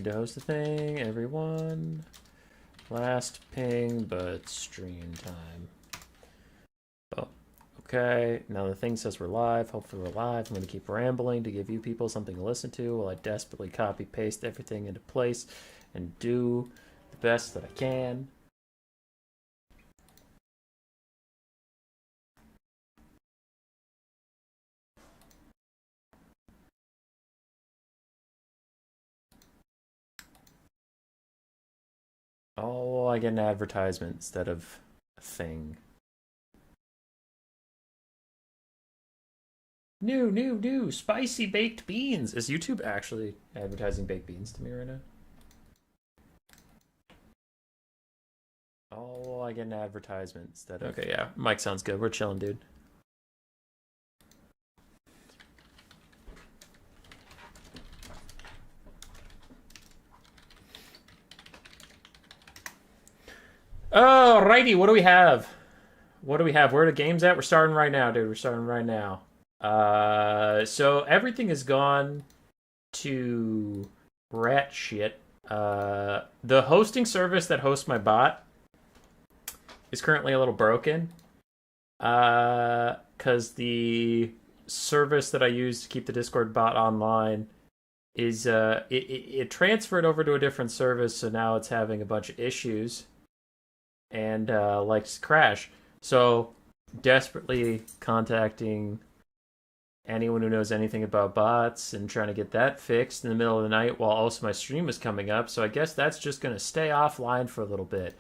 need to host a thing, everyone. Last ping, but stream time. Oh, okay. Now the thing says we're live. Hopefully we're live. I'm going to keep rambling to give you people something to listen to while I desperately copy paste everything into place and do the best that I can. Oh, I get an advertisement instead of a thing. New, spicy baked beans. Is YouTube actually advertising baked beans to me right now? Oh, I get an advertisement instead of... Okay, yeah, Mike sounds good. We're chilling, dude. Alrighty, what do we have? What do we have? Where are the games at? We're starting right now, dude. We're starting right now. So everything has gone to rat shit. The hosting service that hosts my bot is currently a little broken. Because the service that I use to keep the Discord bot online is it transferred over to a different service, so now it's having a bunch of issues and likes to crash. So desperately contacting anyone who knows anything about bots and trying to get that fixed in the middle of the night while also my stream is coming up. So I guess that's just going to stay offline for a little bit.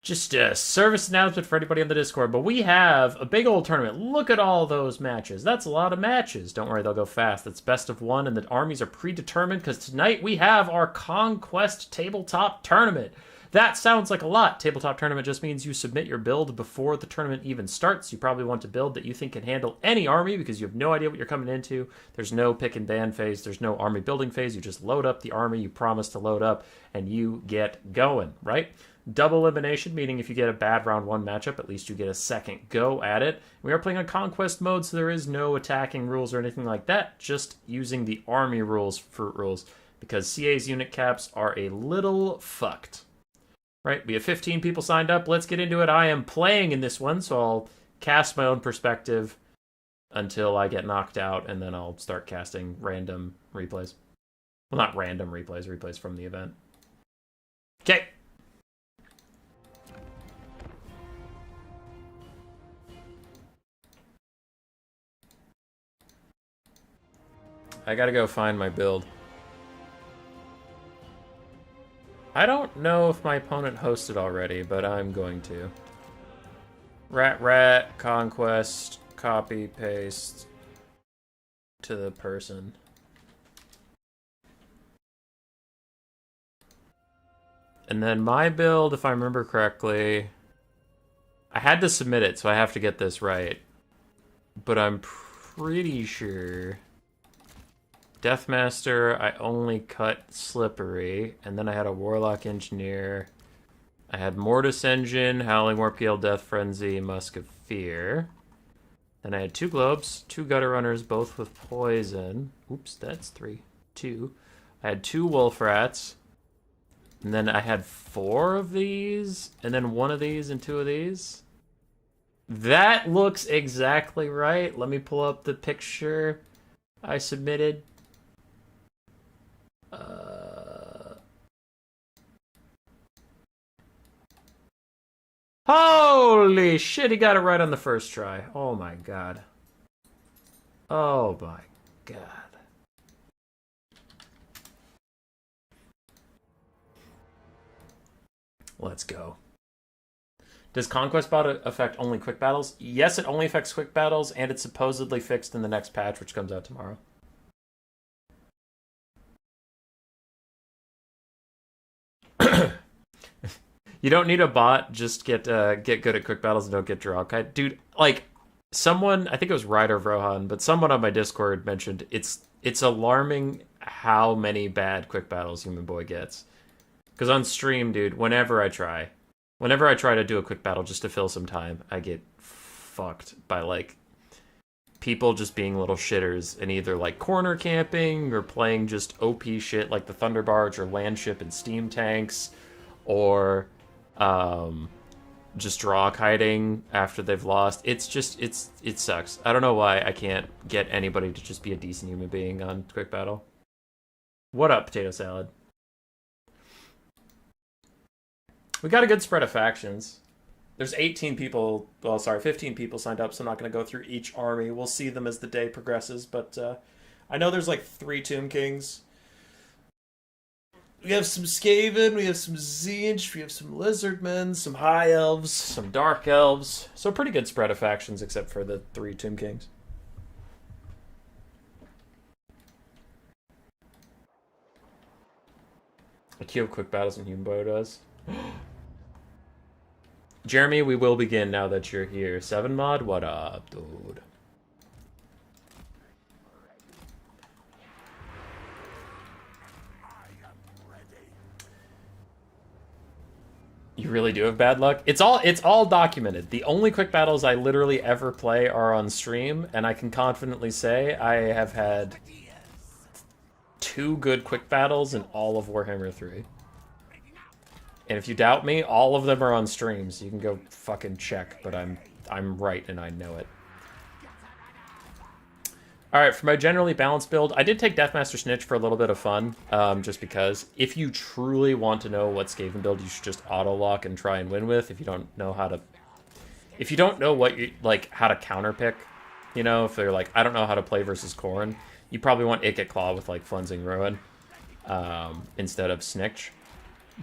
Just a service announcement for anybody on the Discord. But we have a big old tournament. Look at all those matches. That's a lot of matches. Don't worry, they'll go fast. It's best of one, and the armies are predetermined because tonight we have our Conquest Tabletop Tournament. That sounds like a lot. Tabletop Tournament just means you submit your build before the tournament even starts. You probably want a build that you think can handle any army because you have no idea what you're coming into. There's no pick and ban phase. There's no army building phase. You just load up the army you promise to load up, and you get going, right? Double elimination, meaning if you get a bad round one matchup, at least you get a second go at it. We are playing on Conquest mode, so there is no attacking rules or anything like that, just using the army rules, fruit rules, because CA's unit caps are a little fucked. Right, we have 15 people signed up. Let's get into it. I am playing in this one, so I'll cast my own perspective until I get knocked out, and then I'll start casting random replays. Well, not random replays, replays from the event. Okay. I gotta go find my build. I don't know if my opponent hosted already, but I'm going to. Rat, Conquest, copy, paste to the person. And then my build, if I remember correctly, I had to submit it, so I have to get this right. But I'm pretty sure... Deathmaster, I only cut Slippery, and then I had a Warlock Engineer. I had Mortis Engine, Howling Warpeel, Death Frenzy, Musk of Fear. Then I had 2 Globes, 2 Gutter Runners, both with Poison. Oops, that's 3. 2. I had 2 Wolf Rats. And then I had 4 of these, and then 1 of these and 2 of these. That looks exactly right. Let me pull up the picture I submitted. Holy shit, he got it right on the first try. Oh my god. Oh my god. Let's go. Does Conquest Bot affect only quick battles? Yes, it only affects quick battles, and it's supposedly fixed in the next patch, which comes out tomorrow. You don't need a bot, just get good at quick battles and don't get drunk. Dude, like, someone, I think it was Ryder Vrohan, but someone on my Discord mentioned it's alarming how many bad quick battles Human Boy gets. Because on stream, dude, whenever I try to do a quick battle just to fill some time, I get fucked by, like, people just being little shitters and either like corner camping or playing just OP shit like the Thunder Barge or Landship and Steam Tanks, or just draw kiting after they've lost. It sucks. I don't know why I can't get anybody to just be a decent human being on Quick Battle. What up, Potato Salad? We got a good spread of factions. There's 18 people, well, sorry, 15 people signed up, so I'm not going to go through each army. We'll see them as the day progresses, but I know there's like 3 Tomb Kings. We have some Skaven, we have some Tzeentch, we have some Lizardmen, some High Elves, some Dark Elves. So a pretty good spread of factions, except for the 3 Tomb Kings. A queue of quick battles in Human Boy does. Jeremy, we will begin now that you're here. 7 Mod, what up, dude? You really do have bad luck? It's all documented. The only quick battles I literally ever play are on stream, and I can confidently say I have had 2 good quick battles in all of Warhammer 3. And if you doubt me, all of them are on stream, so you can go fucking check, but I'm right and I know it. Alright, for my generally balanced build, I did take Deathmaster Snitch for a little bit of fun, just because. If you truly want to know what Skaven build you should just auto-lock and try and win with, if you don't know how to... If you don't know what you, like, how to counterpick, you know, if they're like, I don't know how to play versus Khorne, you probably want Ikit Claw with, like, Flensing Ruin, instead of Snitch.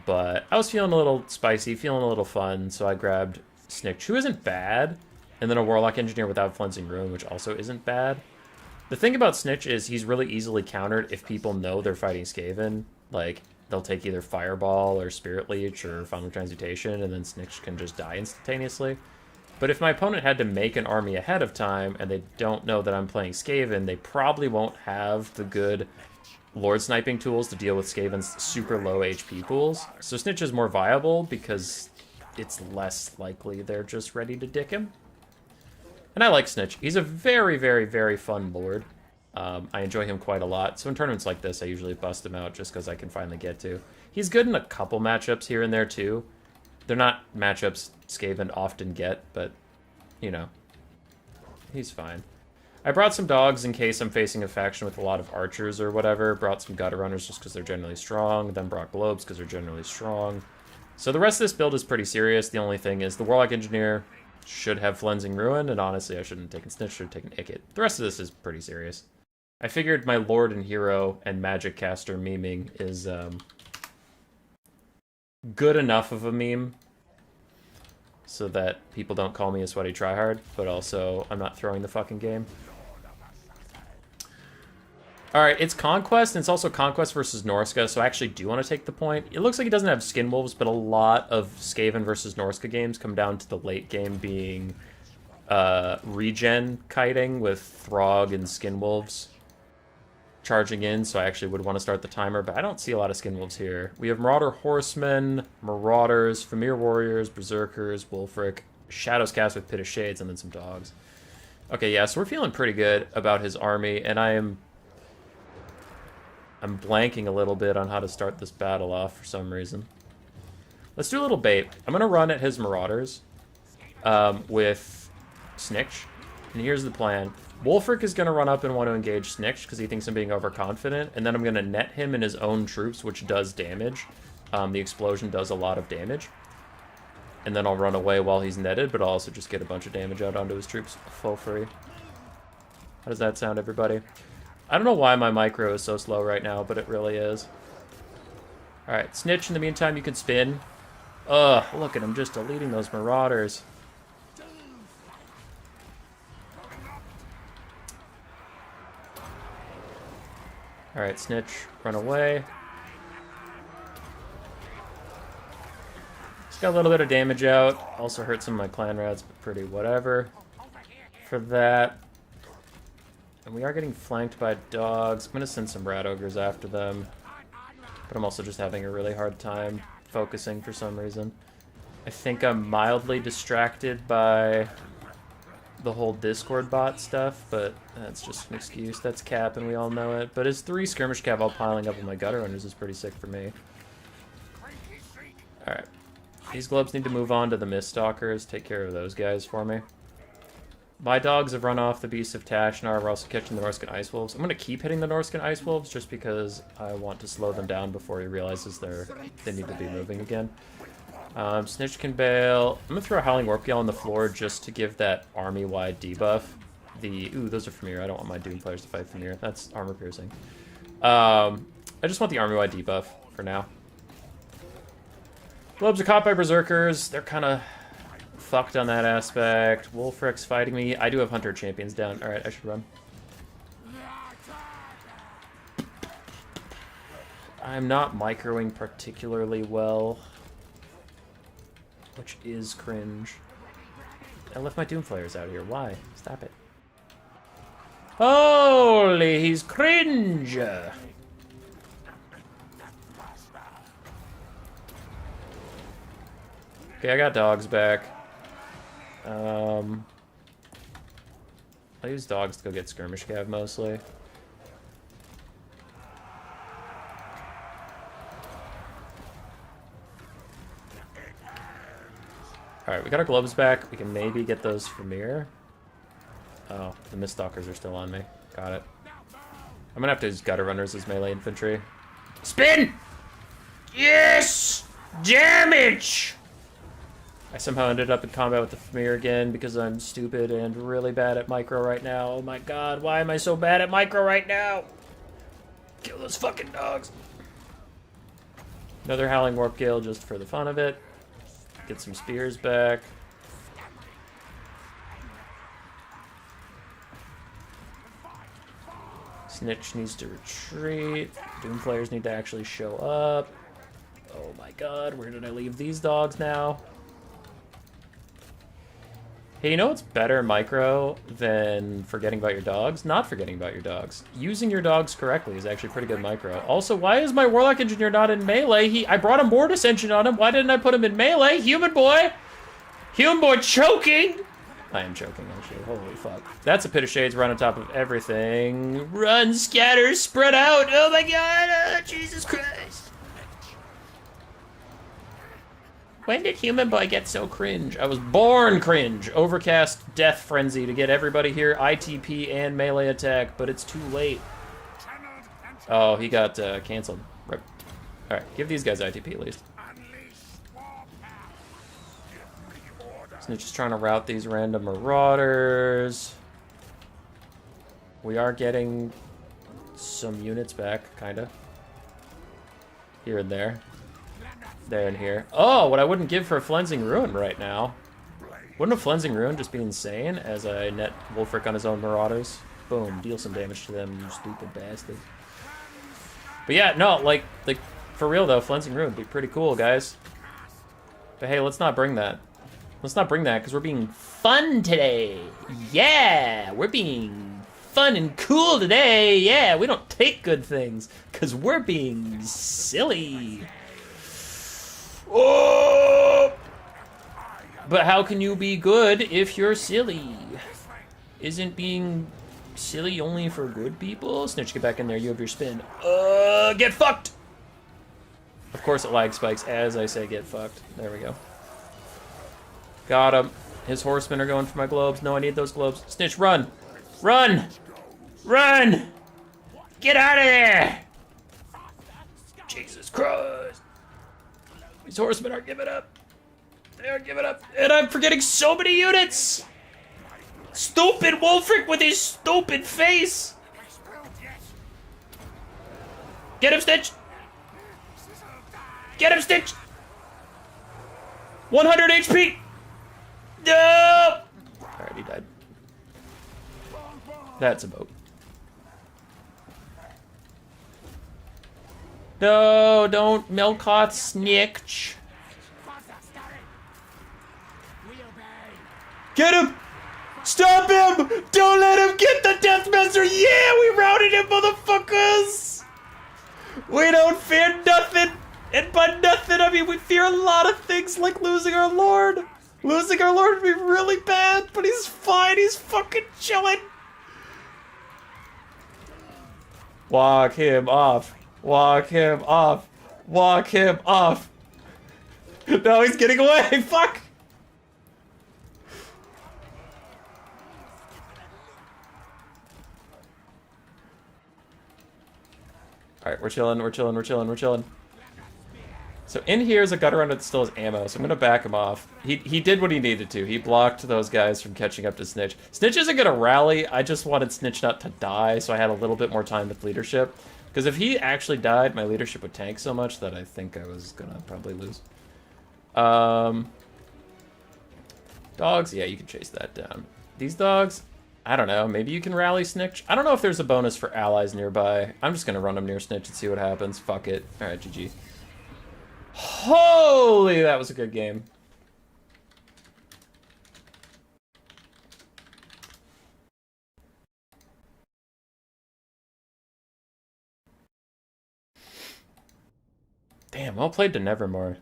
But I was feeling a little spicy, feeling a little fun, so I grabbed Snitch, who isn't bad, and then a Warlock Engineer without Flensing Ruin, which also isn't bad. The thing about Snitch is he's really easily countered if people know they're fighting Skaven. Like, they'll take either Fireball or Spirit Leech or Final Transmutation, and then Snitch can just die instantaneously. But if my opponent had to make an army ahead of time, and they don't know that I'm playing Skaven, they probably won't have the good Lord Sniping tools to deal with Skaven's super low HP pools. So Snitch is more viable because it's less likely they're just ready to dick him. And I like Snitch. He's a very, very, very fun lord. I enjoy him quite a lot. So in tournaments like this, I usually bust him out just because I can finally get to. He's good in a couple matchups here and there, too. They're not matchups Skaven often get, but, you know, he's fine. I brought some dogs in case I'm facing a faction with a lot of archers or whatever. Brought some gutter runners just because they're generally strong. Then brought globes because they're generally strong. So the rest of this build is pretty serious. The only thing is the Warlock Engineer should have Flensing Ruin, and honestly, I shouldn't have taken Snitch, should have taken Ikit. The rest of this is pretty serious. I figured my Lord and Hero and Magic Caster meming is good enough of a meme so that people don't call me a sweaty tryhard, but also I'm not throwing the fucking game. Alright, it's Conquest, and it's also Conquest versus Norska, so I actually do want to take the point. It looks like he doesn't have Skin Wolves, but a lot of Skaven versus Norska games come down to the late game being regen kiting with Throg and Skin Wolves charging in, so I actually would want to start the timer, but I don't see a lot of Skin Wolves here. We have Marauder Horsemen, Marauders, Famir Warriors, Berserkers, Wolfric, Shadows Cast with Pit of Shades, and then some dogs. Okay, yeah, so we're feeling pretty good about his army, and I'm blanking a little bit on how to start this battle off for some reason. Let's do a little bait. I'm going to run at his Marauders with Snitch. And here's the plan. Wolfric is going to run up and want to engage Snitch because he thinks I'm being overconfident. And then I'm going to net him in his own troops, which does damage. The explosion does a lot of damage. And then I'll run away while he's netted, but I'll also just get a bunch of damage out onto his troops full free. How does that sound, everybody? I don't know why my micro is so slow right now, but it really is. Alright, Snitch, in the meantime, you can spin. Ugh, look at him just deleting those Marauders. Alright, Snitch, run away. Just got a little bit of damage out. Also hurt some of my clan rats, but pretty whatever. For that. And we are getting flanked by dogs. I'm going to send some rat ogres after them. But I'm also just having a really hard time focusing for some reason. I think I'm mildly distracted by the whole Discord bot stuff, but that's just an excuse. That's cap, and we all know it. But his 3 skirmish cav all piling up with my gutter runners is pretty sick for me. Alright. These globes need to move on to the Mist Stalkers. Take care of those guys for me. My dogs have run off the Beasts of Tashnar. We're also catching the Norscan Ice Wolves. I'm going to keep hitting the Norscan Ice Wolves just because I want to slow them down before he realizes they need to be moving again. Snitch can bail. I'm going to throw a Howling Warp Gale on the floor just to give that army-wide debuff. Ooh, those are Familiar. I don't want my Doom players to fight Familiar. That's armor piercing. I just want the army-wide debuff for now. Globes are caught by Berserkers. They're kind of fucked on that aspect. Wolfrick's fighting me. I do have Hunter Champions down. Alright, I should run. I'm not microing particularly well, which is cringe. I left my Doomflayers out here. Why? Stop it. Holy, he's cringe! Okay, I got dogs back. I use dogs to go get skirmish cav mostly. Alright, we got our globes back. We can maybe get those from here. Oh, the Mist Stalkers are still on me. Got it. I'm gonna have to use gutter runners as melee infantry. Spin! Yes! Damage! I somehow ended up in combat with the Familiar again because I'm stupid and really bad at micro right now. Oh my god, why am I so bad at micro right now? Kill those fucking dogs. Another Howling Warp Gale just for the fun of it. Get some spears back. Snitch needs to retreat. Doom players need to actually show up. Oh my god, where did I leave these dogs now? Hey, you know what's better micro than forgetting about your dogs? Not forgetting about your dogs. Using your dogs correctly is actually pretty good micro. Also, why is my Warlock Engineer not in melee? I brought a Mortis Engine on him. Why didn't I put him in melee? Human boy! Human boy choking! I am choking, actually. Holy fuck. That's a Pit of Shades right on top of everything. Run, scatter, spread out! Oh my god! Jesus Christ! When did Human Boy get so cringe? I was born cringe. Overcast Death Frenzy to get everybody here. ITP and melee attack, but it's too late. Oh, he got canceled. Rip. Alright, give these guys ITP at least. Snitch is trying to route these random marauders. We are getting some units back, kinda. Here and there. There and here. Oh, what I wouldn't give for a Flensing Ruin right now. Wouldn't a Flensing Ruin just be insane as I net Wolfric on his own marauders? Boom, deal some damage to them, you stupid bastards. But yeah, no, like for real though, Flensing Ruin would be pretty cool, guys. But hey, let's not bring that. Let's not bring that, because we're being fun today. Yeah, we're being fun and cool today. Yeah, we don't take good things, because we're being silly. Oh! But how can you be good if you're silly? Isn't being silly only for good people? Snitch, get back in there. You have your spin. Get fucked! Of course it lag spikes as I say get fucked. There we go. Got him. His horsemen are going for my globes. No, I need those globes. Snitch, run! Run! Run! Get out of there! Jesus Christ! These horsemen aren't giving up. They aren't giving up. And I'm forgetting so many units! Stupid Wolfric with his stupid face! Get him, Stitch! Get him, Stitch! 100 HP! No! Alright, he died. That's a boat. No, don't Melkot snitch. Get him! Stop him! Don't let him get the Deathmaster! Yeah, we routed him, motherfuckers! We don't fear nothing! And by nothing, I mean we fear a lot of things like losing our lord. Losing our lord would be really bad, but he's fine. He's fucking chilling. Walk him off. Walk him off. Walk him off. No, he's getting away. Fuck. Alright, we're chilling, we're chilling, we're chilling, we're chilling. So in here is a gutter runner that still has ammo, so I'm gonna back him off. He did what he needed to. He blocked those guys from catching up to Snitch. Snitch isn't gonna rally, I just wanted Snitch not to die, so I had a little bit more time with leadership. Because if he actually died, my leadership would tank so much that I think I was gonna probably lose. Dogs, yeah, you can chase that down. These dogs, I don't know, maybe you can rally Snitch? I don't know if there's a bonus for allies nearby. I'm just gonna run them near Snitch and see what happens. Fuck it. Alright, GG. Holy, that was a good game. Damn, well played to Nevermore.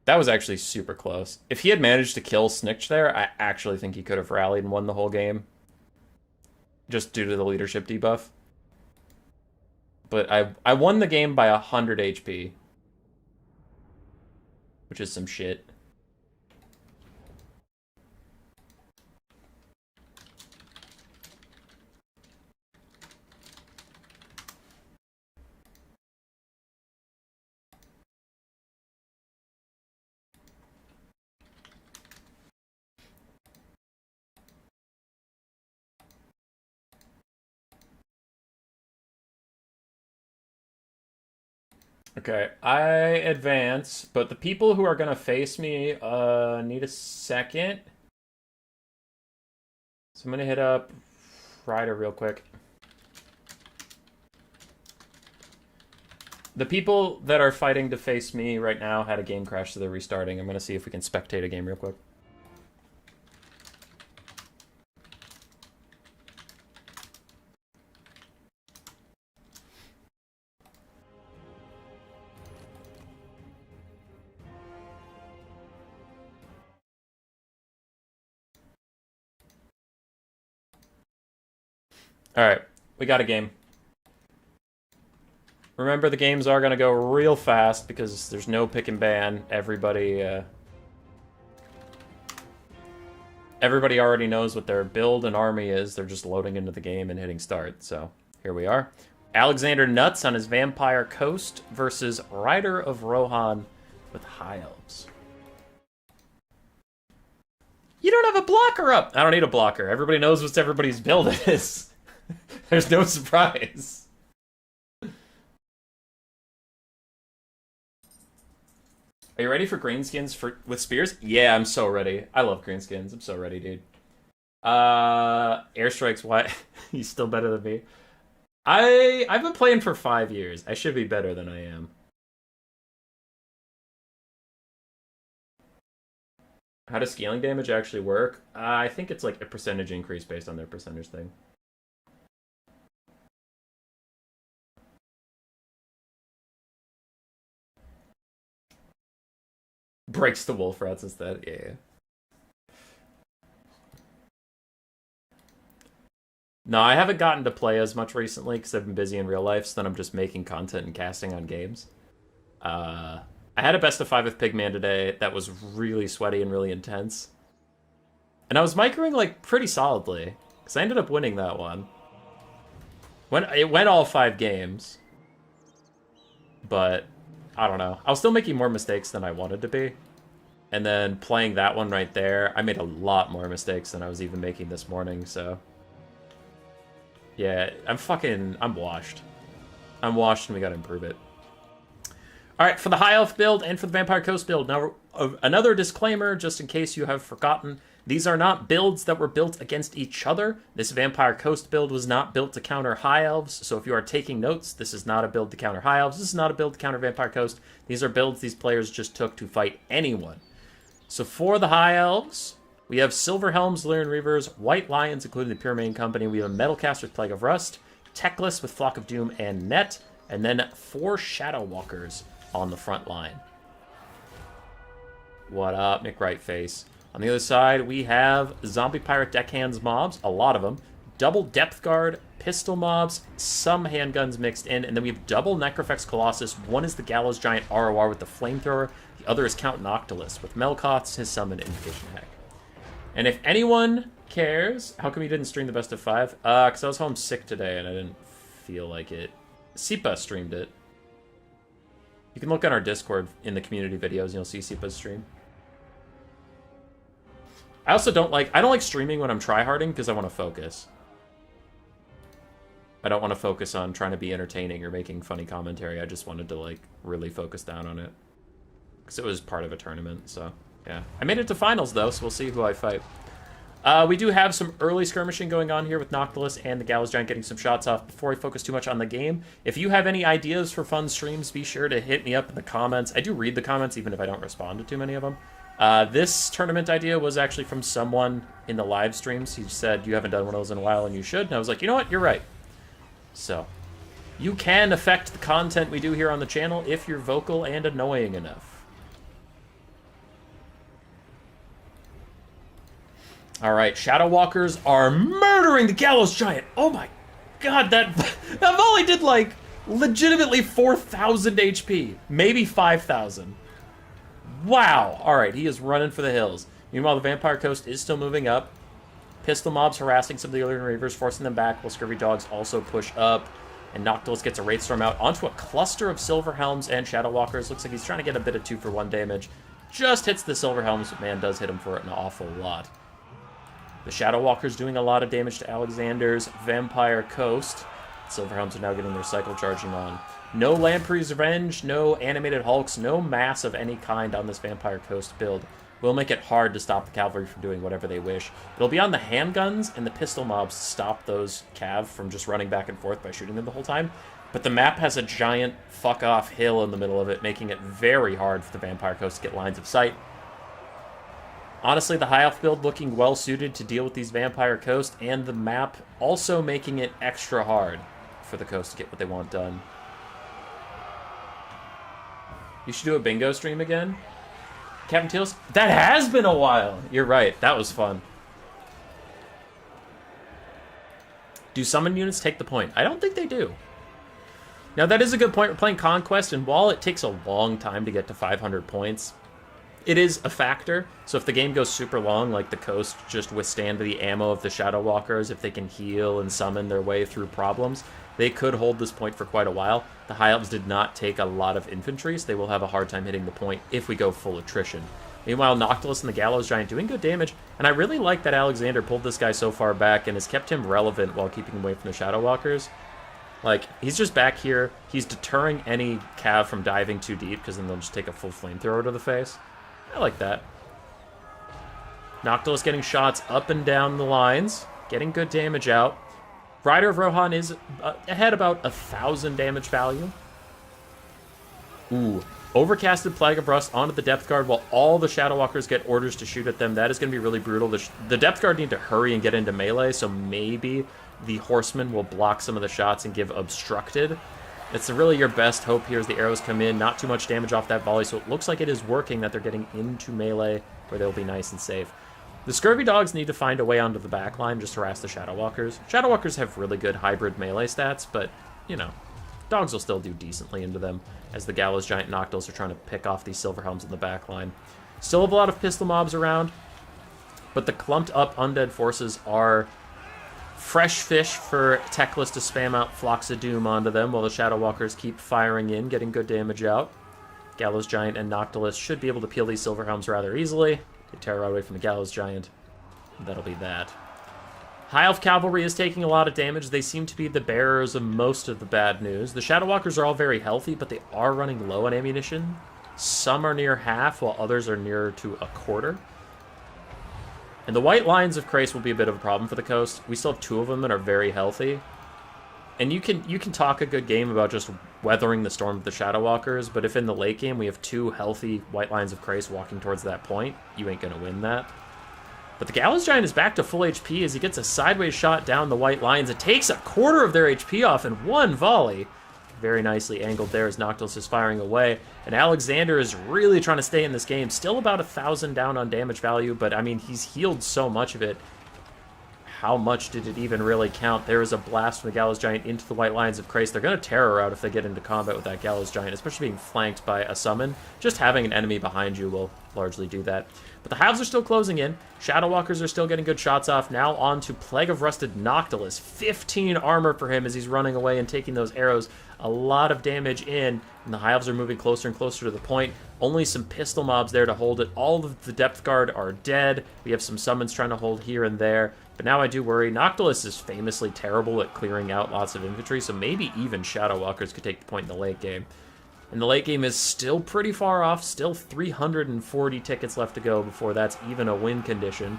That was actually super close. If he had managed to kill Snitch there, I actually think he could have rallied and won the whole game. Just due to the leadership debuff. But I won the game by 100 HP. Which is some shit. Okay, I advance, but the people who are gonna face me need a second. So I'm gonna hit up Ryder real quick. The people that are fighting to face me right now had a game crash, so they're restarting. I'm gonna see if we can spectate a game real quick. Alright, we got a game. Remember, the games are going to go real fast because there's no pick and ban. Everybody already knows what their build and army is. They're just loading into the game and hitting start. So, here we are. Alexander Nuts on his Vampire Coast versus Rider of Rohan with High Elves. You don't have a blocker up! I don't need a blocker. Everybody knows what everybody's build is. There's no surprise. Are you ready for greenskins with spears? Yeah, I'm so ready. I love greenskins. I'm so ready, dude. Airstrikes, why? He's still better than me. I've been playing for 5 years. I should be better than I am. How does scaling damage actually work? I think it's like a percentage increase based on their percentage thing. Breaks the wolf rats instead. Yeah. No, I haven't gotten to play as much recently because I've been busy in real life, so then I'm just making content and casting on games. I had a best of 5 with Pigman today that was really sweaty and really intense. And I was microing like pretty solidly, because I ended up winning that one. It went all 5 games. But I don't know. I was still making more mistakes than I wanted to be. And then playing that one right there, I made a lot more mistakes than I was even making this morning, so... Yeah, I'm washed. I'm washed and we gotta improve it. Alright, for the High Elf build and for the Vampire Coast build, now another disclaimer, just in case you have forgotten. These are not builds that were built against each other. This Vampire Coast build was not built to counter High Elves, so if you are taking notes, this is not a build to counter High Elves. This is not a build to counter Vampire Coast. These are builds these players just took to fight anyone. So for the High Elves, we have Silver Helms, Lyran Reavers, White Lions, including the Pure Main Company. We have a Metalcast with Plague of Rust, Techless with Flock of Doom and Net, and then 4 Shadow Walkers on the front line. What up, McRightface? On the other side, we have zombie pirate deckhands mobs, a lot of them. Double depth guard, pistol mobs, some handguns mixed in, and then we have double Necrofex Colossus. One is the Gallows Giant ROR with the flamethrower, the other is Count Noctilus with Melkoth's, his summon, Invocation Hack. And if anyone cares, how come you didn't stream the best of 5? Because I was homesick today and I didn't feel like it. Sipa streamed it. You can look on our Discord in the community videos and you'll see Sipa's stream. I also don't like streaming when I'm tryharding because I want to focus. I don't want to focus on trying to be entertaining or making funny commentary. I just wanted to, like, really focus down on it. Because it was part of a tournament, so, yeah. I made it to finals, though, so we'll see who I fight. We do have some early skirmishing going on here with Noctilus and the Gallows Giant getting some shots off before we focus too much on the game. If you have any ideas for fun streams, be sure to hit me up in the comments. I do read the comments, even if I don't respond to too many of them. This tournament idea was actually from someone in the live streams. He said, you haven't done one of those in a while and you should. And I was like, you know what? You're right. So, you can affect the content we do here on the channel if you're vocal and annoying enough. Alright, Shadow Walkers are murdering the Gallows Giant! Oh my god, that volley did, like, legitimately 4,000 HP. Maybe 5,000. Wow! Alright, he is running for the hills. Meanwhile, the Vampire Coast is still moving up. Pistol mobs harassing some of the earlier Reavers, forcing them back, while Scurvy Dogs also push up. And Noctilus gets a Wraithstorm out onto a cluster of Silver Helms and Shadow Walkers. Looks like he's trying to get a bit of 2-for-1 damage. Just hits the Silver Helms, but man, does hit him for an awful lot. The Shadow Walker's doing a lot of damage to Alexander's Vampire Coast. Silver Helms are now getting their cycle charging on. No Lamprey's Revenge, no Animated Hulks, no mass of any kind on this Vampire Coast build. Will make it hard to stop the cavalry from doing whatever they wish. It'll be on the handguns and the pistol mobs to stop those cav from just running back and forth by shooting them the whole time. But the map has a giant fuck-off hill in the middle of it, making it very hard for the Vampire Coast to get lines of sight. Honestly, the High Elf build looking well-suited to deal with these Vampire Coast, and the map also making it extra hard for the Coast to get what they want done. You should do a bingo stream again? Captain Teals? That has been a while! You're right, that was fun. Do summon units take the point? I don't think they do. Now that is a good point. We're playing Conquest, and while it takes a long time to get to 500 points, it is a factor. So if the game goes super long, like the Coast just withstand the ammo of the Shadow Walkers, if they can heal and summon their way through problems, they could hold this point for quite a while. The High Elves did not take a lot of infantry, so they will have a hard time hitting the point if we go full attrition. Meanwhile, Noctilus and the Gallows Giant doing good damage, and I really like that Alexander pulled this guy so far back and has kept him relevant while keeping him away from the Shadow Walkers. Like, he's just back here. He's deterring any cav from diving too deep, because then they'll just take a full flamethrower to the face. I like that. Noctilus getting shots up and down the lines, getting good damage out. Rider of Rohan is ahead about 1,000 damage value. Ooh. Overcasted Plague of Rust onto the Depth Guard while all the Shadow Walkers get orders to shoot at them. That is going to be really brutal. The Depth Guard need to hurry and get into melee, so maybe the Horsemen will block some of the shots and give Obstructed. It's really your best hope here as the arrows come in. Not too much damage off that volley, so it looks like it is working, that they're getting into melee where they'll be nice and safe. The Scurvy Dogs need to find a way onto the backline just to harass the Shadow Walkers. Shadow Walkers have really good hybrid melee stats, but, you know, dogs will still do decently into them as the Gallows Giant Noctilus are trying to pick off these Silver Helms in the backline. Still have a lot of pistol mobs around, but the clumped up undead forces are fresh fish for Teclis to spam out Flocks of Doom onto them while the Shadow Walkers keep firing in, getting good damage out. Gallows Giant and Noctilus should be able to peel these Silver Helms rather easily. They tear right away from the Gallows Giant. That'll be that. High Elf Cavalry is taking a lot of damage. They seem to be the bearers of most of the bad news. The Shadow Walkers are all very healthy, but they are running low on ammunition. Some are near half, while others are nearer to a quarter. And the White Lions of Krace will be a bit of a problem for the Coast. We still have 2 of them that are very healthy. And you can talk a good game about just weathering the storm of the Shadow Walkers, but if in the late game we have 2 healthy White Lions of Krace walking towards that point, you ain't going to win that. But the Gallows Giant is back to full HP as he gets a sideways shot down the White Lions. It takes a quarter of their HP off in one volley. Very nicely angled there as Noctilus is firing away. And Alexander is really trying to stay in this game. Still about 1,000 down on damage value, but I mean, he's healed so much of it. How much did it even really count? There is a blast from the Gallows Giant into the White Lions of Krace. They're going to terror out if they get into combat with that Gallows Giant, especially being flanked by a summon. Just having an enemy behind you will largely do that. But the Hives are still closing in. Shadow Walkers are still getting good shots off. Now on to Plague of Rusted Noctilus. 15 armor for him as he's running away and taking those arrows. A lot of damage in, and the Hives are moving closer and closer to the point. Only some pistol mobs there to hold it. All of the Depth Guard are dead. We have some summons trying to hold here and there. But now I do worry. Noctilus is famously terrible at clearing out lots of infantry, so maybe even Shadow Walkers could take the point in the late game. And the late game is still pretty far off. Still 340 tickets left to go before that's even a win condition.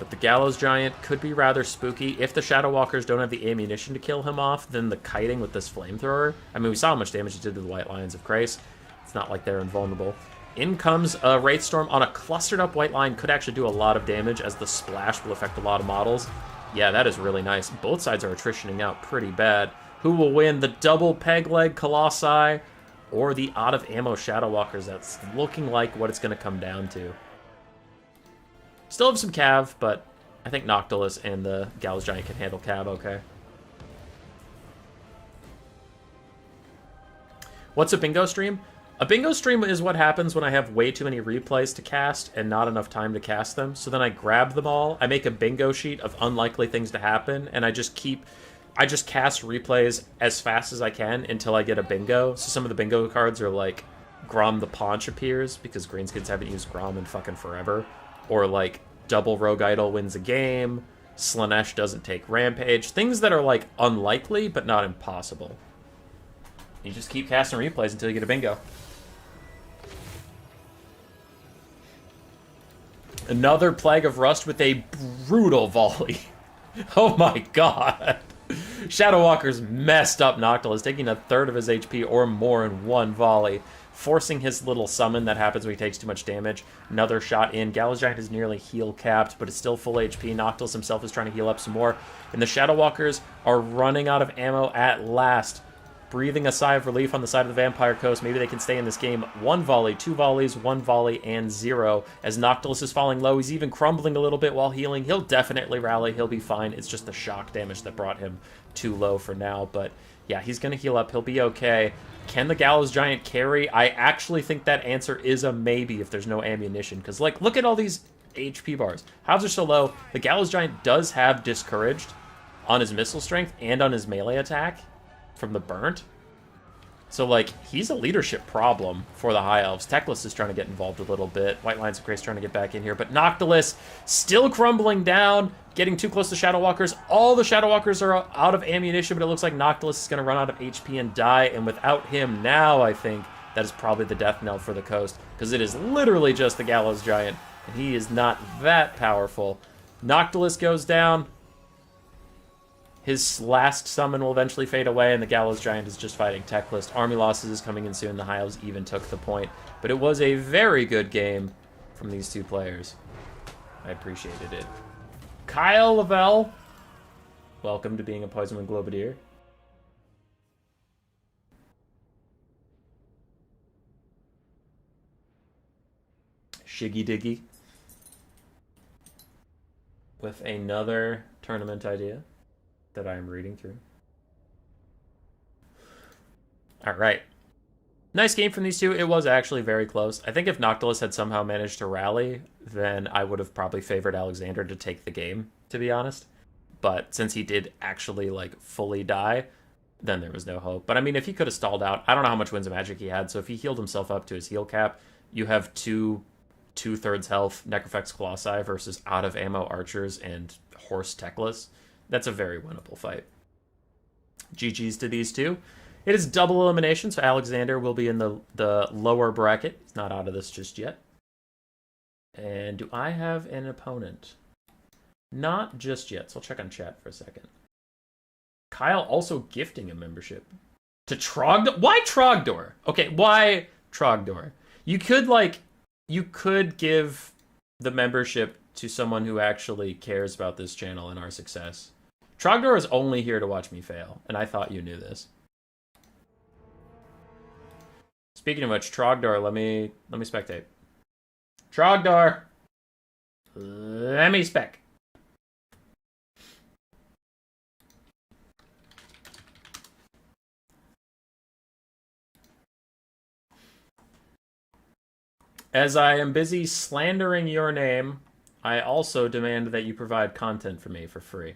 But the Gallows Giant could be rather spooky. If the Shadow Walkers don't have the ammunition to kill him off, then the kiting with this flamethrower. I mean, we saw how much damage it did to the White Lions of Krace. It's not like they're invulnerable. In comes a Wraith Storm on a clustered up White Line. Could actually do a lot of damage as the splash will affect a lot of models. Yeah, that is really nice. Both sides are attritioning out pretty bad. Who will win? The double peg leg Colossi or the out of ammo Shadow Walkers? That's looking like what it's going to come down to. Still have some Cav, but I think Noctilus and the Gallows Giant can handle Cav okay. What's a bingo stream? A bingo stream is what happens when I have way too many replays to cast and not enough time to cast them. So then I grab them all, I make a bingo sheet of unlikely things to happen, and I just cast replays as fast as I can until I get a bingo. So some of the bingo cards are like Grom the Paunch appears, because Greenskins haven't used Grom in fucking forever. Or like double Rogue Idol wins a game, Slanesh doesn't take Rampage. Things that are like unlikely, but not impossible. You just keep casting replays until you get a bingo. Another Plague of Rust with a brutal volley. Oh my god. Shadow Walker's messed up Noctilus, taking a third of his HP or more in one volley, forcing his little summon that happens when he takes too much damage. Another shot in. Gallows Giant is nearly heal capped, but it's still full HP. Noctilus himself is trying to heal up some more. And the Shadow Walkers are running out of ammo at last. Breathing a sigh of relief on the side of the Vampire Coast. Maybe they can stay in this game. One volley, two volleys, one volley, and zero. As Noctilus is falling low, he's even crumbling a little bit while healing. He'll definitely rally. He'll be fine. It's just the shock damage that brought him too low for now. But yeah, he's going to heal up. He'll be okay. Can the Gallows Giant carry? I actually think that answer is a maybe if there's no ammunition. Because, like, look at all these HP bars. Hives are so low. The Gallows Giant does have Discouraged on his missile strength and on his melee attack from the Burnt. So, like, he's a leadership problem for the High Elves. Teclis is trying to get involved a little bit. White Lions of Grace trying to get back in here. But Noctilus still crumbling down, getting too close to Shadow Walkers. All the Shadow Walkers are out of ammunition, but it looks like Noctilus is going to run out of HP and die. And without him now, I think that is probably the death knell for the coast. Because it is literally just the Gallows Giant. And he is not that powerful. Noctilus goes down. His last summon will eventually fade away, and the Gallows Giant is just fighting Teclist. Army losses is coming in soon. The High Elves even took the point. But it was a very good game from these two players. I appreciated it. Kyle Lavelle, welcome to being a Poisonwind Globadier. Shiggy Diggy with another tournament idea that I am reading through. All right. Nice game from these two. It was actually very close. I think if Noctilus had somehow managed to rally, then I would have probably favored Alexander to take the game, to be honest. But since he did actually, like, fully die, then there was no hope. But, I mean, if he could have stalled out, I don't know how much Winds of Magic he had, so if he healed himself up to his heal cap, you have two-thirds health Necrofex Colossi versus out-of-ammo Archers and Horse Teclis. That's a very winnable fight. GG's to these two. It is double elimination, so Alexander will be in the lower bracket. He's not out of this just yet. And do I have an opponent? Not just yet, so I'll check on chat for a second. Kyle also gifting a membership to Trogdor. Why Trogdor? Okay, why Trogdor? You could give the membership to someone who actually cares about this channel and our success. Trogdor is only here to watch me fail, and I thought you knew this. Speaking of which, Trogdor, let me spectate. Trogdor! Let me spec. As I am busy slandering your name, I also demand that you provide content for me for free.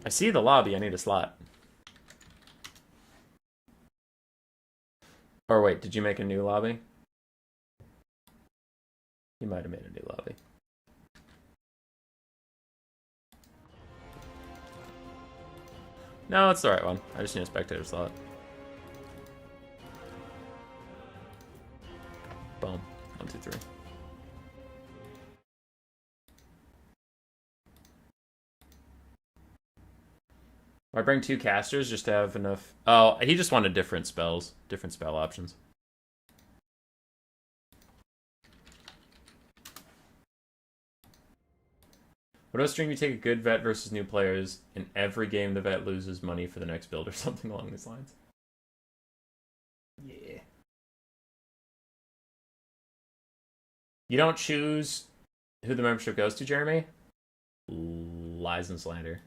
I see the lobby, I need a slot. Or wait, did you make a new lobby? You might have made a new lobby. No, it's the right one. I just need a spectator slot. Boom. 1, 2, 3. I bring 2 casters just to have enough. Oh, he just wanted different spells, different spell options. What else stream you take a good vet versus new players? In every game, the vet loses money for the next build or something along these lines. Yeah. You don't choose who the membership goes to, Jeremy? Lies and slander.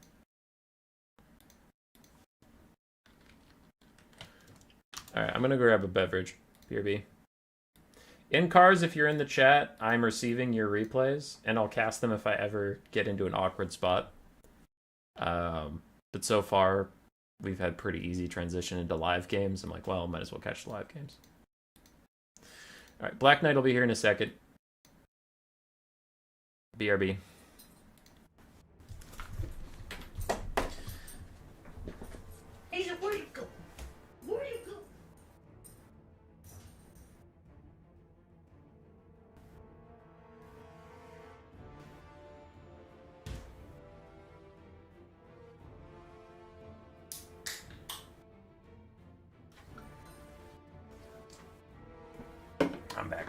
Alright, I'm gonna grab a beverage. BRB. In cars, if you're in the chat, I'm receiving your replays, and I'll cast them if I ever get into an awkward spot. But so far, we've had pretty easy transition into live games. I'm like, well, might as well catch the live games. Alright, Black Knight will be here in a second. BRB. Hey, where you go? Where you go? I'm back.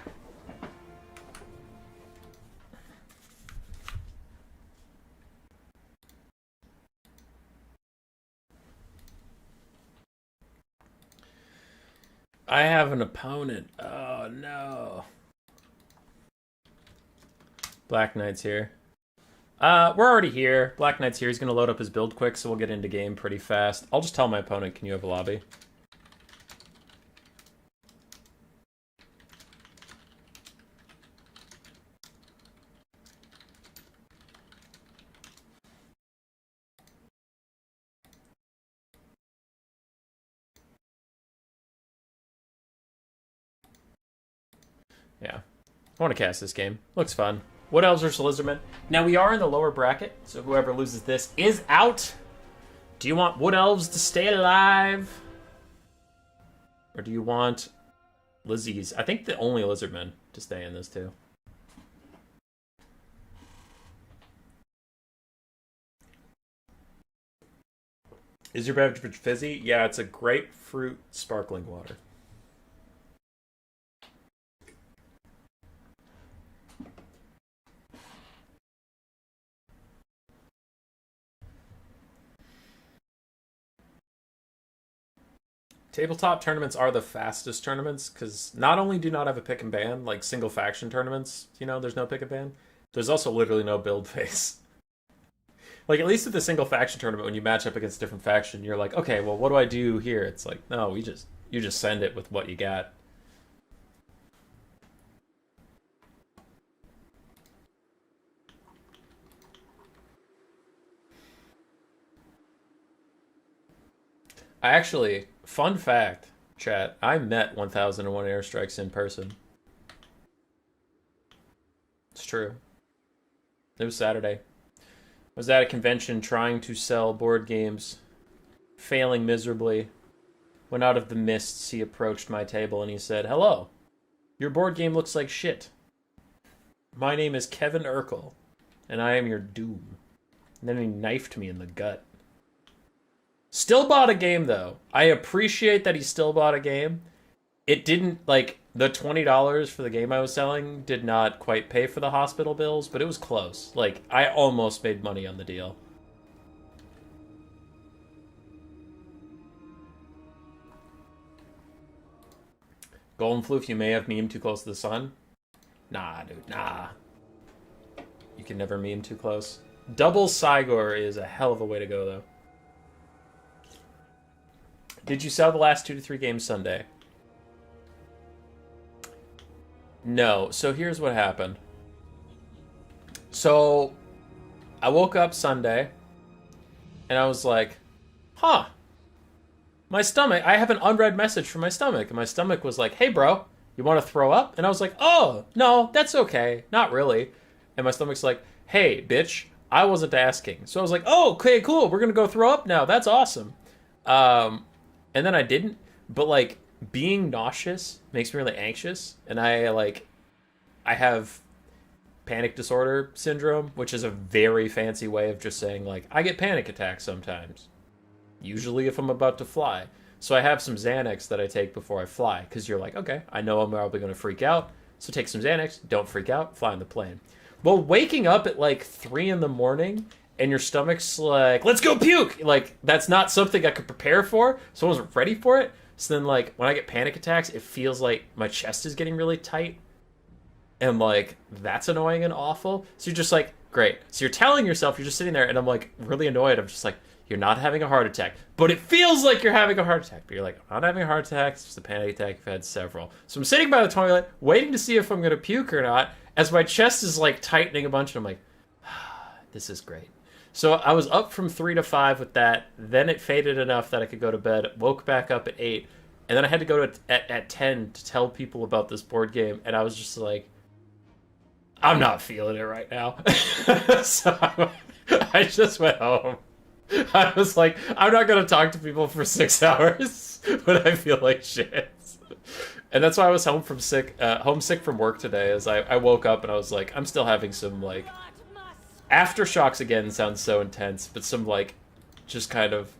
I have an opponent. Oh, no. Black Knight's here. We're already here. Black Knight's here. He's going to load up his build quick, so we'll get into game pretty fast. I'll just tell my opponent, can you have a lobby? Yeah. I want to cast this game. Looks fun. Wood Elves versus Lizardmen. Now, we are in the lower bracket, so whoever loses this is out. Do you want Wood Elves to stay alive? Or do you want Lizzies? I think the only Lizardmen to stay in this, too. Is your beverage fizzy? Yeah, it's a grapefruit sparkling water. Tabletop tournaments are the fastest tournaments because not only do not have a pick and ban, like single faction tournaments, you know, there's no pick and ban. There's also literally no build phase. Like, at least with the single faction tournament, when you match up against a different faction, you're like, okay, well, what do I do here? It's like, no, you just send it with what you got. I actually, fun fact, chat, I met 1001 Airstrikes in person. It's true. It was Saturday. I was at a convention trying to sell board games, failing miserably. When out of the mists, he approached my table and he said, "Hello, your board game looks like shit. My name is Kevin Urkel, and I am your doom." And then he knifed me in the gut. Still bought a game, though. I appreciate that he still bought a game. It didn't, like, the $20 for the game I was selling did not quite pay for the hospital bills, but it was close. Like, I almost made money on the deal. Golden Floof, you may have memed too close to the sun. Nah, dude, nah. You can never meme too close. Double Cygor is a hell of a way to go, though. Did you sell the last 2 to 3 games Sunday? No. So here's what happened. So I woke up Sunday and I was like, huh. My stomach, I have an unread message from my stomach. And my stomach was like, hey, bro, you want to throw up? And I was like, oh, no, that's okay. Not really. And my stomach's like, hey, bitch, I wasn't asking. So I was like, oh, okay, cool. We're going to go throw up now. That's awesome. And then I didn't. But, like, being nauseous makes me really anxious. And I have panic disorder syndrome, which is a very fancy way of just saying, like, I get panic attacks sometimes. Usually if I'm about to fly. So I have some Xanax that I take before I fly. Because you're like, okay, I know I'm probably going to freak out. So take some Xanax, don't freak out, fly on the plane. Well, waking up at like 3 in the morning and your stomach's like, let's go puke! Like, that's not something I could prepare for. So I wasn't ready for it. So then, like, when I get panic attacks, it feels like my chest is getting really tight. And, like, that's annoying and awful. So you're just like, great. So you're telling yourself, you're just sitting there, and I'm, like, really annoyed. I'm just like, you're not having a heart attack. But it feels like you're having a heart attack. But you're like, I'm not having a heart attack. It's just a panic attack. I've had several. So I'm sitting by the toilet, waiting to see if I'm going to puke or not, as my chest is, like, tightening a bunch. And I'm like, this is great. So I was up from 3 to 5 with that. Then it faded enough that I could go to bed. Woke back up at 8. And then I had to go to at 10 to tell people about this board game. And I was just like, I'm not feeling it right now. So I just went home. I was like, I'm not going to talk to people for 6 hours when I feel like shit. And that's why I was homesick from work today, as I woke up and I was like, I'm still having some, like, aftershocks again sounds so intense, but some, like, just kind of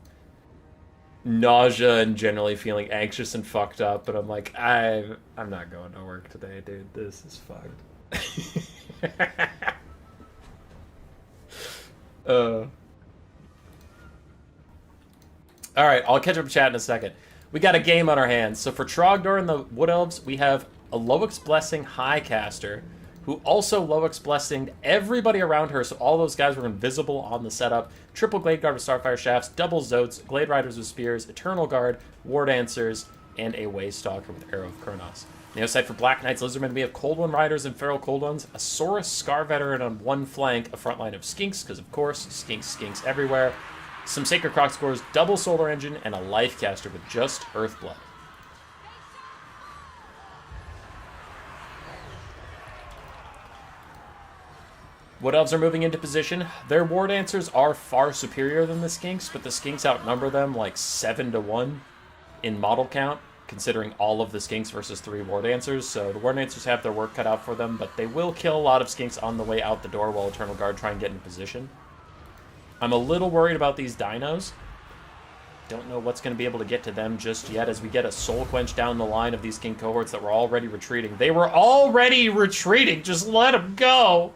nausea and generally feeling anxious and fucked up. But I'm like, I'm not going to work today, dude. This is fucked. Alright, I'll catch up chat in a second. We got a game on our hands. So for Trogdor and the Wood Elves, we have a Loix Blessing High Caster, who also Loix Blessing everybody around her, so all those guys were invisible on the setup. Triple Glade Guard with Starfire Shafts, double Zotes, Glade Riders with Spears, Eternal Guard, War Dancers, and a Waystalker with Arrow of Kronos. On the other side for Black Knights Lizardmen, we have Cold One Riders and Feral Cold Ones, a Saurus Scar Veteran on one flank, a front line of Skinks, because of course, skinks everywhere. Some Sacred Croc Scores, double Solar Engine, and a Life Caster with just Earthblood. Wood Elves are moving into position. Their War Dancers are far superior than the Skinks, but the Skinks outnumber them like 7 to 1 in model count, considering all of the Skinks versus 3 War Dancers. So the War Dancers have their work cut out for them, but they will kill a lot of Skinks on the way out the door while Eternal Guard try and get in position. I'm a little worried about these dinos. Don't know what's going to be able to get to them just yet as we get a Soul Quench down the line of these King cohorts that were already retreating. They were already retreating! Just let them go!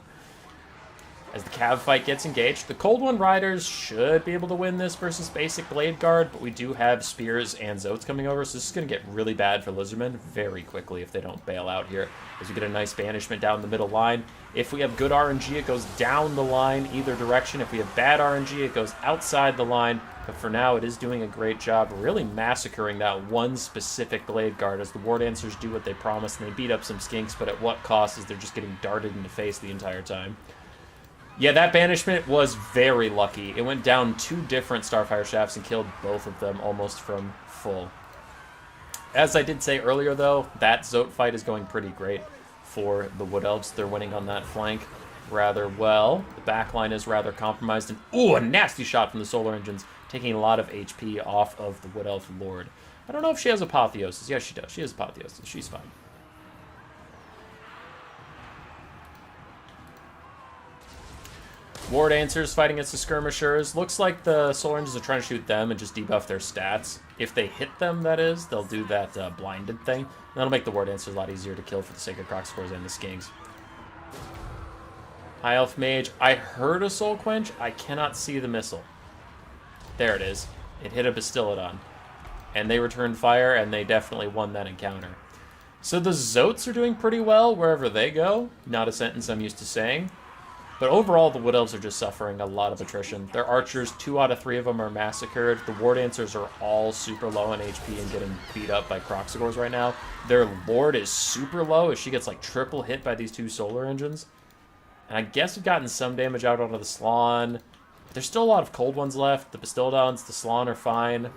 As the Cav fight gets engaged, the Cold One Riders should be able to win this versus basic Blade Guard, but we do have Spears and Zotes coming over, so this is going to get really bad for Lizardmen very quickly if they don't bail out here. As we get a nice banishment down the middle line. If we have good RNG, it goes down the line either direction. If we have bad RNG, it goes outside the line. But for now, it is doing a great job really massacring that one specific Blade Guard as the War Dancers do what they promised and they beat up some Skinks, but at what cost is they're just getting darted in the face the entire time. Yeah, that banishment was very lucky. It went down 2 different Starfire Shafts and killed both of them almost from full. As I did say earlier, though, that Zote fight is going pretty great for the Wood Elves. They're winning on that flank rather well. The backline is rather compromised. And, ooh, a nasty shot from the Solar Engines, taking a lot of HP off of the Wood Elf Lord. I don't know if she has Apotheosis. Yes, she does. She has Apotheosis. She's fine. War Dancers fighting against the Skirmishers. Looks like the Soul Rangers are trying to shoot them and just debuff their stats. If they hit them, that is, they'll do that blinded thing. And that'll make the War Dancers a lot easier to kill for the Sacred Crocscores and the Skinks. High Elf Mage. I heard a Soul Quench. I cannot see the missile. There it is. It hit a Bastiladon. And they returned fire, and they definitely won that encounter. So the Zotes are doing pretty well wherever they go. Not a sentence I'm used to saying. But overall, the Wood Elves are just suffering a lot of attrition. Their archers, 2 out of 3 of them are massacred. The War Dancers are all super low on HP and getting beat up by Crocscores right now. Their Lord is super low as she gets like triple hit by these 2 solar engines. And I guess we've gotten some damage out onto the Slann. But there's still a lot of cold ones left. The Bastiladons, the Slann are fine.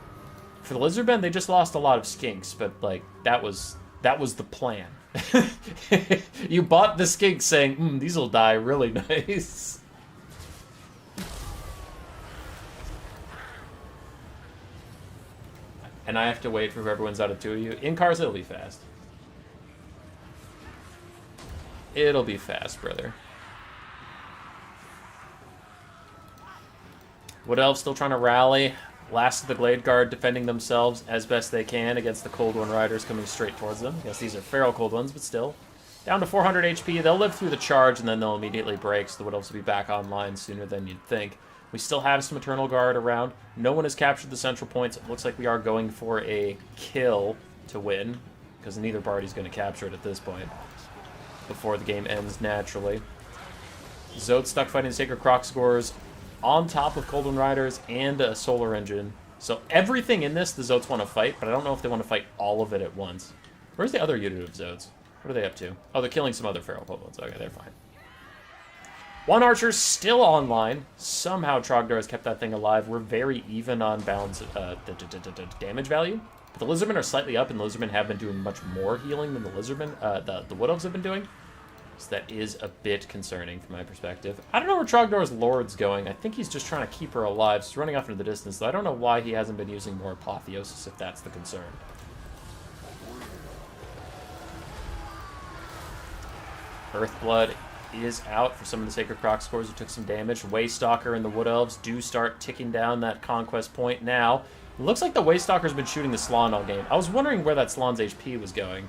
For the Lizardmen, they just lost a lot of Skinks, but like that was the plan. You bought the Skink saying, these will die really nice. And I have to wait for whoever wins out of 2 of you. In cars, it'll be fast. It'll be fast, brother. Wood Elves still trying to rally. Last of the Glade Guard defending themselves as best they can against the Cold One Riders coming straight towards them. Yes, these are feral Cold Ones, but still. Down to 400 HP. They'll live through the charge, and then they'll immediately break, so the Wood Elves will be back online sooner than you'd think. We still have some Eternal Guard around. No one has captured the central points. It looks like we are going for a kill to win, because neither party's going to capture it at this point before the game ends naturally. Zote stuck fighting the Sacred Crocscores on top of Cold One Riders and a Solar Engine. So everything in this, the Zotes want to fight, but I don't know if they want to fight all of it at once. Where's the other unit of Zotes? What are they up to? Oh, they're killing some other feral Kobolds. Okay, they're fine. One Archer still online. Somehow Trogdor has kept that thing alive. We're very even on balance damage value. But the Lizardmen are slightly up, and the Lizardmen have been doing much more healing than the Lizardmen, the Wood Elves have been doing. So that is a bit concerning from my perspective. I don't know where Trogdor's Lord's going. I think he's just trying to keep her alive. She's running off into the distance, though I don't know why he hasn't been using more Apotheosis, if that's the concern. Earthblood is out for some of the Sacred Crocscores who took some damage. Waystalker and the Wood Elves do start ticking down that Conquest point now. It looks like the Waystalker's been shooting the Slann all game. I was wondering where that Slann's HP was going.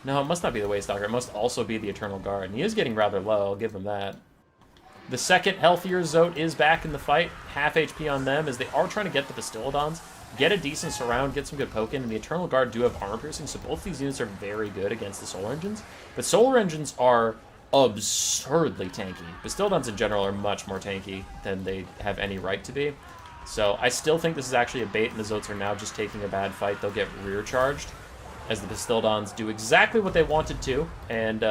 No, it must not be the Waystalker. It must also be the Eternal Guard. And he is getting rather low, I'll give him that. The second healthier Zote is back in the fight. Half HP on them as they are trying to get the Bastiladons. Get a decent surround, get some good poking, and the Eternal Guard do have armor piercing, so both these units are very good against the Solar Engines. But Solar Engines are absurdly tanky. Bastiladons in general are much more tanky than they have any right to be. So I still think this is actually a bait, and the Zotes are now just taking a bad fight. They'll get rear charged as the Bastiladons do exactly what they wanted to and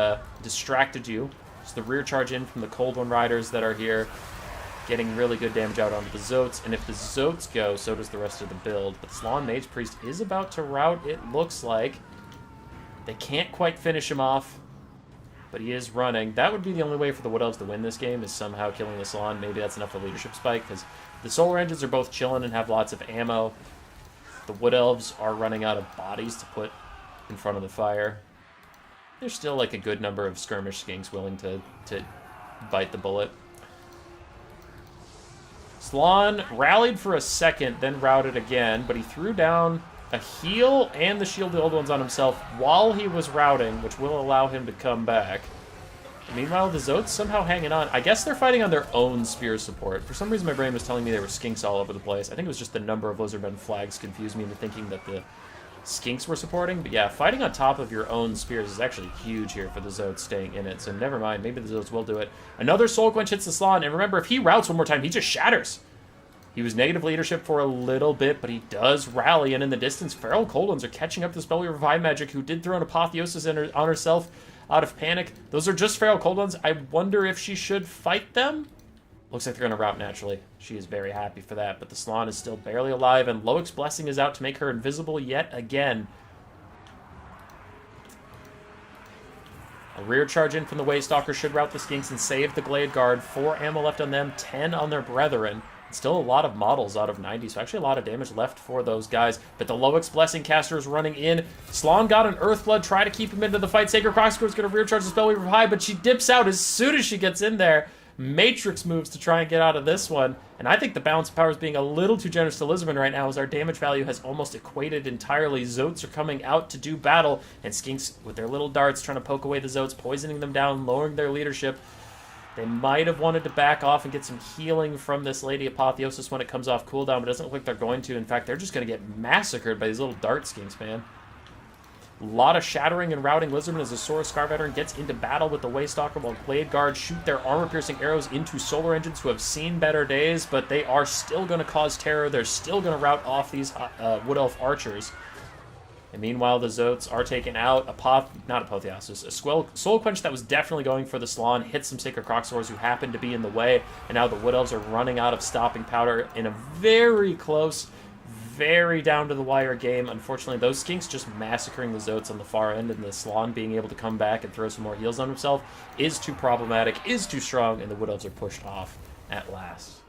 distracted you. Just the rear charge in from the Cold One Riders that are here, getting really good damage out onto the Zotes. And if the Zotes go, so does the rest of the build. But Slann Mage Priest is about to rout, it looks like. They can't quite finish him off, but he is running. That would be the only way for the Wood Elves to win this game, is somehow killing the Slann. Maybe that's enough for leadership spike, because the Solar Engines are both chilling and have lots of ammo. The Wood Elves are running out of bodies to put in front of the fire. There's still like a good number of skirmish skinks willing to bite the bullet. Slann rallied for a second, then routed again, but he threw down a heal and the Shield of the Old Ones on himself while he was routing, which will allow him to come back. Meanwhile, the Zotes somehow hanging on. I guess they're fighting on their own spear support. For some reason, my brain was telling me there were skinks all over the place. I think it was just the number of Lizardmen flags confused me into thinking that the skinks were supporting. But yeah, fighting on top of your own spears is actually huge here for the Zotes staying in it. So never mind. Maybe the Zotes will do it. Another Soul Quench hits the Slann. And remember, if he routes one more time, he just shatters. He was negative leadership for a little bit, but he does rally. And in the distance, Feral Cold Ones are catching up to Spell Revive Magic, who did throw an Apotheosis on herself out of panic. Those are just Feral Cold Ones. I wonder if she should fight them. Looks like they're going to rout naturally. She is very happy for that, but the Slann is still barely alive, and Loic's Blessing is out to make her invisible yet again. A rear charge in from the Waystalker should rout the Skinks and save the Glade Guard. 4 ammo left on them, 10 on their brethren. Still a lot of models out of 90, so actually a lot of damage left for those guys. But the Loic's Blessing caster is running in. Slann got an Earthblood, try to keep him into the fight. Sacred Crocscore is going to rear charge the spell Revive, but she dips out as soon as she gets in there. Matrix moves to try and get out of this one. And I think the balance of power is being a little too generous to Lisbon right now, as our damage value has almost equated entirely. Zotes are coming out to do battle, and Skinks with their little darts trying to poke away the Zotes, poisoning them down, lowering their leadership. They might have wanted to back off and get some healing from this Lady Apotheosis when it comes off cooldown, but it doesn't look like they're going to. In fact, they're just going to get massacred by these little dart Skinks, man. A lot of shattering and routing Lizardman as the Sora Scar Veteran gets into battle with the Waystalker, while Blade Guards shoot their armor-piercing arrows into Solar Engines, who have seen better days, but they are still going to cause terror. They're still going to rout off these Wood Elf archers. And meanwhile, the Zotes are taken out. Not Apotheosis. A Soul Quench that was definitely going for the Slann hit some Sacred Croxors who happened to be in the way, and now the Wood Elves are running out of stopping powder in a very close, very down-to-the-wire game. Unfortunately, those Skinks just massacring the Zotes on the far end, and the Slann being able to come back and throw some more heals on himself is too problematic, is too strong, and the Wood Elves are pushed off at last.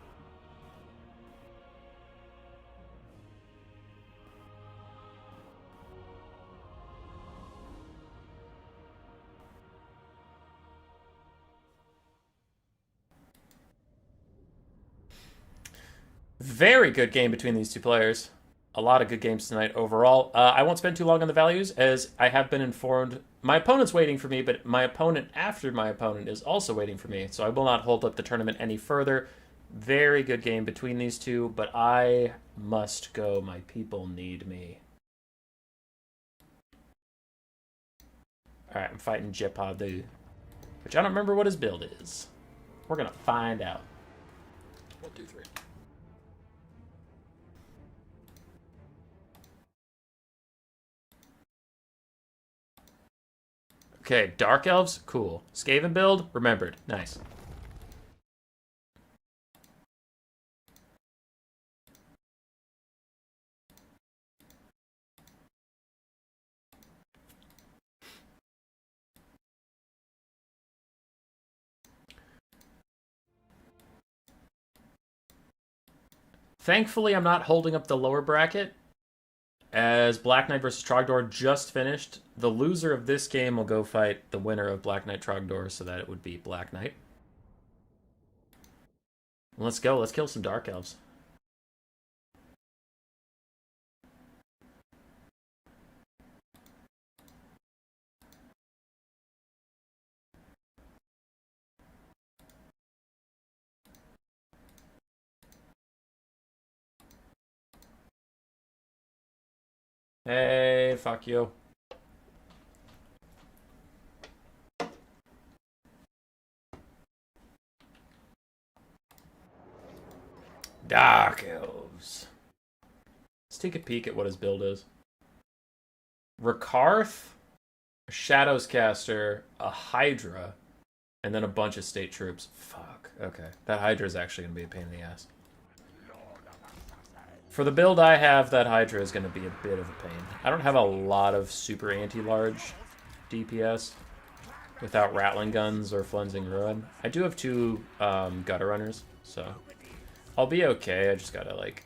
Very good game between these two players. A lot of good games tonight overall. I won't spend too long on the values, as I have been informed. My opponent's waiting for me, but my opponent after my opponent is also waiting for me, so I will not hold up the tournament any further. Very good game between these two, but I must go. My people need me. Alright, I'm fighting Jepadu, which I don't remember what his build is. We're going to find out. 1, 2, 3. Okay, Dark Elves, cool. Skaven build, remembered. Nice. Thankfully, I'm not holding up the lower bracket, as Black Knight versus Trogdor just finished. The loser of this game will go fight the winner of Black Knight Trogdor, so that it would be Black Knight. Let's go. Let's kill some Dark Elves. Hey, fuck you. Dark Elves. Let's take a peek at what his build is. Rakarth, a Shadows Caster, a Hydra, and then a bunch of state troops. Fuck. Okay. That Hydra is actually going to be a pain in the ass. For the build I have, that Hydra is going to be a bit of a pain. I don't have a lot of super anti-large DPS without Rattling Guns or Flensing Ruin. I do have 2 Gutter Runners, so I'll be okay. I just gotta, like,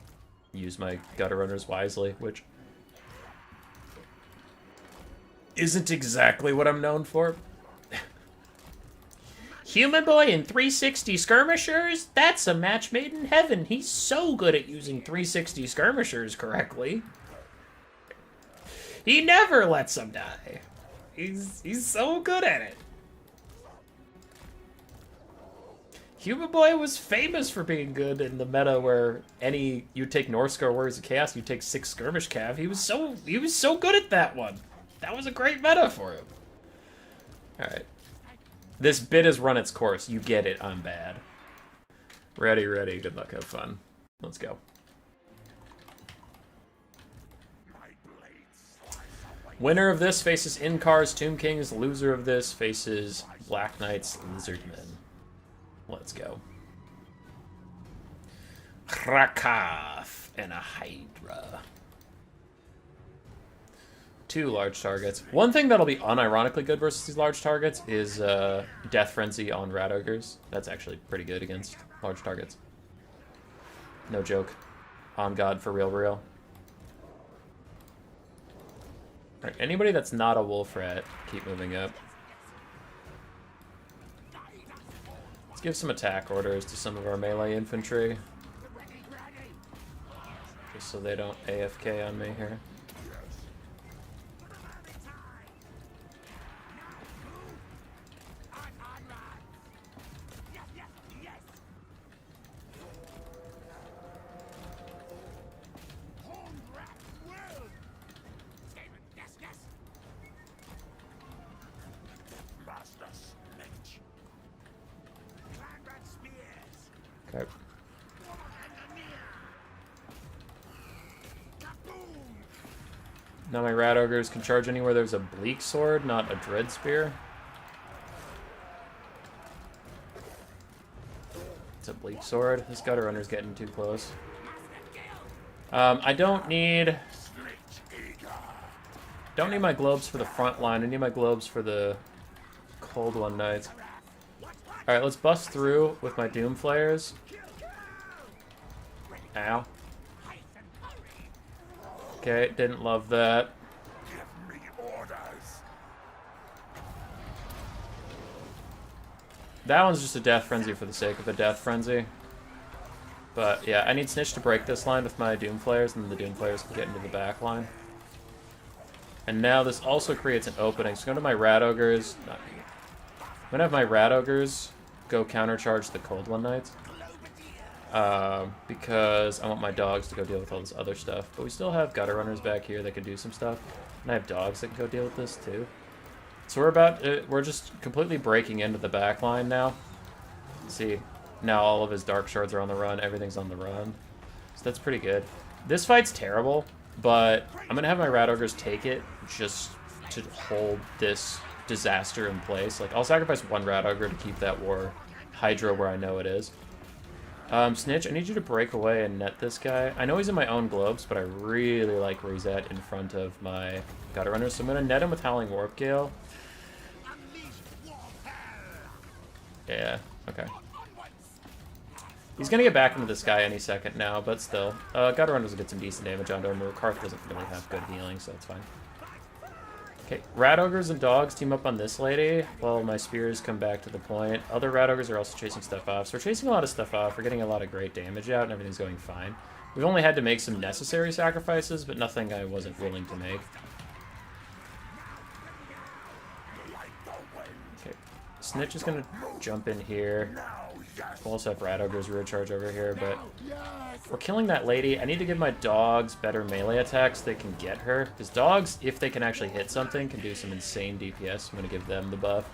use my Gutter Runners wisely, which isn't exactly what I'm known for. Human Boy and 360 Skirmishers? That's a match made in heaven. He's so good at using 360 Skirmishers correctly. He never lets them die. He's so good at it. Human Boy was famous for being good in the meta where you take Northscar Warriors of Chaos, you take 6 Skirmish Cav. He was so good at that one. That was a great meta for him. Alright. This bit has run its course. You get it, I'm bad. Ready, ready. Good luck, have fun. Let's go. Winner of this faces Inkar's Tomb Kings. Loser of this faces Black Knight's Lizardmen. Let's go. Rakarth and a Hydra. 2 large targets. One thing that'll be unironically good versus these large targets is Death Frenzy on Rat Ogres. That's actually pretty good against large targets. No joke. On God, for real, real. Alright, anybody that's not a Wolf Rat, keep moving up. Let's give some attack orders to some of our melee infantry. Just so they don't AFK on me here. Okay. Now my rat ogres can charge anywhere there's a bleak sword, not a dread spear. It's a bleak sword. This gutter runner's getting too close. I don't need my globes for the front line. I need my globes for the cold one knights. Alright, let's bust through with my doom flares. Ow. Okay, didn't love that. Give me orders. That one's just a death frenzy for the sake of a death frenzy. But yeah, I need Snitch to break this line with my doom flares, and then the doom flares can get into the back line. And now this also creates an opening. So go to my rat ogres. I'm gonna have my rat ogres go countercharge the cold one knights. Because I want my dogs to go deal with all this other stuff. But we still have gutter runners back here that can do some stuff. And I have dogs that can go deal with this too. So we're just completely breaking into the back line now. See, now all of his dark shards are on the run. Everything's on the run. So that's pretty good. This fight's terrible, but I'm going to have my rat ogres take it just to hold this disaster in place. Like, I'll sacrifice one rat ogre to keep that war hydra where I know it is. Snitch, I need you to break away and net this guy. I know he's in my own globes, but I really like where he's at in front of my gutter runners. So I'm going to net him with Howling Warp Gale. Yeah, okay. He's going to get back into this guy any second now, but still. Gutter runners will get some decent damage onto him. Karth doesn't really have good healing, so it's fine. Okay, rat ogres and dogs team up on this lady while my spears come back to the point. Other rat ogres are also chasing stuff off. So we're chasing a lot of stuff off. We're getting a lot of great damage out, and everything's going fine. We've only had to make some necessary sacrifices, but nothing I wasn't willing to make. Okay, Snitch is going to jump in here. We'll also have rat ogres rear charge over here, but we're killing that lady. I need to give my dogs better melee attacks so they can get her. Because dogs, if they can actually hit something, can do some insane DPS. I'm going to give them the buff.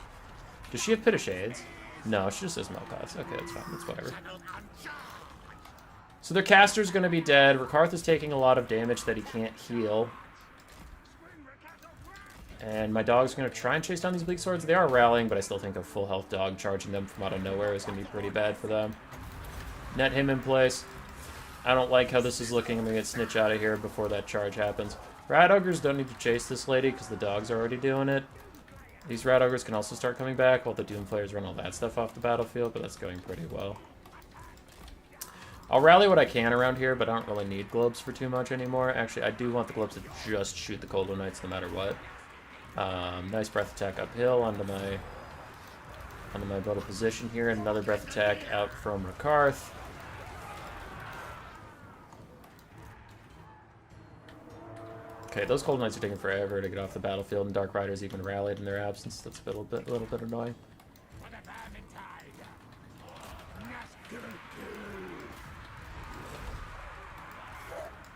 Does she have Pit of Shades? No, she just has Melkoths. Okay, that's fine. That's whatever. So their caster's going to be dead. Rakarth is taking a lot of damage that he can't heal. And my dog's going to try and chase down these bleak swords. They are rallying, but I still think a full health dog charging them from out of nowhere is going to be pretty bad for them. Net him in place. I don't like how this is looking. I'm going to get Snitch out of here before that charge happens. Rat ogres don't need to chase this lady because the dogs are already doing it. These rat ogres can also start coming back while the doom flares run all that stuff off the battlefield, but that's going pretty well. I'll rally what I can around here, but I don't really need globes for too much anymore. Actually, I do want the globes to just shoot the Cold One Knights no matter what. Nice breath attack uphill onto my battle position here, and another breath attack out from Rakarth. Okay, those Cold Knights are taking forever to get off the battlefield, and Dark Riders even rallied in their absence. That's a little bit annoying.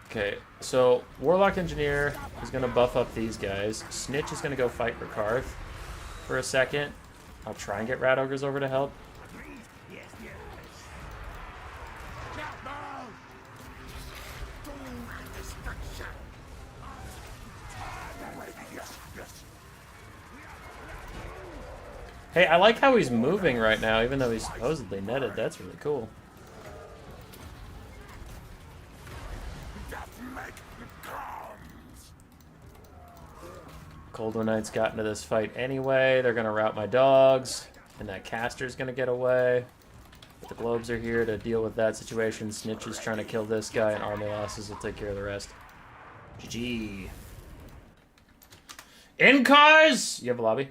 Okay, so Warlock Engineer is going to buff up these guys. Snitch is going to go fight Rakarth for a second. I'll try and get Rat Ogres over to help. Hey, I like how he's moving right now, even though he's supposedly netted. That's really cool. Cold One Knight's got into this fight anyway. They're going to rout my dogs, and that caster's going to get away. But the globes are here to deal with that situation. Snitch is trying to kill this guy, and army losses will take care of the rest. GG. In cars! You have a lobby?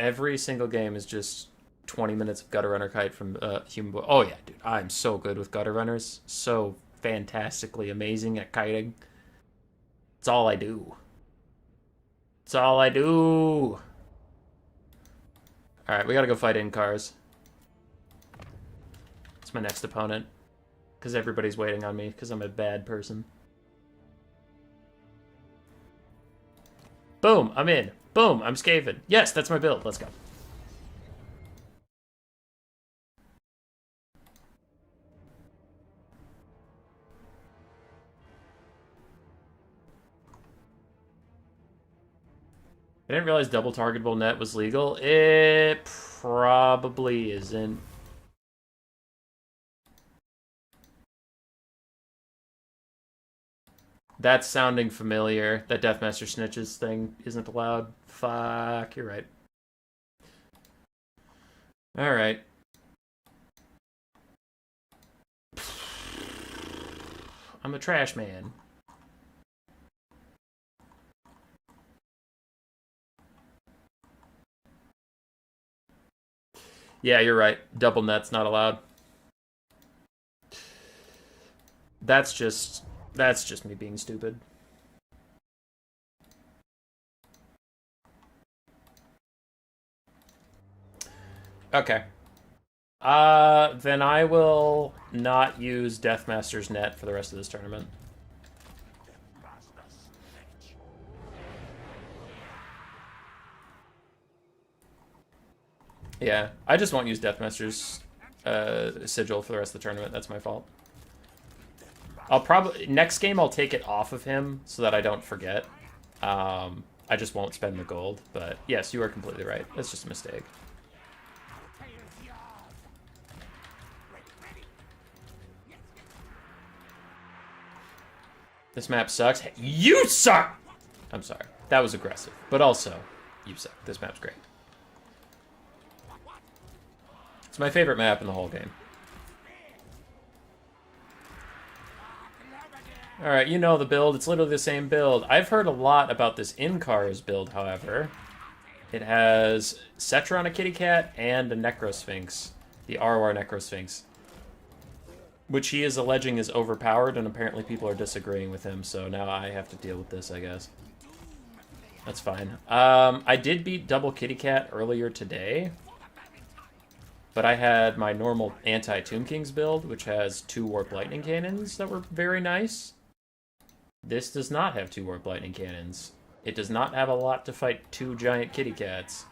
Every single game is just 20 minutes of gutter runner kite from human boy. Oh yeah, dude, I'm so good with gutter runners. So fantastically amazing at kiting. It's all I do. It's all I do. All right, we gotta go fight in cars. It's my next opponent. Because everybody's waiting on me, because I'm a bad person. Boom, I'm in. Boom, I'm Skaven. Yes, that's my build. Let's go. I didn't realize double targetable net was legal. It probably isn't. That's sounding familiar. That Deathmaster Snitches thing isn't allowed. Fuck, you're right. Alright. I'm a trash man. Yeah, you're right. Double net's not allowed. That's just me being stupid. Okay. Then I will not use Deathmaster's net for the rest of this tournament. Yeah, I just won't use Deathmaster's sigil for the rest of the tournament. That's my fault. I'll probably next game I'll take it off of him so that I don't forget. I just won't spend the gold. But yes, you are completely right. That's just a mistake. This map sucks. Hey, you suck! I'm sorry. That was aggressive. But also, you suck. This map's great. It's my favorite map in the whole game. Alright, you know the build. It's literally the same build. I've heard a lot about this in-cars build, however. It has Cetra on a kitty cat and a Necrosphinx. The ROR Necrosphinx. Which he is alleging is overpowered, and apparently people are disagreeing with him, so now I have to deal with this, I guess. That's fine. I did beat Double Kitty Cat earlier today. But I had my normal anti-Tomb Kings build, which has 2 Warp Lightning Cannons that were very nice. This does not have 2 Warp Lightning Cannons. It does not have a lot to fight 2 giant kitty cats.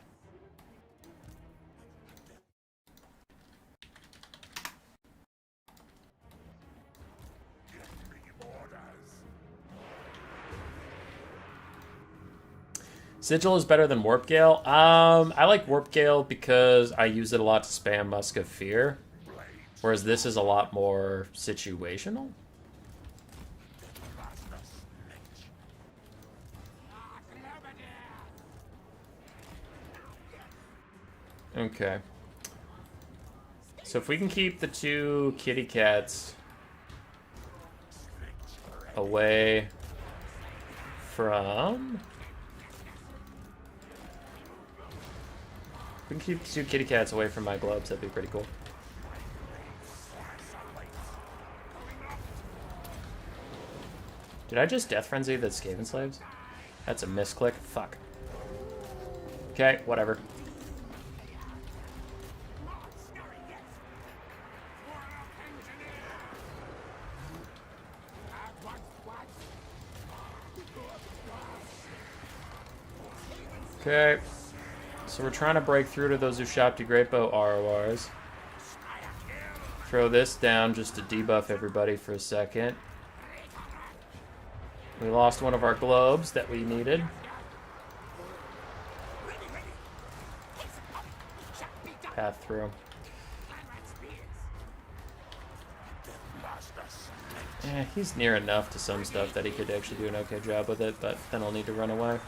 Sigil is better than Warp Gale. I like Warp Gale because I use it a lot to spam Musk of Fear. Whereas this is a lot more situational. Okay. So if we can keep the 2 kitty cats away from... If we can keep the 2 kitty cats away from my globes, that'd be pretty cool. Did I just Death Frenzy the Skaven Slaves? That's a misclick. Fuck. Okay, whatever. Okay. So we're trying to break through to those Ushapti Greatbow RORs. Throw this down just to debuff everybody for a second. We lost one of our globes that we needed. Path through. He's near enough to some stuff that he could actually do an okay job with it, but then I'll need to run away.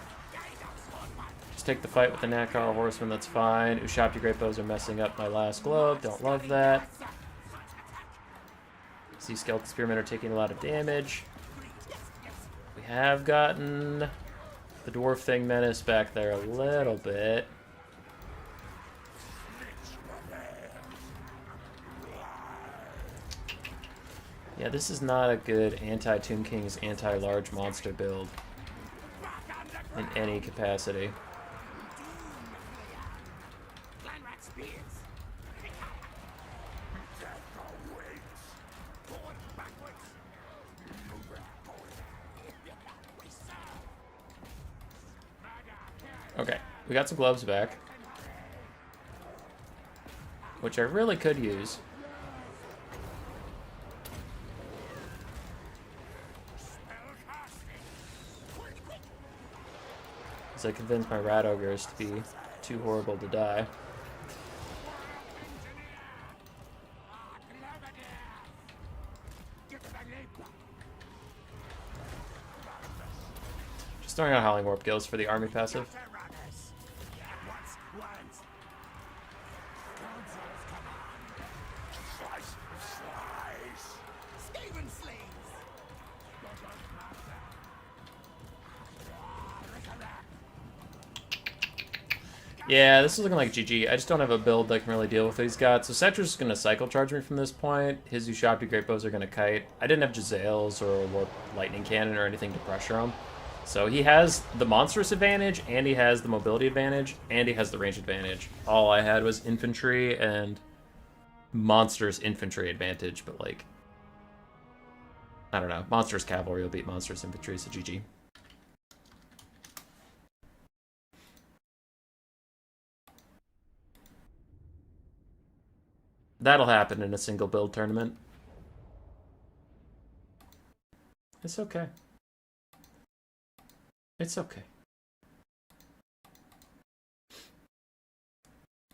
Just take the fight with the Nakar Horseman, that's fine. Ushapti Greatbows are messing up my last globe, don't love that. See Skeleton Spearmen are taking a lot of damage. We have gotten the Dwarf Thing Menace back there a little bit. Yeah, this is not a good anti-Tomb King's anti-large monster build in any capacity. Okay, we got some gloves back, which I really could use. As I convince my rat ogres to be too horrible to die. Just throwing out Howling Warp Gills for the army passive. Yeah, this is looking like GG. I just don't have a build that can really deal with what he's got. So Cetra's just going to cycle charge me from this point. His Ushabti Great Bows are going to kite. I didn't have Jezzails or Warp Lightning Cannon or anything to pressure him. So he has the monstrous advantage, and he has the mobility advantage, and he has the range advantage. All I had was infantry and monstrous infantry advantage, but like, I don't know. Monstrous cavalry will beat monstrous infantry, so GG. That'll happen in a single build tournament. It's okay. It's okay.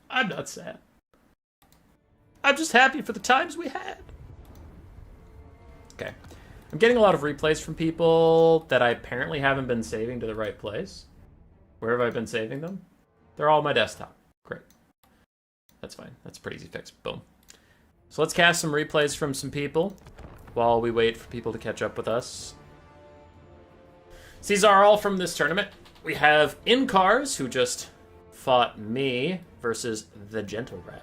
I'm not sad. I'm just happy for the times we had. Okay. I'm getting a lot of replays from people that I apparently haven't been saving to the right place. Where have I been saving them? They're all on my desktop. Great. That's fine. That's a pretty easy fix. Boom. So let's cast some replays from some people while we wait for people to catch up with us. These are all from this tournament. We have Incars, who just fought me, versus the Gentle Rat.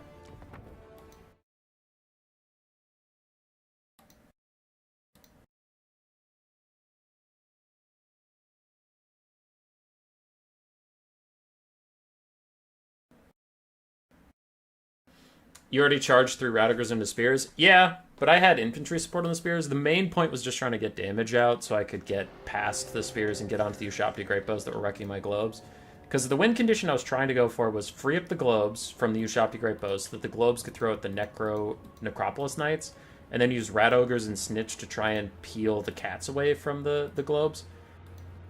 You already charged through Radagers into Spears? Yeah, but I had infantry support on the Spears. The main point was just trying to get damage out so I could get past the Spears and get onto the Ushabti Great Bows that were wrecking my globes. Because the win condition I was trying to go for was free up the globes from the Ushabti Great Bows so that the globes could throw at the Necropolis Knights, and then use Rat Ogres and Snitch to try and peel the cats away from the globes.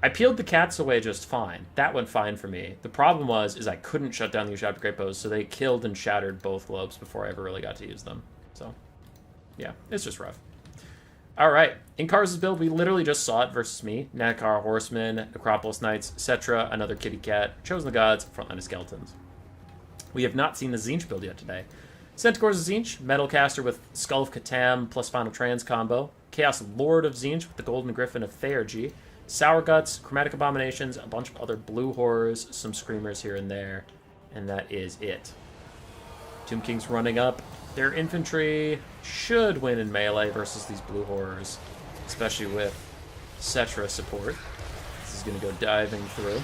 I peeled the cats away just fine. That went fine for me. The problem is I couldn't shut down the Ushabti Great Bows, so they killed and shattered both globes before I ever really got to use them. So, yeah, it's just rough. All right, in Cars' build, we literally just saw it versus me. Nakar Horsemen, Necropolis Knights, etc., another kitty cat, Chosen the Gods, Frontline of Skeletons. We have not seen the Tzeentch build yet today. Centaur's Tzeentch, Metalcaster with Skull of Catan plus Final Trans combo, Chaos Lord of Tzeentch with the Golden Griffin of Theurgy, Sour Guts, Chromatic Abominations, a bunch of other blue horrors, some screamers here and there, and that is it. Tomb King's running up. Their infantry should win in melee versus these blue horrors, especially with Cetra support. This is going to go diving through.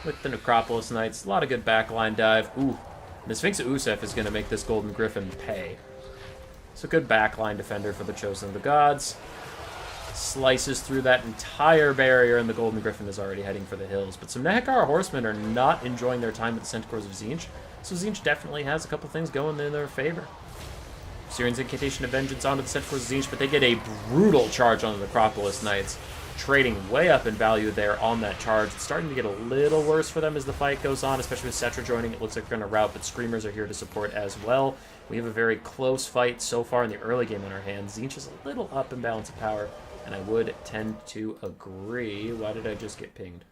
With the Necropolis Knights, a lot of good backline dive. Ooh, the Sphinx of Usef is going to make this Golden Griffin pay. So good backline defender for the Chosen of the Gods. Slices through that entire barrier, and the Golden Griffin is already heading for the hills. But some Nehekara horsemen are not enjoying their time with the Centaurs of Tzeentch, so Tzeentch definitely has a couple things going in their favor. Syrian's Incantation of Vengeance onto the Centaurs of Tzeentch, but they get a brutal charge on the Necropolis Knights, trading way up in value there on that charge. It's starting to get a little worse for them as the fight goes on, especially with Cetra joining. It looks like they're going to rout, but Screamers are here to support as well. We have a very close fight so far in the early game in our hands. Tzeentch is a little up in balance of power, and I would tend to agree. Why did I just get pinged?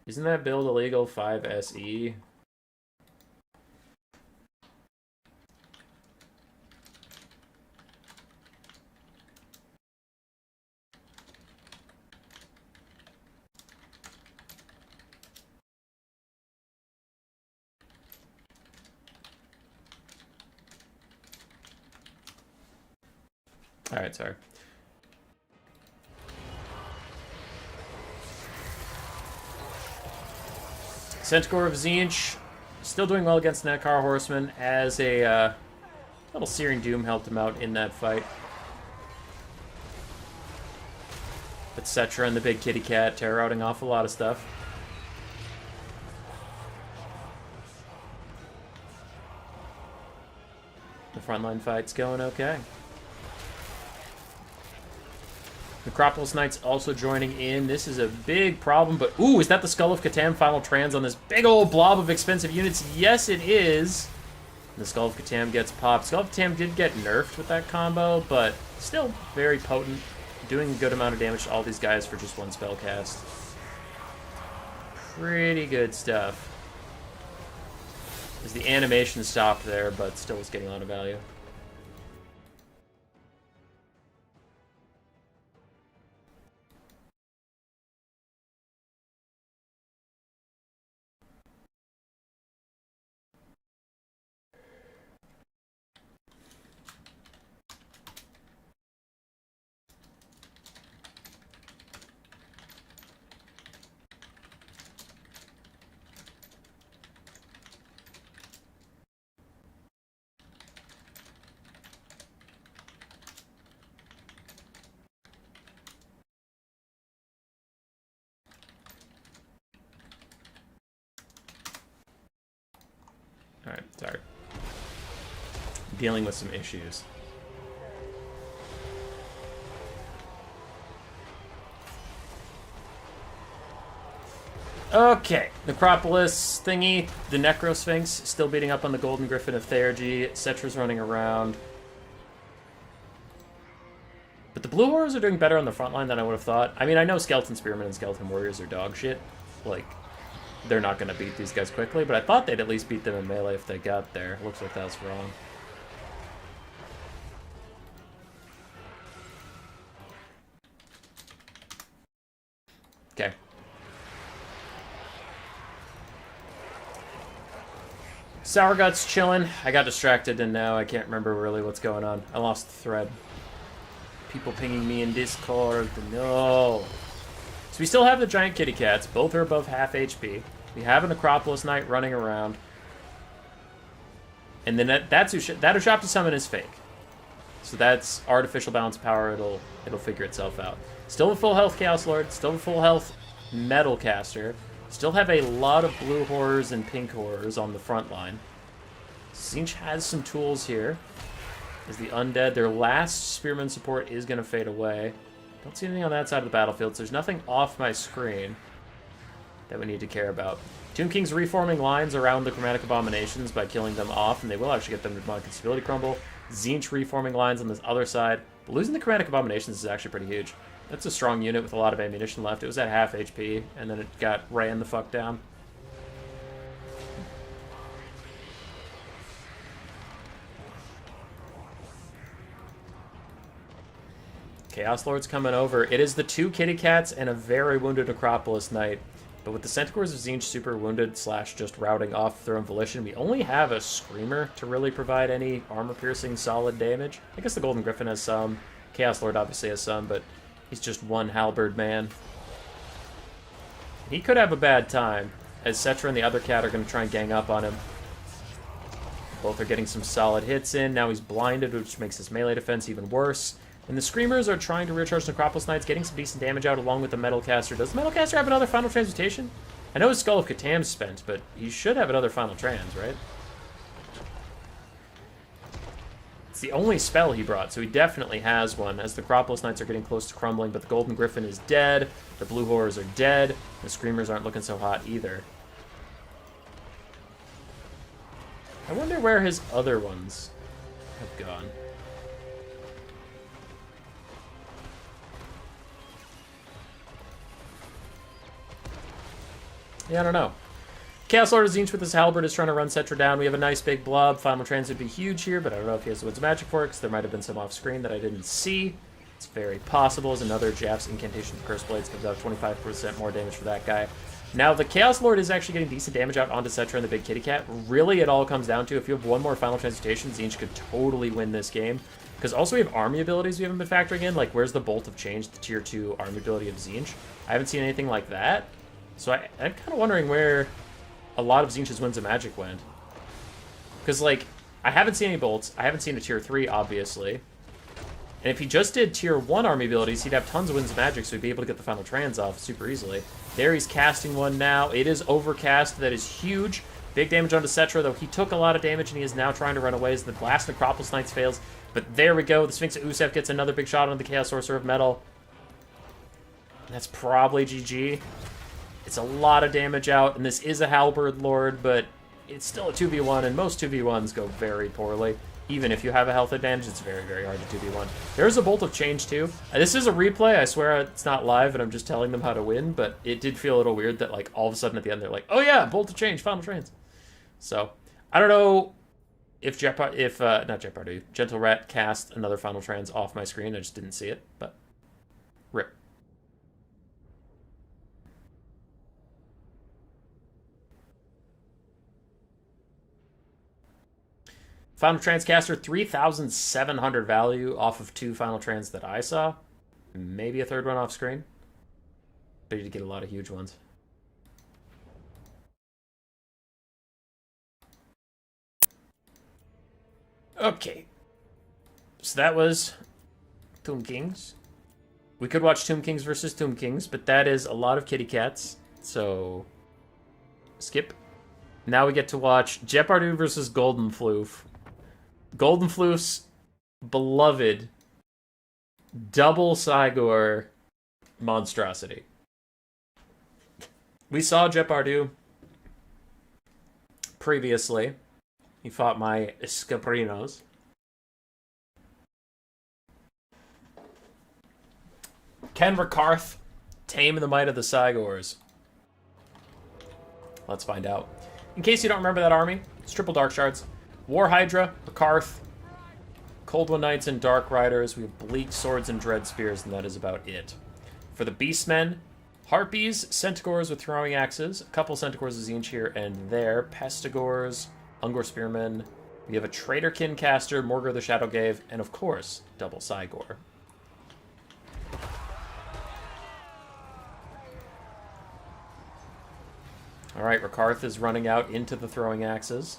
Isn't that build illegal 5 SE? Alright, sorry. Centaur of Tzeentch, still doing well against the Nekar Horseman, as a little Searing Doom helped him out in that fight. But Cetra and the big kitty cat terror-outing off a lot of stuff. The frontline fight's going okay. Necropolis Knights also joining in. This is a big problem, but ooh, is that the Skull of Catan final trans on this big old blob of expensive units? Yes, it is. The Skull of Catan gets popped. Skull of Catan did get nerfed with that combo, but still very potent. Doing a good amount of damage to all these guys for just one spell cast. Pretty good stuff. As the animation stopped there, but still was getting a lot of value. Alright, sorry. Dealing with some issues. Okay, Necropolis thingy, the Necrosphinx, still beating up on the Golden Griffin of Theurgy. Cetra's running around. But the Blue Horrors are doing better on the front line than I would have thought. I mean, I know Skeleton Spearmen and Skeleton Warriors are dog shit. Like, they're not going to beat these guys quickly, but I thought they'd at least beat them in melee if they got there. Looks like that's wrong. Okay. Sourgut's chilling. I got distracted and now I can't remember really what's going on. I lost the thread. People pinging me in Discord. No. So we still have the giant kitty cats. Both are above half HP. We have an Necropolis Knight running around. And then that Ushapti summon is fake. So that's artificial balance power. It'll figure itself out. Still a full health Chaos Lord. Still a full health Metal Caster. Still have a lot of blue horrors and pink horrors on the front line. Tzeentch has some tools here. As the undead, their last spearman support is going to fade away. Don't see anything on that side of the battlefield, so there's nothing off my screen that we need to care about. Tomb King's reforming lines around the Chromatic Abominations by killing them off, and they will actually get them to Demonic Instability Crumble. Tzeentch reforming lines on this other side. But losing the Chromatic Abominations is actually pretty huge. That's a strong unit with a lot of ammunition left. It was at half HP, and then it got ran the fuck down. Chaos Lord's coming over. It is the two kitty cats and a very wounded Necropolis Knight. But with the Centaurs of Tzeentch super wounded / just routing off their own volition, we only have a Screamer to really provide any armor-piercing solid damage. I guess the Golden Griffin has some. Chaos Lord obviously has some, but he's just one halberd man. He could have a bad time, as Cetra and the other cat are going to try and gang up on him. Both are getting some solid hits in. Now he's blinded, which makes his melee defense even worse. And the Screamers are trying to recharge Necropolis Knights, getting some decent damage out along with the Metal Caster. Does the Metal Caster have another Final Transmutation? I know his Skull of Catam's spent, but he should have another Final Trans, right? It's the only spell he brought, so he definitely has one, as the Necropolis Knights are getting close to crumbling, but the Golden Griffin is dead, the Blue Horrors are dead, the Screamers aren't looking so hot either. I wonder where his other ones have gone. Yeah, I don't know. Chaos Lord of Tzeentch with his halberd is trying to run Cetra down. We have a nice big blob. Final Trans would be huge here, but I don't know if he has the Woods of Magic for it, because there might have been some off-screen that I didn't see. It's very possible, as another Jaff's Incantation of Curse Blades comes out 25% more damage for that guy. Now, the Chaos Lord is actually getting decent damage out onto Cetra and the big kitty cat. Really, it all comes down to, if you have one more Final Transmutation, Tzeentch could totally win this game. Because also we have army abilities we haven't been factoring in. Like, where's the Bolt of Change, the tier 2 army ability of Tzeentch? I haven't seen anything like that. So I'm kind of wondering where a lot of Tzeentch's Winds of Magic went. Because, like, I haven't seen any bolts. I haven't seen a tier 3, obviously. And if he just did tier 1 army abilities, he'd have tons of Winds of Magic, so he'd be able to get the final trans off super easily. There he's casting one now. It is overcast. That is huge. Big damage onto Cetra, though he took a lot of damage, and he is now trying to run away as the Blast Necropolis Knights fails. But there we go. The Sphinx of Usef gets another big shot on the Chaos Sorcerer of Metal. That's probably GG. It's a lot of damage out, and this is a Halberd Lord, but it's still a 2v1, and most 2v1s go very poorly. Even if you have a health advantage, it's very, very hard to 2v1. There's a Bolt of Change, too. This is a replay. I swear it's not live, and I'm just telling them how to win, but it did feel a little weird that, like, all of a sudden at the end, they're like, oh yeah, Bolt of Change, Final Trans. So, I don't know if Gentle Rat cast another Final Trans off my screen. I just didn't see it, but rip. Final Transcaster, 3,700 value off of 2 Final Trans that I saw. Maybe a third one off screen. But you did get a lot of huge ones. Okay. So that was Tomb Kings. We could watch Tomb Kings versus Tomb Kings, but that is a lot of kitty cats. So, skip. Now we get to watch Jeopardy versus Golden Floof. Golden Floof's beloved double Cygor monstrosity. We saw Jeopardy previously. He fought my Escaprinos. Can Rakarth tame the might of the Cygors? Let's find out. In case you don't remember that army, it's triple Dark Shards. War Hydra, Rakarth, Cold One Knights, and Dark Riders. We have Bleak Swords and Dread Spears, and that is about it. For the Beastmen, Harpies, Centaurs with Throwing Axes, a couple Centaurs of Tzeentch here and there, Pestigors, Ungor Spearmen. We have a Traitorkin caster, Morgor the Shadowgave, and of course, double Cygor. Alright, Rakarth is running out into the Throwing Axes.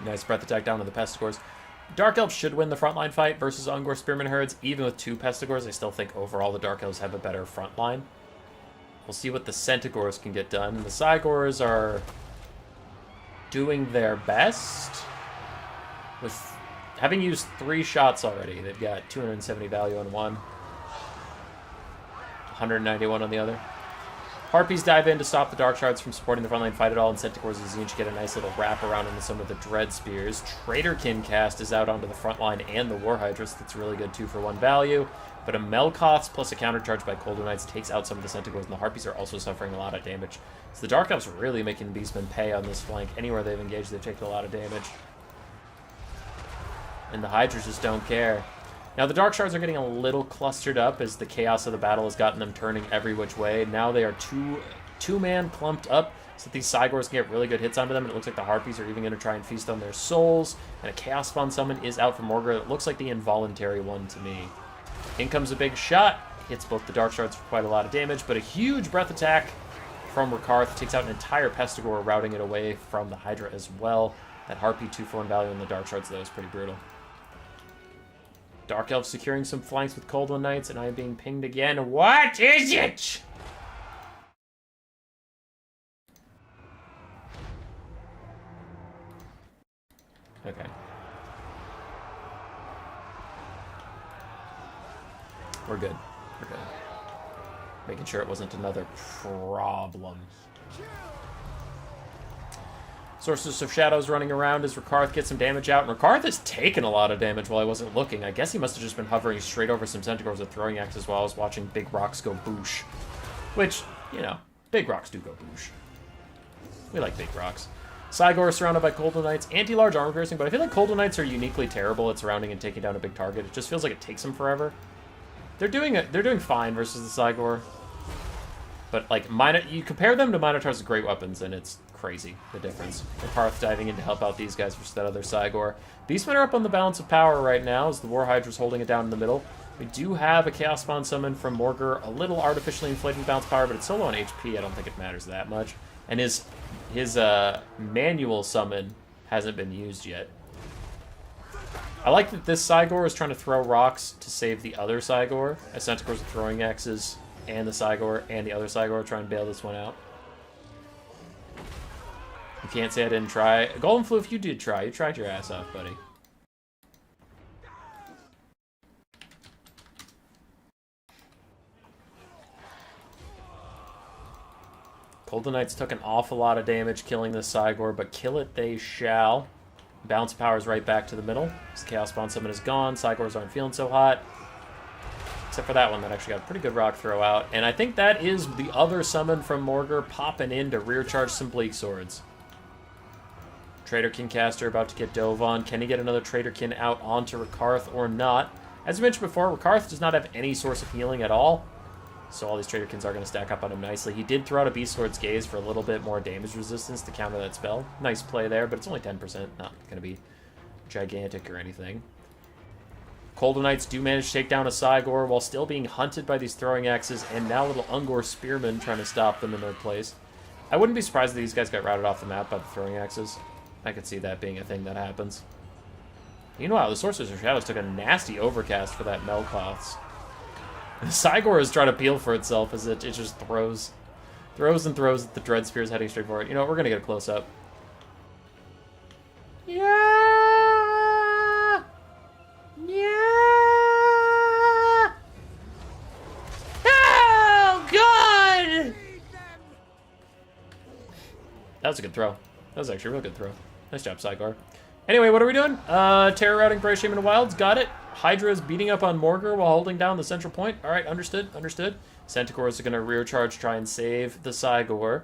Nice breath attack down to the Pestigors. Dark Elves should win the frontline fight versus Ungor Spearman herds. Even with 2 Pestigors, I still think overall the Dark Elves have a better frontline. We'll see what the Centaurs can get done. The Cygors are doing their best. With having used 3 shots already, they've got 270 value on one. 191 on the other. Harpies dive in to stop the Dark Shards from supporting the frontline fight at all, and Centaurs and Tzeentch get a nice little wrap around into some of the Dread Spears. Traitorkin cast is out onto the front line and the War Hydras. That's really good 2-for-1 value. But a Melkoth's plus a countercharge by Colder Knights takes out some of the Centaurs, and the Harpies are also suffering a lot of damage. So the Dark Elves are really making the Beastmen pay on this flank. Anywhere they've engaged, they've taken a lot of damage. And the Hydras just don't care. Now, the Dark Shards are getting a little clustered up as the chaos of the battle has gotten them turning every which way. Now they are two-man clumped up so that these Cygors can get really good hits onto them. And it looks like the Harpies are even going to try and feast on their souls. And a Chaos Spawn Summon is out for Morgor. It looks like the involuntary one to me. In comes a big shot. Hits both the Dark Shards for quite a lot of damage. But a huge breath attack from Rakarth takes out an entire Pestigor, routing it away from the Hydra as well. That Harpy 2-for-1 value in the Dark Shards, though, is pretty brutal. Dark Elves securing some flanks with Cold One Knights, and I am being pinged again. What is it? Okay. We're good. We're good. Making sure it wasn't another problem. Sorceress of Shadows running around as Rakarth gets some damage out. And Rakarth has taken a lot of damage while I wasn't looking. I guess he must have just been hovering straight over some Centaurs with Throwing Axes while I was watching big rocks go boosh. Which, you know, big rocks do go boosh. We like big rocks. Cygor is surrounded by Cold One Knights. Anti-large armor piercing, but I feel like Cold One Knights are uniquely terrible at surrounding and taking down a big target. It just feels like it takes them forever. They're doing fine versus the Cygor. But, like, you compare them to Minotaur's great weapons, and it's crazy, the difference. Rakarth diving in to help out these guys versus that other Cygor. Beastmen are up on the balance of power right now as the War Hydra's holding it down in the middle. We do have a Chaos Spawn summon from Morgr, a little artificially inflated bounce power, but it's so low on HP, I don't think it matters that much. And his manual summon hasn't been used yet. I like that this Cygor is trying to throw rocks to save the other Cygor, as Centaurs are throwing axes, and the Cygor and the other Cygor are trying to bail this one out. You can't say I didn't try. Golden Floof, you did try. You tried your ass off, buddy. Golden Knights took an awful lot of damage killing this Cygor, but kill it they shall. Bounce powers right back to the middle. This Chaos Spawn summon is gone. Cygors aren't feeling so hot. Except for that one that actually got a pretty good rock throw out. And I think that is the other summon from Morgr popping in to rear charge some Bleak Swords. Traderkin caster about to get dove on. Can he get another Traderkin out onto Rakarth or not? As I mentioned before, Rakarth does not have any source of healing at all. So all these Traderkins are going to stack up on him nicely. He did throw out a Beast Sword's Gaze for a little bit more damage resistance to counter that spell. Nice play there, but it's only 10%. Not going to be gigantic or anything. Golden Knights do manage to take down a Cygor while still being hunted by these throwing axes, and now little Ungor Spearmen trying to stop them in their place. I wouldn't be surprised if these guys got routed off the map by the throwing axes. I could see that being a thing that happens. Meanwhile, the Sorcerers of Shadows took a nasty overcast for that Melkoth's. The Cygor is trying to peel for itself as it just throws and throws at the Dread Spears heading straight for it. You know what, we're going to get a close-up. Yeah! Yeah! Oh, God! That was a good throw. That was actually a real good throw. Nice job, Cygor. Anyway, what are we doing? Terror routing Bray Shaman of Wilds. Got it. Hydra is beating up on Morgr while holding down the central point. Alright, understood. Centaur is going to rear charge, try and save the Cygor.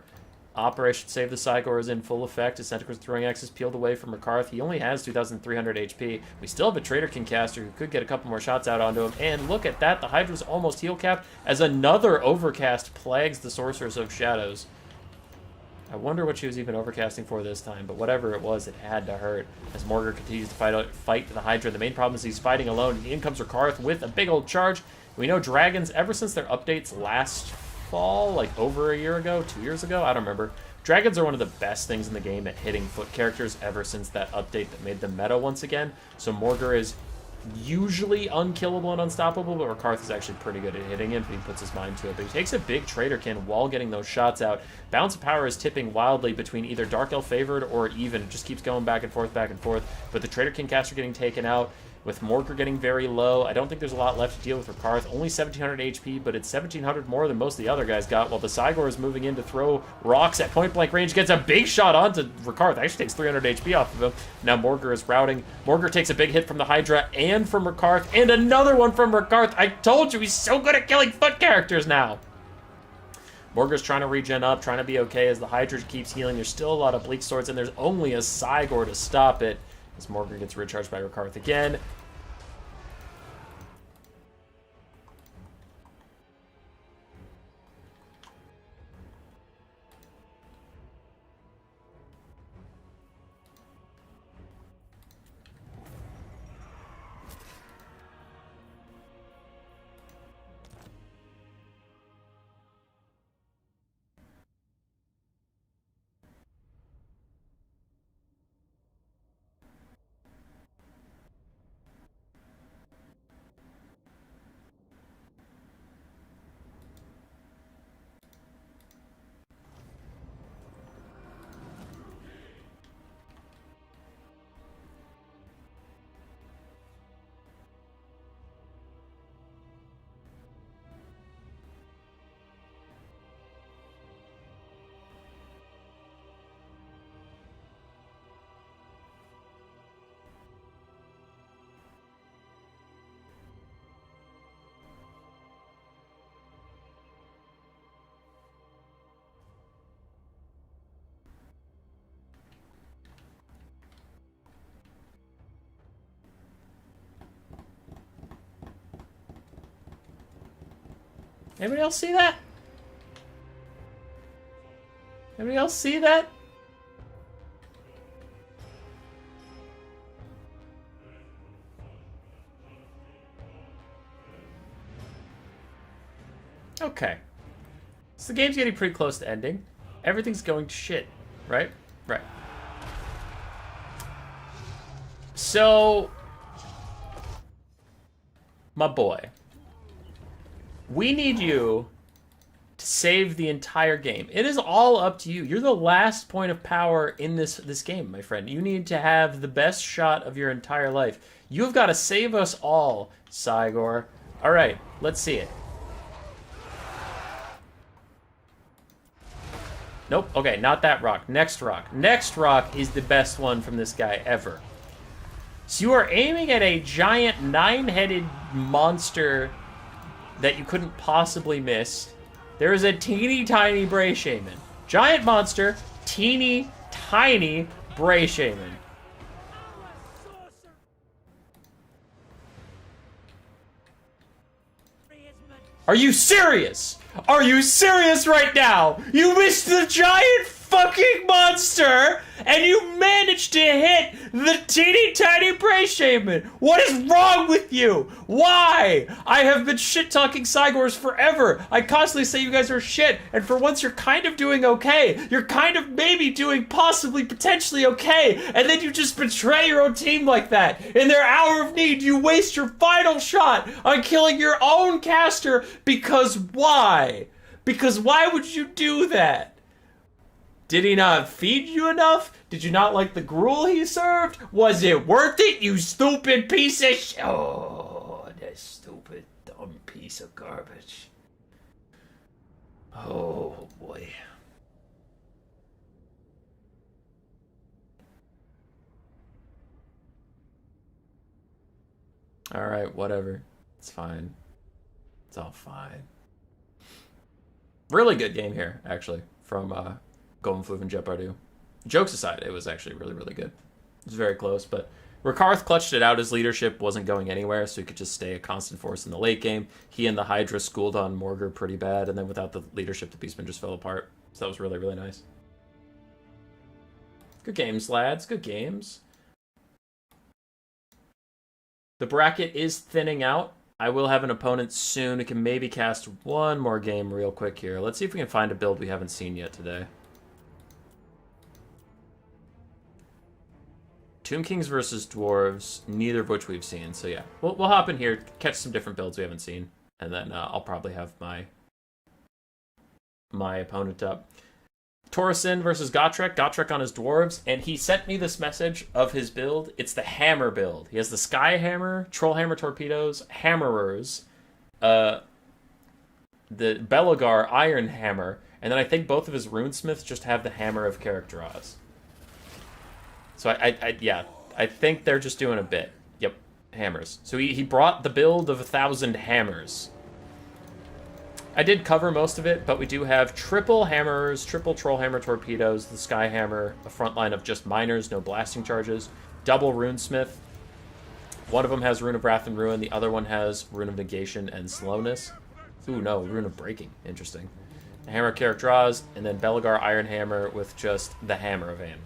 Operation Save the Cygor is in full effect as Centaur's throwing axes peeled away from Rakarth. He only has 2,300 HP. We still have a Traderkin caster who could get a couple more shots out onto him. And look at that, the Hydra's almost heal capped as another overcast plagues the Sorcerers of Shadows. I wonder what she was even overcasting for this time, but whatever it was, it had to hurt. As Morgr continues to fight the Hydra, the main problem is he's fighting alone, and in comes Rakarth with a big old charge. We know dragons, ever since their updates last fall, like over a year ago, 2 years ago, I don't remember. Dragons are one of the best things in the game at hitting foot characters ever since that update that made them meta once again. So Morgr is usually unkillable and unstoppable, but Rakarth is actually pretty good at hitting him if he puts his mind to it. But he takes a big Traderkin while getting those shots out. Bounce of power is tipping wildly between either Dark Elf favored or even. It just keeps going back and forth, But the Traderkin caster getting taken out, with Morgr getting very low. I don't think there's a lot left to deal with Rakarth. Only 1,700 HP, but it's 1,700 more than most of the other guys got, while the Cygor is moving in to throw rocks at point-blank range. Gets a big shot onto Rakarth. Actually takes 300 HP off of him. Now Morgr is routing. Morgr takes a big hit from the Hydra and from Rakarth, and another one from Rakarth. I told you, he's so good at killing foot characters now. Morgr's trying to regen up, trying to be okay as the Hydra keeps healing. There's still a lot of Bleak Swords, and there's only a Cygor to stop it. As Morgr gets recharged by Rakarth again. Anybody else see that? Anybody else see that? Okay. So the game's getting pretty close to ending. Everything's going to shit, right? Right. So, my boy, we need you to save the entire game. It is all up to you. You're the last point of power in this game, my friend. You need to have the best shot of your entire life. You've got to save us all, Cygor. All right, let's see it. Nope. Okay, not that rock. Next rock. Next rock is the best one from this guy ever. So you are aiming at a giant 9-headed monster that you couldn't possibly miss. There is a teeny tiny Bray Shaman. Giant monster, teeny tiny Bray Shaman. Are you serious? Are you serious right now? You missed the giant fucking monster, and you managed to hit the teeny tiny Bray Shaman. What is wrong with you? Why? I have been shit-talking Cygors forever. I constantly say you guys are shit, and for once you're kind of doing okay. You're kind of maybe doing possibly, potentially okay, and then you just betray your own team like that. In their hour of need, you waste your final shot on killing your own caster because why? Because why would you do that? Did he not feed you enough? Did you not like the gruel he served? Was it worth it, you stupid piece of shit? Oh, that stupid, dumb piece of garbage. Oh, boy. Alright, whatever. It's fine. It's all fine. Really good game here, actually, from, Golden Fleuve and Jet Bardu. Jokes aside, it was actually really, really good. It was very close, but Rakarth clutched it out. His leadership wasn't going anywhere, so he could just stay a constant force in the late game. He and the Hydra schooled on Morgur pretty bad, and then without the leadership, the Beastmen just fell apart. So that was really, really nice. Good games, lads. Good games. The bracket is thinning out. I will have an opponent soon who can maybe cast one more game real quick here. Let's see if we can find a build we haven't seen yet today. Tomb Kings versus Dwarves, neither of which we've seen. So yeah, we'll hop in here, catch some different builds we haven't seen, and then I'll probably have my opponent up. Torreson versus Gotrek. Gotrek on his Dwarves, and he sent me this message of his build. It's the Hammer build. He has the Sky Hammer, Troll Hammer Torpedoes, Hammerers, the Belagar Iron Hammer, and then I think both of his Runesmiths just have the Hammer of Character Draws. So I think they're just doing a bit. Yep, hammers. So he brought the build of 1,000 hammers. I did cover most of it, but we do have triple hammers, triple troll hammer torpedoes, the sky hammer, a front line of just miners, no blasting charges, double runesmith. One of them has Rune of Wrath and Ruin, the other one has Rune of Negation and Slowness. Ooh, no, Rune of Breaking. Interesting. The hammer character draws, and then Belagar Iron Hammer with just the Hammer of Anne.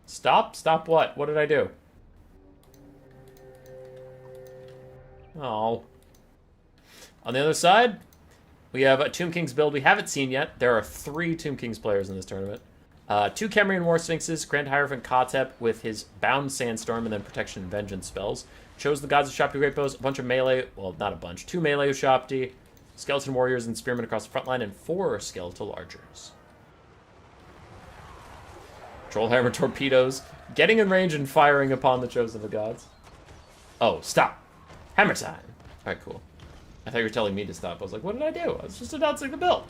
Stop? Stop what? What did I do? Oh. On the other side, we have a Tomb Kings build we haven't seen yet. There are 3 Tomb Kings players in this tournament. 2 Cameron War Sphinxes, Grand Hierophant Kotep with his Bound Sandstorm and then Protection and Vengeance spells. Chose the Gods of Shopti Great Bows, a bunch of melee, well, not a bunch, 2 melee Shopti, Skeleton Warriors and Spearmen across the front line, and 4 Skeletal Archers. Troll Hammer Torpedoes, getting in range and firing upon the Chosen of the Gods. Oh, stop. Hammer time. Alright, cool. I thought you were telling me to stop. I was like, what did I do? I was just announcing the build.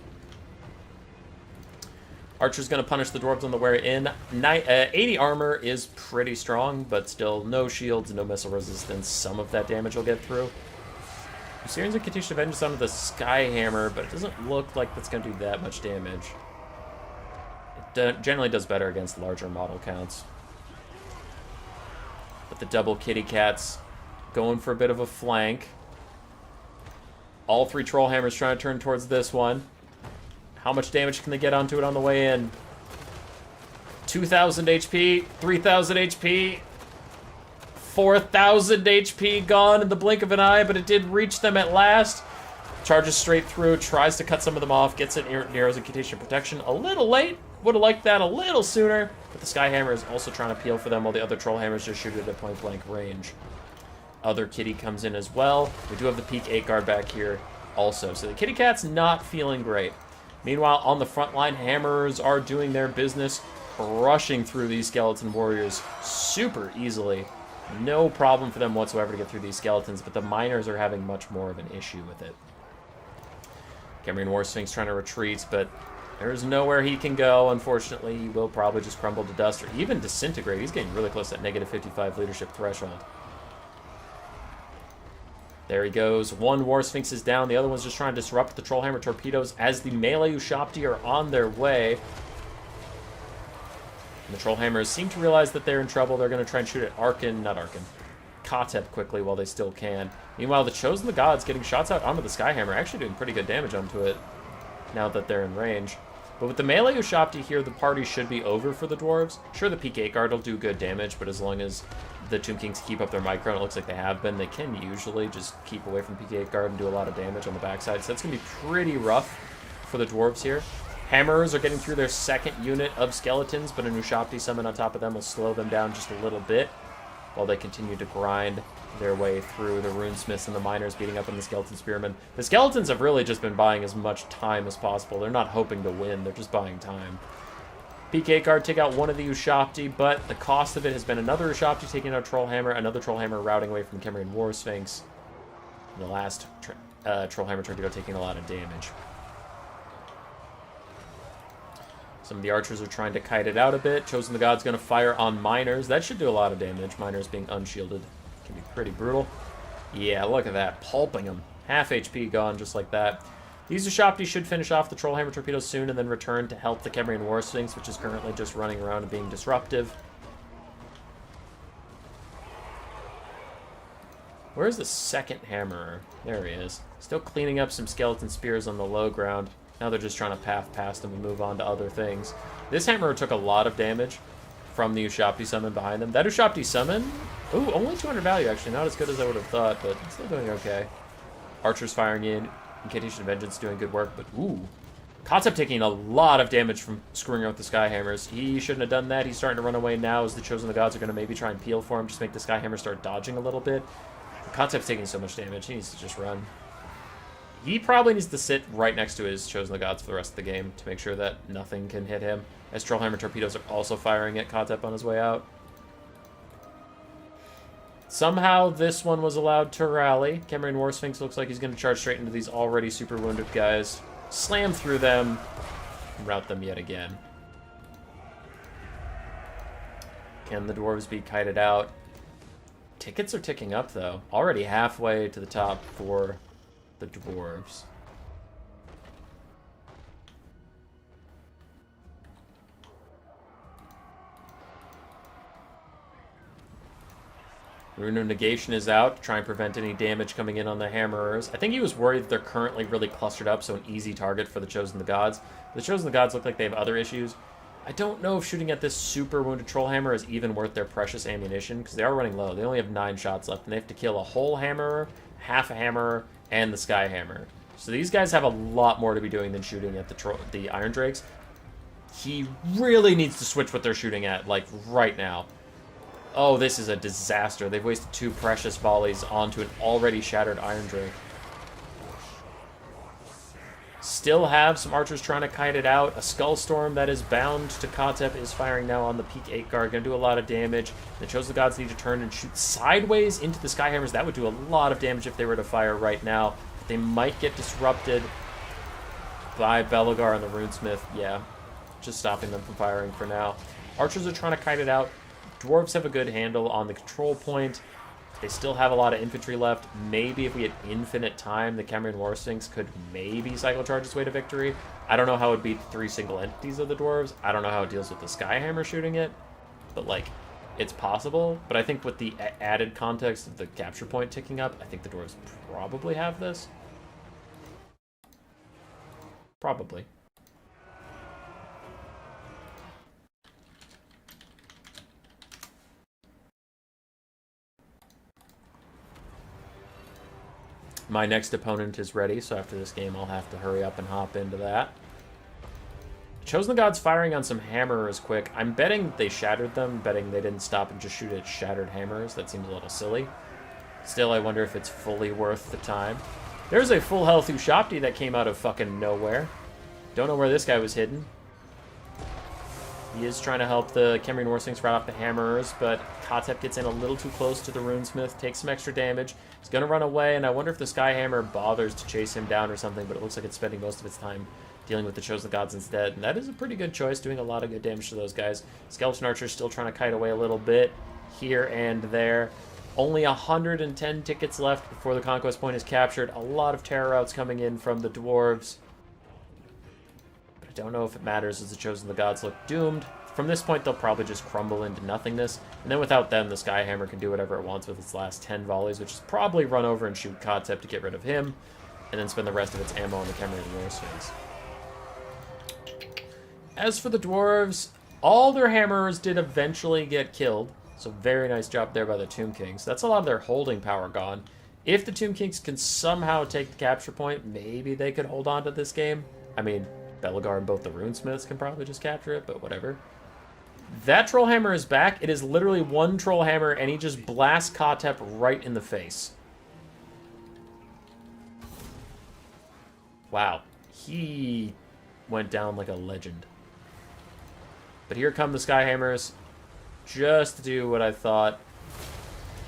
Archer's going to punish the dwarves on the way in. 80 armor is pretty strong, but still no shields, no missile resistance. Some of that damage will get through. Syrians and Katisha Vengeance onto the Sky Hammer, but it doesn't look like that's going to do that much damage. Generally does better against larger model counts. But the double kitty cats going for a bit of a flank. All 3 troll hammers trying to turn towards this one. How much damage can they get onto it on the way in? 2,000 HP, 3,000 HP, 4,000 HP gone in the blink of an eye, but it did reach them at last. Charges straight through, tries to cut some of them off, gets it near Narrow's Incantation Protection. A little late. Would have liked that a little sooner. But the Skyhammer is also trying to peel for them while the other Trollhammers just shoot it at point-blank range. Other Kitty comes in as well. We do have the Peak 8 guard back here also. So the Kitty Cat's not feeling great. Meanwhile, on the front line, Hammers are doing their business, rushing through these Skeleton Warriors super easily. No problem for them whatsoever to get through these skeletons, but the Miners are having much more of an issue with it. Cambrian War Sphinx trying to retreat, but there's nowhere he can go. Unfortunately, he will probably just crumble to dust or even disintegrate. He's getting really close to that negative 55 leadership threshold. There he goes. One War Sphinx is down. The other one's just trying to disrupt the Trollhammer torpedoes as the melee Ushabti are on their way. And the Trollhammers seem to realize that they're in trouble. They're going to try and shoot at Katep quickly while they still can. Meanwhile, the Chosen of the Gods getting shots out onto the Skyhammer, actually doing pretty good damage onto it now that they're in range. But with the melee Ushabti here, the party should be over for the Dwarves. Sure, the Peak 8 guard will do good damage, but as long as the Tomb Kings keep up their micro, and it looks like they have been, they can usually just keep away from Peak 8 guard and do a lot of damage on the backside. So that's going to be pretty rough for the Dwarves here. Hammers are getting through their second unit of skeletons, but an Ushabti summon on top of them will slow them down just a little bit while they continue to grind their way through the Runesmiths and the Miners beating up on the Skeleton Spearmen. The Skeletons have really just been buying as much time as possible. They're not hoping to win, they're just buying time. PK guard take out one of the Ushabti, but the cost of it has been another Ushabti taking out Trollhammer, another Trollhammer routing away from the Cambrian War Sphinx, and the last Trollhammer Torpedo taking a lot of damage. Some of the archers are trying to kite it out a bit. Chosen the God's going to fire on Miners. That should do a lot of damage. Miners being unshielded can be pretty brutal. Yeah, look at that. Pulping them. Half HP gone just like that. These Ushabti should finish off the Trollhammer torpedoes soon and then return to help the Cambrian War Sphinx, which is currently just running around and being disruptive. Where's the second Hammerer? There he is. Still cleaning up some skeleton spears on the low ground. Now they're just trying to path past them and move on to other things. This Hammerer took a lot of damage from the Ushabti summon behind them. That Ushabti summon, ooh, only 200 value actually. Not as good as I would have thought, but still doing okay. Archers firing in. Incantation of Vengeance doing good work, but ooh. Katep taking a lot of damage from screwing out the Skyhammers. He shouldn't have done that. He's starting to run away now as the Chosen of the Gods are going to maybe try and peel for him, just make the Skyhammer start dodging a little bit. Katep's taking so much damage, he needs to just run. He probably needs to sit right next to his Chosen of the Gods for the rest of the game to make sure that nothing can hit him, as Trollhammer torpedoes are also firing at Katep on his way out. Somehow this one was allowed to rally. Cambrian War Sphinx looks like he's going to charge straight into these already super wounded guys. Slam through them. And rout them yet again. Can the dwarves be kited out? Tickets are ticking up though. Already halfway to the top for the dwarves. Rune of Negation is out to try and prevent any damage coming in on the Hammerers. I think he was worried that they're currently really clustered up, so an easy target for the Chosen of the Gods. The Chosen of the Gods look like they have other issues. I don't know if shooting at this super wounded Trollhammer is even worth their precious ammunition, because they are running low. They only have 9 shots left, and they have to kill a whole Hammerer, half a Hammerer, and the Skyhammer. So these guys have a lot more to be doing than shooting at the Iron Drakes. He really needs to switch what they're shooting at, like, right now. Oh, this is a disaster. They've wasted 2 precious volleys onto an already shattered Iron Drake. Still have some archers trying to kite it out. A Skull Storm that is bound to Katep is firing now on the Peak 8 guard. Going to do a lot of damage. The Chosen Gods need to turn and shoot sideways into the Skyhammers. That would do a lot of damage if they were to fire right now. But they might get disrupted by Belagar and the Runesmith. Yeah, just stopping them from firing for now. Archers are trying to kite it out. Dwarves have a good handle on the control point. They still have a lot of infantry left. Maybe if we had infinite time, the Cambrian War Sphinx could maybe cycle charge its way to victory. I don't know how it would beat 3 single entities of the dwarves. I don't know how it deals with the Skyhammer shooting it. But, like, it's possible. But I think with the added context of the capture point ticking up, I think the dwarves probably have this. Probably. My next opponent is ready, so after this game I'll have to hurry up and hop into that. Chosen the Gods firing on some hammerers quick. I'm betting they shattered them, betting they didn't stop and just shoot at shattered hammers. That seems a little silly. Still, I wonder if it's fully worth the time. There's a full health Ushapti that came out of fucking nowhere. Don't know where this guy was hidden. He is trying to help the Khemrian Warsphinx right off the hammers, but Kotep gets in a little too close to the Runesmith, takes some extra damage. He's going to run away, and I wonder if the Skyhammer bothers to chase him down or something, but it looks like it's spending most of its time dealing with the Chosen Gods instead. And that is a pretty good choice, doing a lot of good damage to those guys. Skeleton Archer's still trying to kite away a little bit here and there. Only 110 tickets left before the Conquest point is captured. A lot of terror outs coming in from the Dwarves. Don't know if it matters as the Chosen the Gods look doomed. From this point, they'll probably just crumble into nothingness. And then without them, the Skyhammer can do whatever it wants with its last 10 volleys, which is probably run over and shoot Kotep to get rid of him, and then spend the rest of its ammo on the Khemrian Warsphinx. As for the Dwarves, all their Hammerers did eventually get killed. So very nice job there by the Tomb Kings. That's a lot of their holding power gone. If the Tomb Kings can somehow take the capture point, maybe they could hold on to this game. I mean, Belegar and both the Runesmiths can probably just capture it, but whatever. That Trollhammer is back. It is literally one Trollhammer, and he just blasts Kotep right in the face. Wow. He went down like a legend. But here come the Skyhammers, just to do what I thought.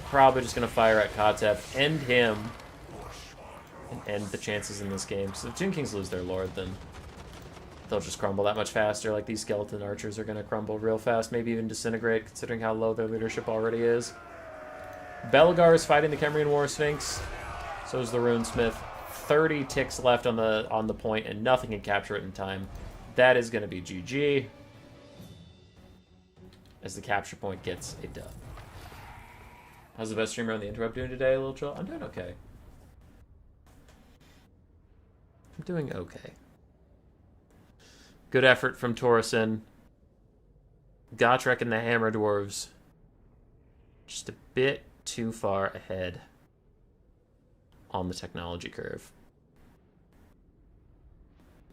Probably just going to fire at Kotep, end him, and end the chances in this game. So if Tomb Kings lose their Lord, then they'll just crumble that much faster. Like, these skeleton archers are going to crumble real fast, maybe even disintegrate, considering how low their leadership already is. Belegar is fighting the Khemrian Warsphinx. So is the Runesmith. 30 ticks left on the point, and nothing can capture it in time. That is going to be GG, as the capture point gets a dub. How's the best streamer on the interrupt doing today, Lil Troll? I'm doing okay. I'm doing okay. Good effort from Torsen. Gotrek and the Hammer Dwarves just a bit too far ahead on the technology curve.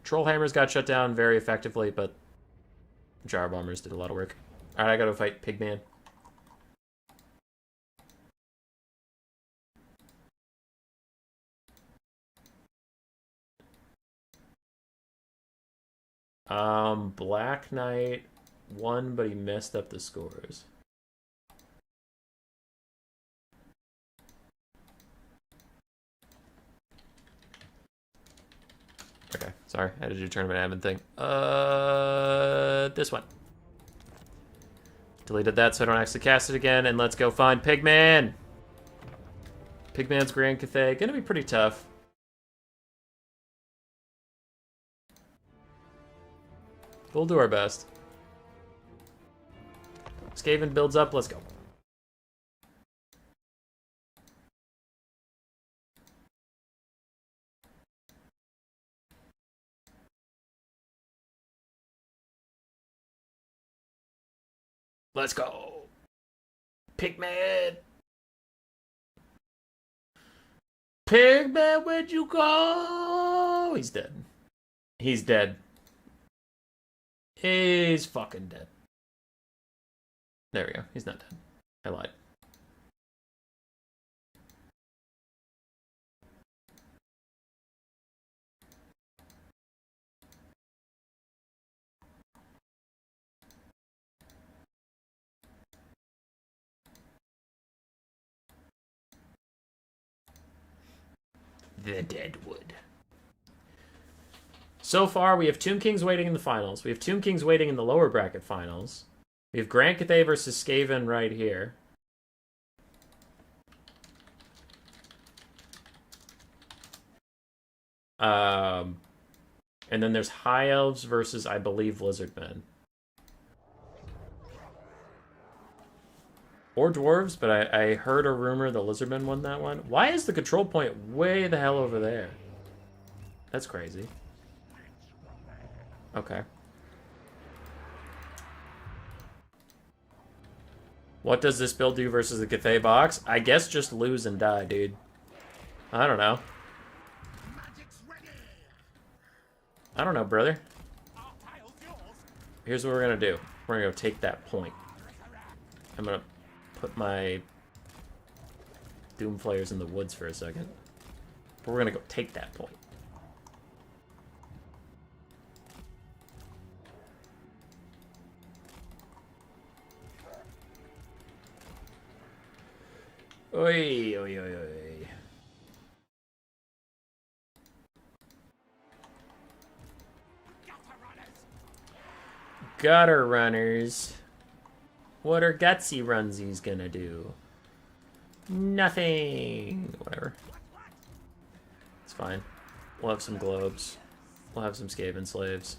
Trollhammers got shut down very effectively, but Jar Bombers did a lot of work. Alright, I gotta fight Pigman. Black Knight won, but he messed up the scores. Okay, sorry, I had to do tournament admin thing. This one. Deleted that so I don't actually cast it again, and let's go find Pigman! Pigman's Grand Cathay, gonna be pretty tough. We'll do our best. Skaven builds up, let's go. Let's go. Pigman! Pigman, where'd you go? He's dead. He's dead. He's fucking dead. There we go. He's not dead. I lied. The Deadwood. So far, we have Tomb Kings waiting in the finals. We have Tomb Kings waiting in the lower bracket finals. We have Grand Cathay versus Skaven right here. And then there's High Elves versus, I believe, Lizardmen. Or Dwarves, but I heard a rumor the Lizardmen won that one. Why is the control point way the hell over there? That's crazy. Okay. What does this build do versus the Cathay box? I guess just lose and die, dude. I don't know. I don't know, brother. Here's what we're gonna do. We're gonna go take that point. I'm gonna put my Doom Flayers in the woods for a second. But we're gonna go take that point. Oi, oi, oi, oi. Gutter runners. What are gutsy runsies gonna do? Nothing. Whatever. It's fine. We'll have some globes. We'll have some Skaven slaves.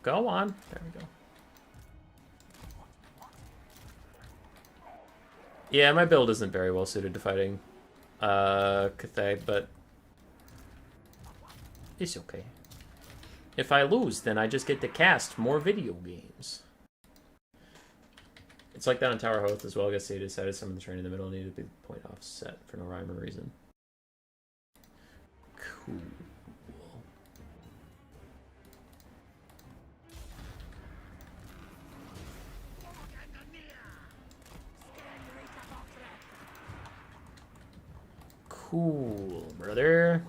Go on. There we go. Yeah, my build isn't very well suited to fighting Cathay, but it's okay. If I lose, then I just get to cast more video games. It's like that on Tower Hoth as well. I guess they decided some of the terrain in the middle needed to be point offset for no rhyme or reason. Cool. Cool, brother.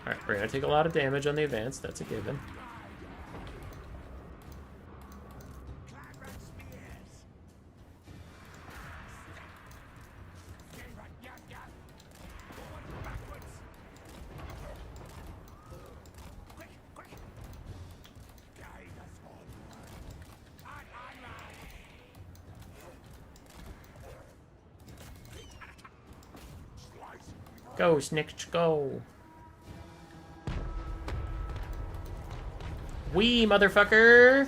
Alright, we're gonna take a lot of damage on the advance, that's a given. Go, Snitch, go. Wee, motherfucker!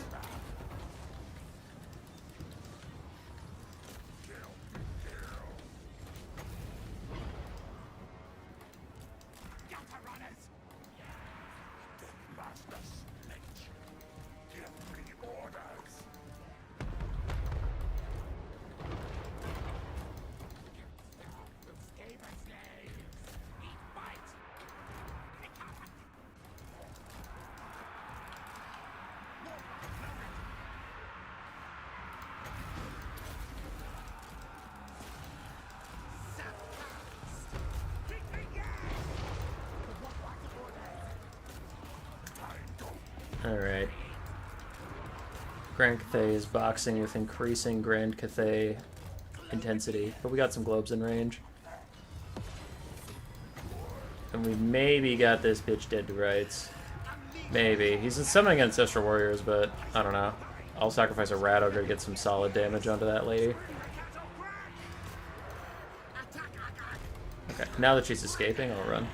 Alright. Grand Cathay is boxing with increasing Grand Cathay intensity, but we got some globes in range. And we maybe got this bitch dead to rights. Maybe. He's summoning Ancestral Warriors, but I don't know. I'll sacrifice a Rat Ogre to get some solid damage onto that lady. Okay, now that she's escaping, I'll run.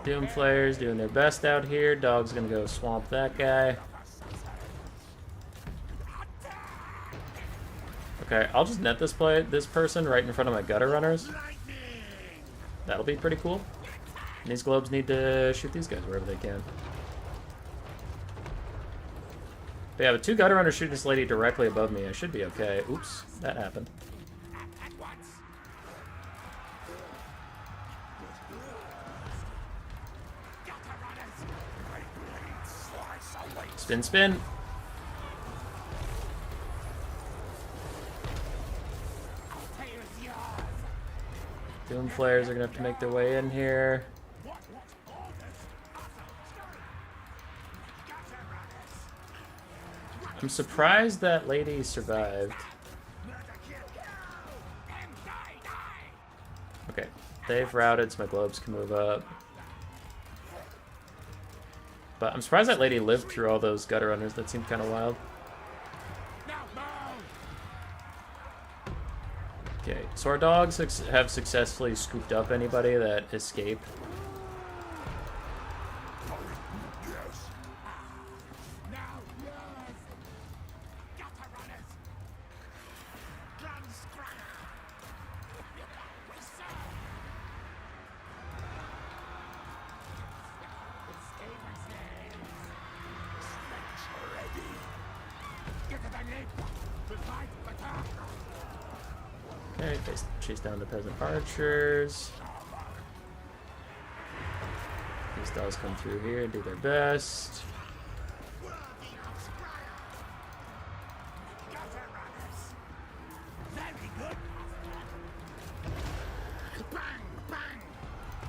Doom Flayers doing their best out here. Dog's gonna go swamp that guy. Okay, I'll just net this person right in front of my gutter runners. That'll be pretty cool. And these globes need to shoot these guys wherever they can. But yeah, with two gutter runners shooting this lady directly above me, I should be okay. Oops, that happened. Spin, spin. Doom Flayers are gonna have to make their way in here. I'm surprised that lady survived. Okay, they've routed, so my globes can move up. But I'm surprised that lady lived through all those gutter runners. That seemed kind of wild. So our dogs have successfully scooped up anybody that escaped. Okay, chase down the peasant archers. These dogs come through here and do their best.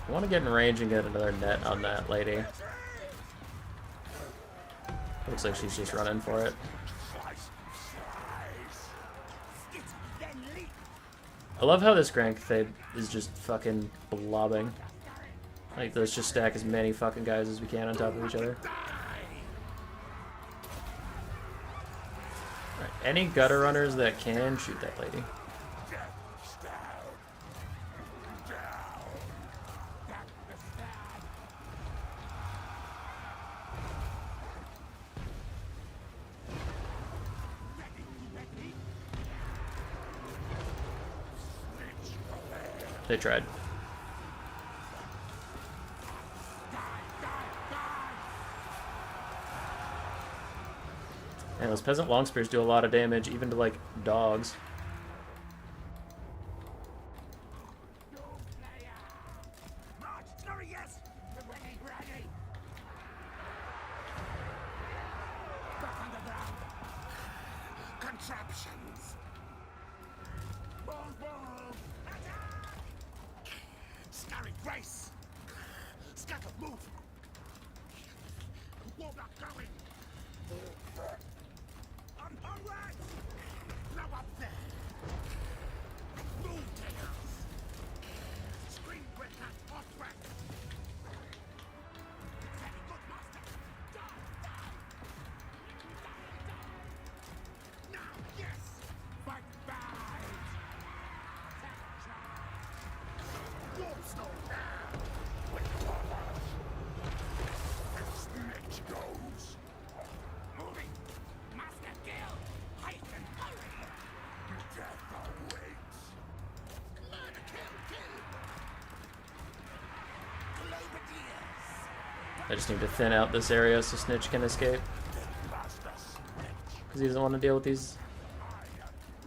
I want to get in range and get another net on that lady. Looks like she's just running for it. I love how this Grank is just fucking blobbing. Like, let's just stack as many fucking guys as we can on top of each other. Right, any gutter runners that can, shoot that lady. They tried. And those peasant long spears do a lot of damage, even to like dogs. Contraptions. Scary grace. Scatter, move. Warlock going. On right. Blow up there. Move tails. Screen breaker, hot wreck. Very good, master. Die. Now, yes. Fight back. Warp snow now. Snitch goes. Moving. Master kill. Hide and hurry. Death awaits. Murder, kill. Globadiers. I just need to thin out this area so Snitch can escape. Master Snitch. Because he doesn't want to deal with these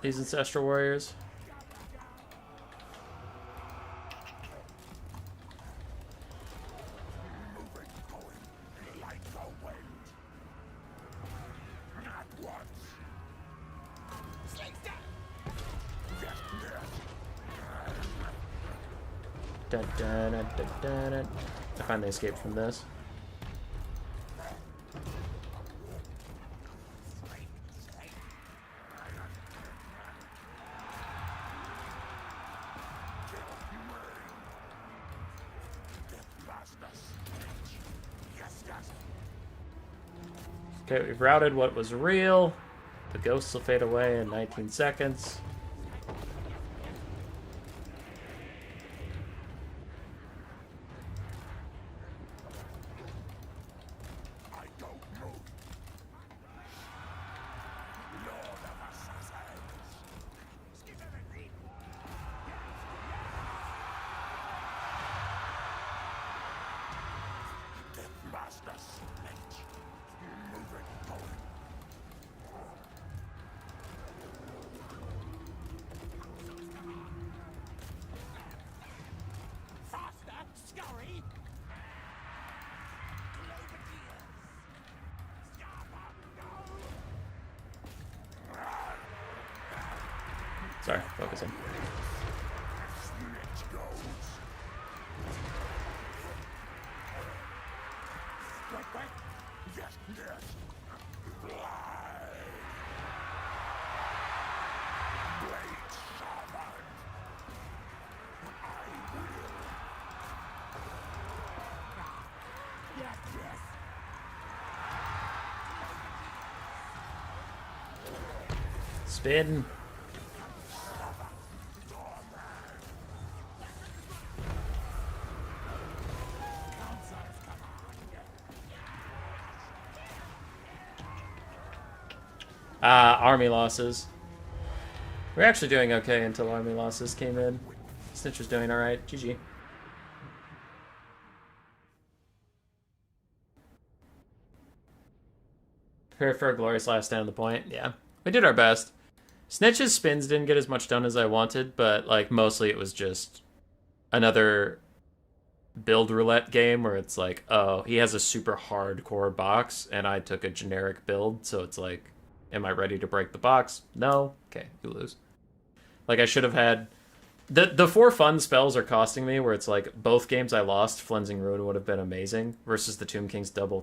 ancestral warriors. Moving, going. Like the wind. Not once. Slings down. Yes. Dun, dun, dun, dun, dun, dun. I finally escaped from this. Okay, we've routed what was real. The ghosts will fade away in 19 seconds. I don't move. Lord of Assassins. Death Master Snitch. Moving, going. Faster, scurry. Globadiers. Sorry, focusing. Snitch goes. Wait. Yes. Blade sharpened. I will. Yes. Spin. Army losses. We're actually doing okay until army losses came in. Snitch was doing alright. GG. Prepare for a glorious last stand on the point. Yeah. We did our best. Snitch's spins didn't get as much done as I wanted, but like mostly it was just another build roulette game where it's like, oh, he has a super hardcore box and I took a generic build, so it's like, am I ready to break the box? No. Okay, you lose. Like I should have had the 4 fun spells are costing me where it's like both games I lost, Flensing Ruin would have been amazing versus the Tomb King's double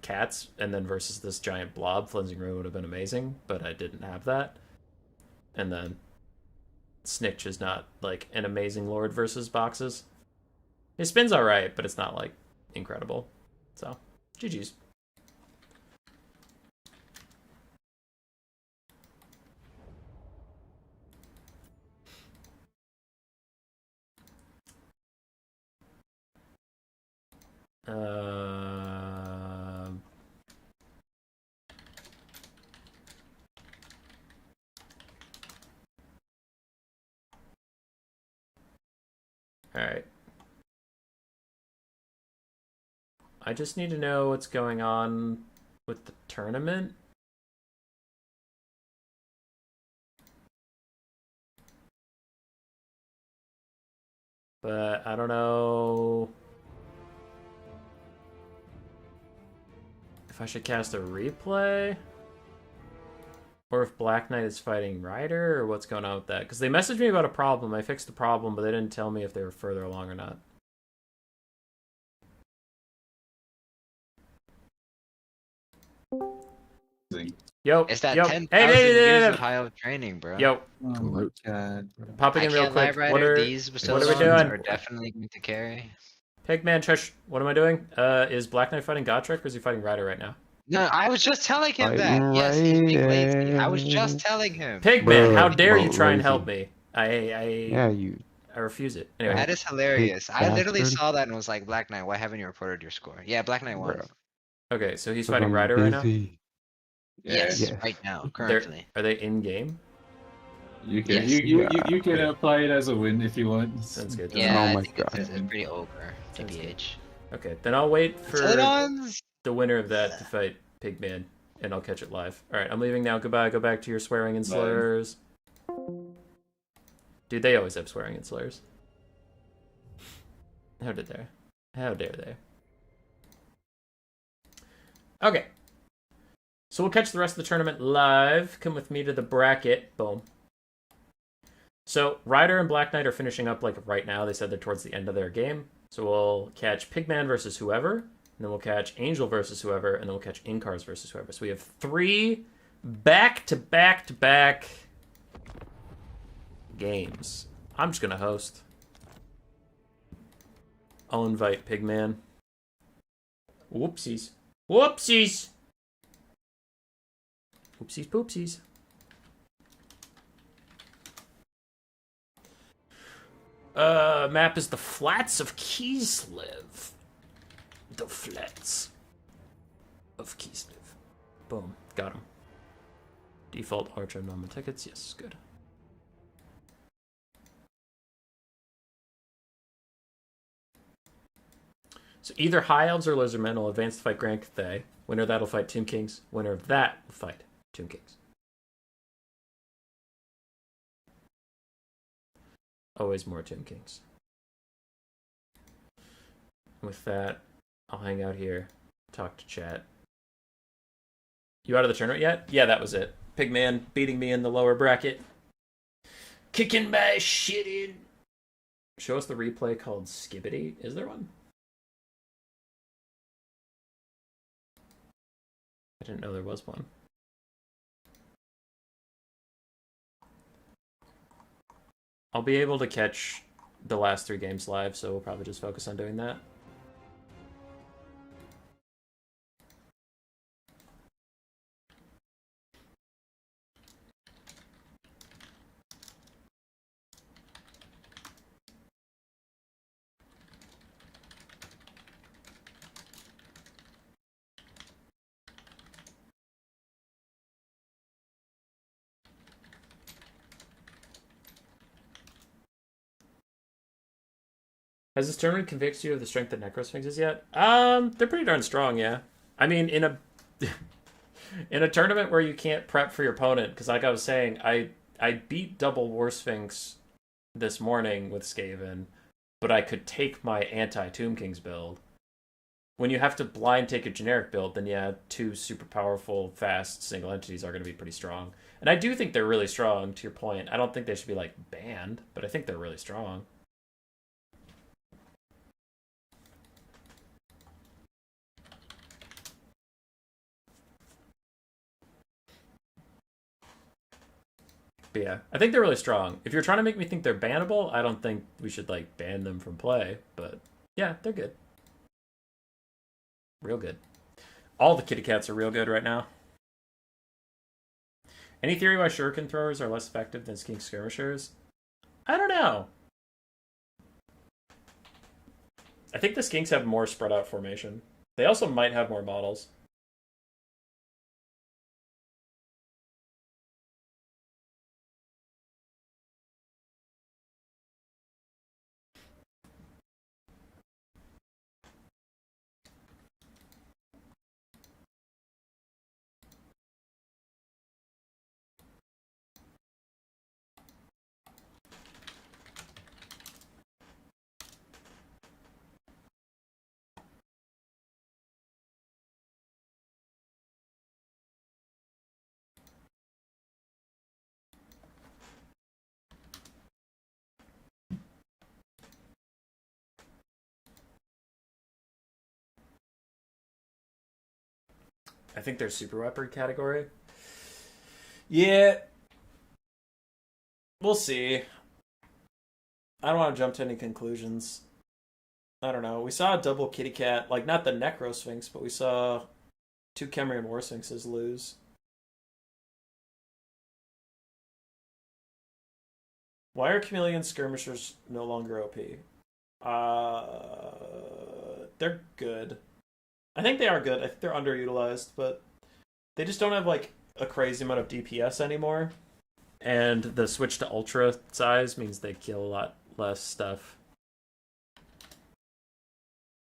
cats, and then versus this giant blob, Flensing Ruin would have been amazing, but I didn't have that. And then Snitch is not like an amazing lord versus boxes. His spin's alright, but it's not like incredible. So, GG's. Alright. I just need to know what's going on with the tournament. But I don't know if I should cast a replay or if Black Knight is fighting Ryder or what's going on with that. Because they messaged me about a problem. I fixed the problem, but they didn't tell me if they were further along or not. Yo, It's that yo. 10,000 Hey, years of high training, bro. Yo, popping in real quick. Rider, What are we Bastillons doing? are definitely going to carry. Pigman, Chush, what am I doing? Is Black Knight fighting Gotrek or is he fighting Ryder right now? No, I was just telling him that. Yes, he's being lazy. I was just telling him. Pigman, how dare you try and help me? I refuse it. Anyway. That is hilarious. I literally saw that and was like, Black Knight, why haven't you reported your score? Yeah, Black Knight won. Okay, so he's fighting Ryder right now? Yes, right now, currently. Are they in game? You can Yes. you can apply it as a win if you want. Sounds good. Yeah, Oh I my think God. it's pretty over. TBH. Okay, then I'll wait for Bastillons! the winner of that to fight Pigman, and I'll catch it live. Alright, I'm leaving now. Goodbye. Go back to your swearing and Bye. slurs. Dude, they always have swearing and slurs. How dare they? How dare they? Okay. So we'll catch the rest of the tournament live. Come with me to the bracket. Boom. So Ryder and Black Knight are finishing up like right now. They said they're towards the end of their game. So we'll catch Pigman versus whoever, and then we'll catch Angel versus whoever, and then we'll catch Incars versus whoever. So we have 3 back-to-back-to-back games. I'm just gonna host. I'll invite Pigman. Whoopsies. Whoopsies! Oopsies poopsies. Map is the Flats of Kislev. The Flats of Kislev. Boom. Got him. Default Archer normal tickets. Yes, good. So either High Elves or Lizardmen will advance to fight Grand Cathay. Winner of that will fight Tomb Kings. Winner of that will fight Tomb Kings. Always more Tomb Kings. With that, I'll hang out here, talk to chat. You out of the tournament yet? Yeah, that was it. Pigman beating me in the lower bracket. Kicking my shit in. Show us the replay called Skibbity. Is there one? I didn't know there was one. I'll be able to catch the last 3 games live, so we'll probably just focus on doing that. Has this tournament convinced you of the strength of Necrosphinxes yet? They're pretty darn strong, yeah. I mean, in a in a tournament where you can't prep for your opponent, because like I was saying, I beat double War Sphinx this morning with Skaven, but I could take my anti-Tomb Kings build. When you have to blind take a generic build, then yeah, two super powerful, fast single entities are going to be pretty strong. And I do think they're really strong, to your point. I don't think they should be, like, banned, but I think they're really strong. But yeah, I think they're really strong. If you're trying to make me think they're bannable, I don't think we should, like, ban them from play. But yeah, they're good. Real good. All the kitty cats are real good right now. Any theory why shuriken throwers are less effective than skink skirmishers? I don't know. I think the skinks have more spread out formation. They also might have more models. I think they're super weapon category. Yeah. We'll see. I don't want to jump to any conclusions. I don't know. We saw a double kitty cat, like not the Necro Sphinx, but we saw two Kemrian War Sphinxes lose. Why are Chameleon Skirmishers no longer OP? They're good. I think they are good. I think they're underutilized, but they just don't have like a crazy amount of DPS anymore. And the switch to ultra size means they kill a lot less stuff,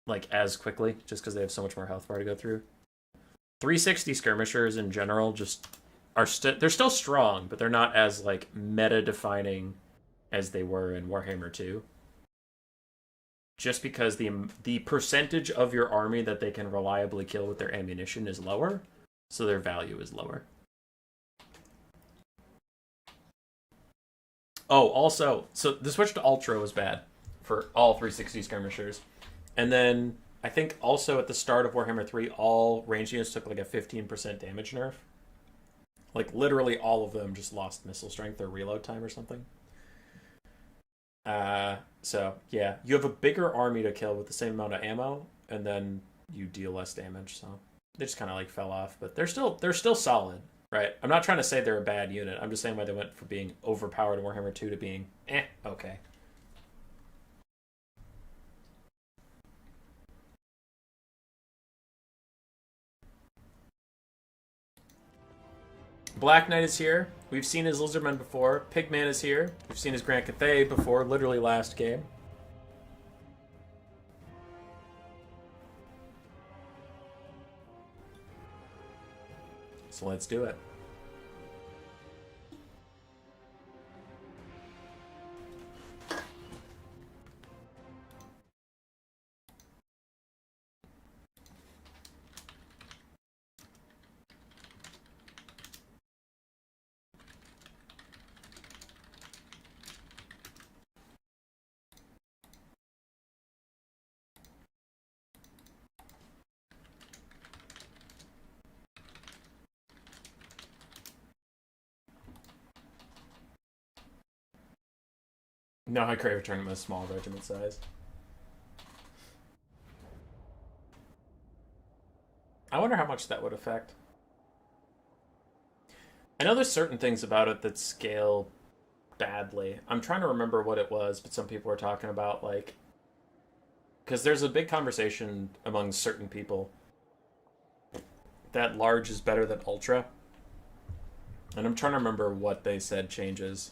like as quickly, just because they have so much more health bar to go through. 360 skirmishers in general just are they're still strong, but they're not as like meta defining as they were in Warhammer 2. Just because the percentage of your army that they can reliably kill with their ammunition is lower, so their value is lower. Oh, also, so the switch to Ultra was bad for all 360 skirmishers. And then I think also at the start of Warhammer 3, all range units took like a 15% damage nerf. Like literally all of them just lost missile strength or reload time or something. So yeah, you have a bigger army to kill with the same amount of ammo, and then you deal less damage. So they just kind of like fell off, but they're still solid, right? I'm not trying to say they're a bad unit. I'm just saying why they went from being overpowered in Warhammer 2 to being okay. Black Knight is here. We've seen his Lizardman before. Pigman is here. We've seen his Grand Cathay before, literally last game. So let's do it. No, I crave a tournament with small regiment size. I wonder how much that would affect. I know there's certain things about it that scale badly. I'm trying to remember what it was, but some people were talking about, like... Because there's a big conversation among certain people that large is better than ultra. And I'm trying to remember what they said changes.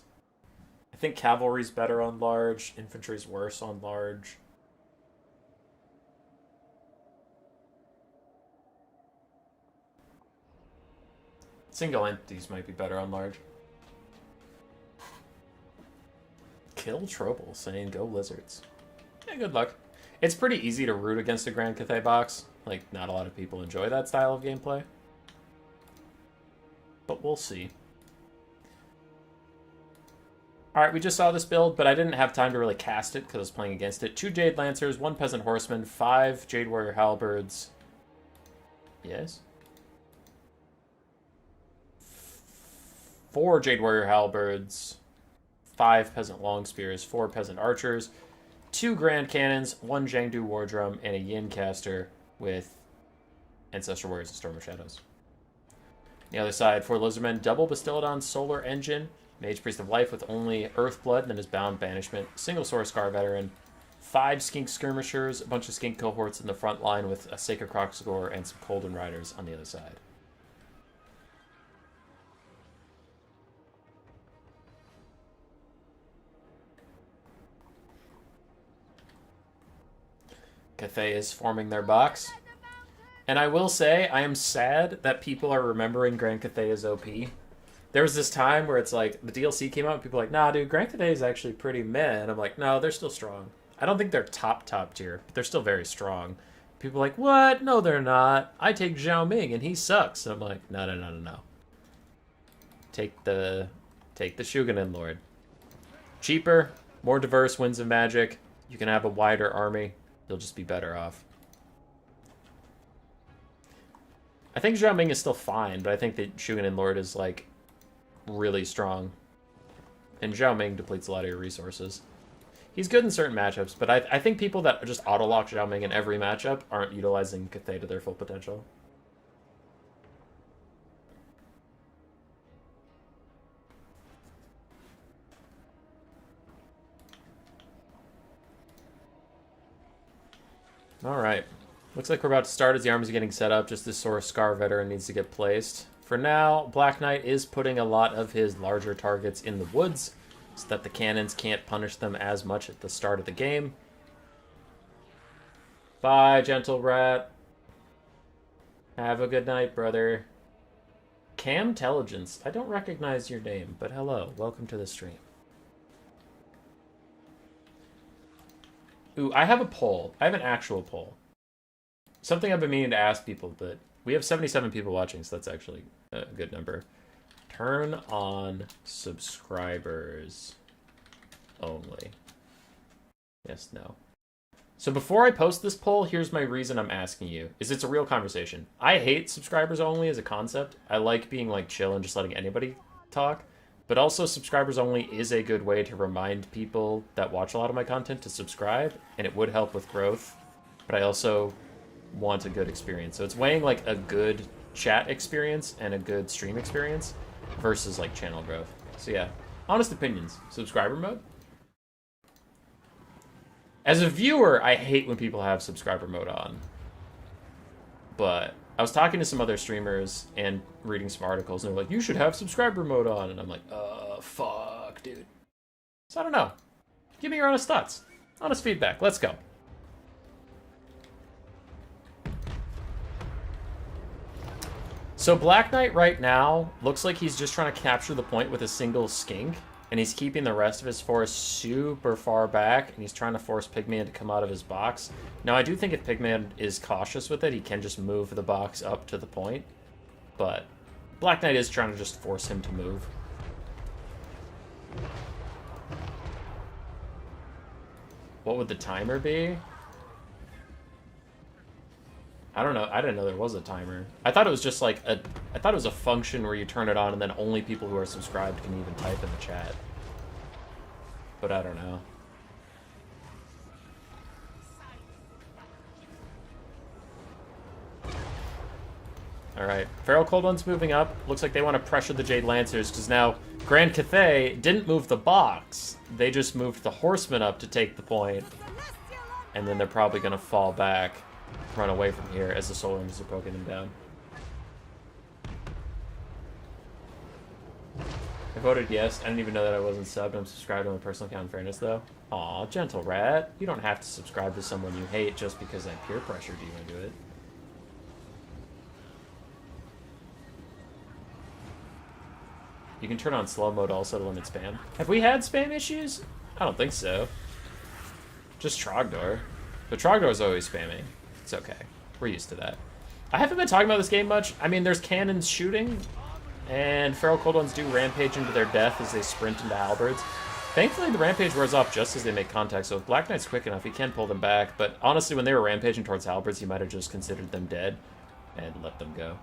I think cavalry's better on large, infantry's worse on large. Single entities might be better on large. Kill Trobel saying go Lizards. Yeah, good luck. It's pretty easy to root against a Grand Cathay box. Like, not a lot of people enjoy that style of gameplay. But we'll see. Alright, we just saw this build, but I didn't have time to really cast it because I was playing against it. 2 Jade Lancers, 1 Peasant Horseman, 5 Jade Warrior Halberds. Yes? 4 Jade Warrior Halberds, 5 Peasant Long Spears, 4 Peasant Archers, 2 Grand Cannons, 1 Jiangdu War Drum, and a Yin Caster with Ancestral Warriors and Storm of Shadows. On the other side, for Lizardmen, double Bastiladon Solar Engine, Mage Priest of Life with only Earthblood and then his Bound Banishment, single Source Scar Veteran, 5 Skink Skirmishers, a bunch of Skink Cohorts in the front line with a Sacred Crocscore and some Colden Riders on the other side. Cathay is forming their box. And I will say, I am sad that people are remembering Grand Cathay as OP. There was this time where it's like, the DLC came out and people were like, nah, dude, Grand Cathay is actually pretty meh. And I'm like, no, they're still strong. I don't think they're top tier, but they're still very strong. People are like, what? No, they're not. I take Zhao Ming and he sucks. And I'm like, no. Take the Shugenin Lord. Cheaper, more diverse Winds of Magic. You can have a wider army. You'll just be better off. I think Zhao Ming is still fine, but I think that Shugenin Lord is, like, really strong. And Zhao Ming depletes a lot of your resources. He's good in certain matchups, but I think people that just auto-lock Zhao Ming in every matchup aren't utilizing Cathay to their full potential. Alright. Looks like we're about to start as the armies are getting set up. Just this sort of Scar Veteran needs to get placed. For now, Black Knight is putting a lot of his larger targets in the woods so that the cannons can't punish them as much at the start of the game. Bye, Gentle Rat. Have a good night, brother. Camtelligence. I don't recognize your name, but hello. Welcome to the stream. Ooh, I have a poll. I have an actual poll. Something I've been meaning to ask people, but we have 77 people watching, so that's actually a good number. Turn on subscribers only. Yes, no. So before I post this poll, here's my reason I'm asking you. It's a real conversation. I hate subscribers only as a concept. I like being like chill and just letting anybody talk. But also, subscribers only is a good way to remind people that watch a lot of my content to subscribe, and it would help with growth. But I also want a good experience. So it's weighing like a good chat experience and a good stream experience versus like channel growth. So yeah, honest opinions. Subscriber mode? As a viewer, I hate when people have subscriber mode on. But I was talking to some other streamers and reading some articles, and they're like, you should have subscriber mode on. And I'm like, fuck, dude. So I don't know. Give me your honest thoughts. Honest feedback. Let's go. So Black Knight right now looks like he's just trying to capture the point with a single skink. And he's keeping the rest of his force super far back, and he's trying to force Pigman to come out of his box. Now, I do think if Pigman is cautious with it, he can just move the box up to the point. But Black Knight is trying to just force him to move. What would the timer be? I don't know. I didn't know there was a timer. I thought it was just like I thought it was a function where you turn it on and then only people who are subscribed can even type in the chat. But I don't know. Alright. Feral Cold One's moving up. Looks like they want to pressure the Jade Lancers because now Grand Cathay didn't move the box. They just moved the Horsemen up to take the point. And then they're probably going to fall back. Run away from here as the Solar Rings are poking them down. I voted yes. I didn't even know that I wasn't subbed. I'm subscribed on my personal account in fairness, though. Aw, Gentle Rat. You don't have to subscribe to someone you hate just because I peer pressured you into it. You can turn on slow mode also to limit spam. Have we had spam issues? I don't think so. Just Trogdor. But Trogdor's always spamming. It's okay. We're used to that. I haven't been talking about this game much. I mean, there's cannons shooting, and Feral Cold Ones do rampage into their death as they sprint into halberds. Thankfully, the rampage wears off just as they make contact, so if Black Knight's quick enough, he can pull them back. But honestly, when they were rampaging towards halberds, he might have just considered them dead and let them go.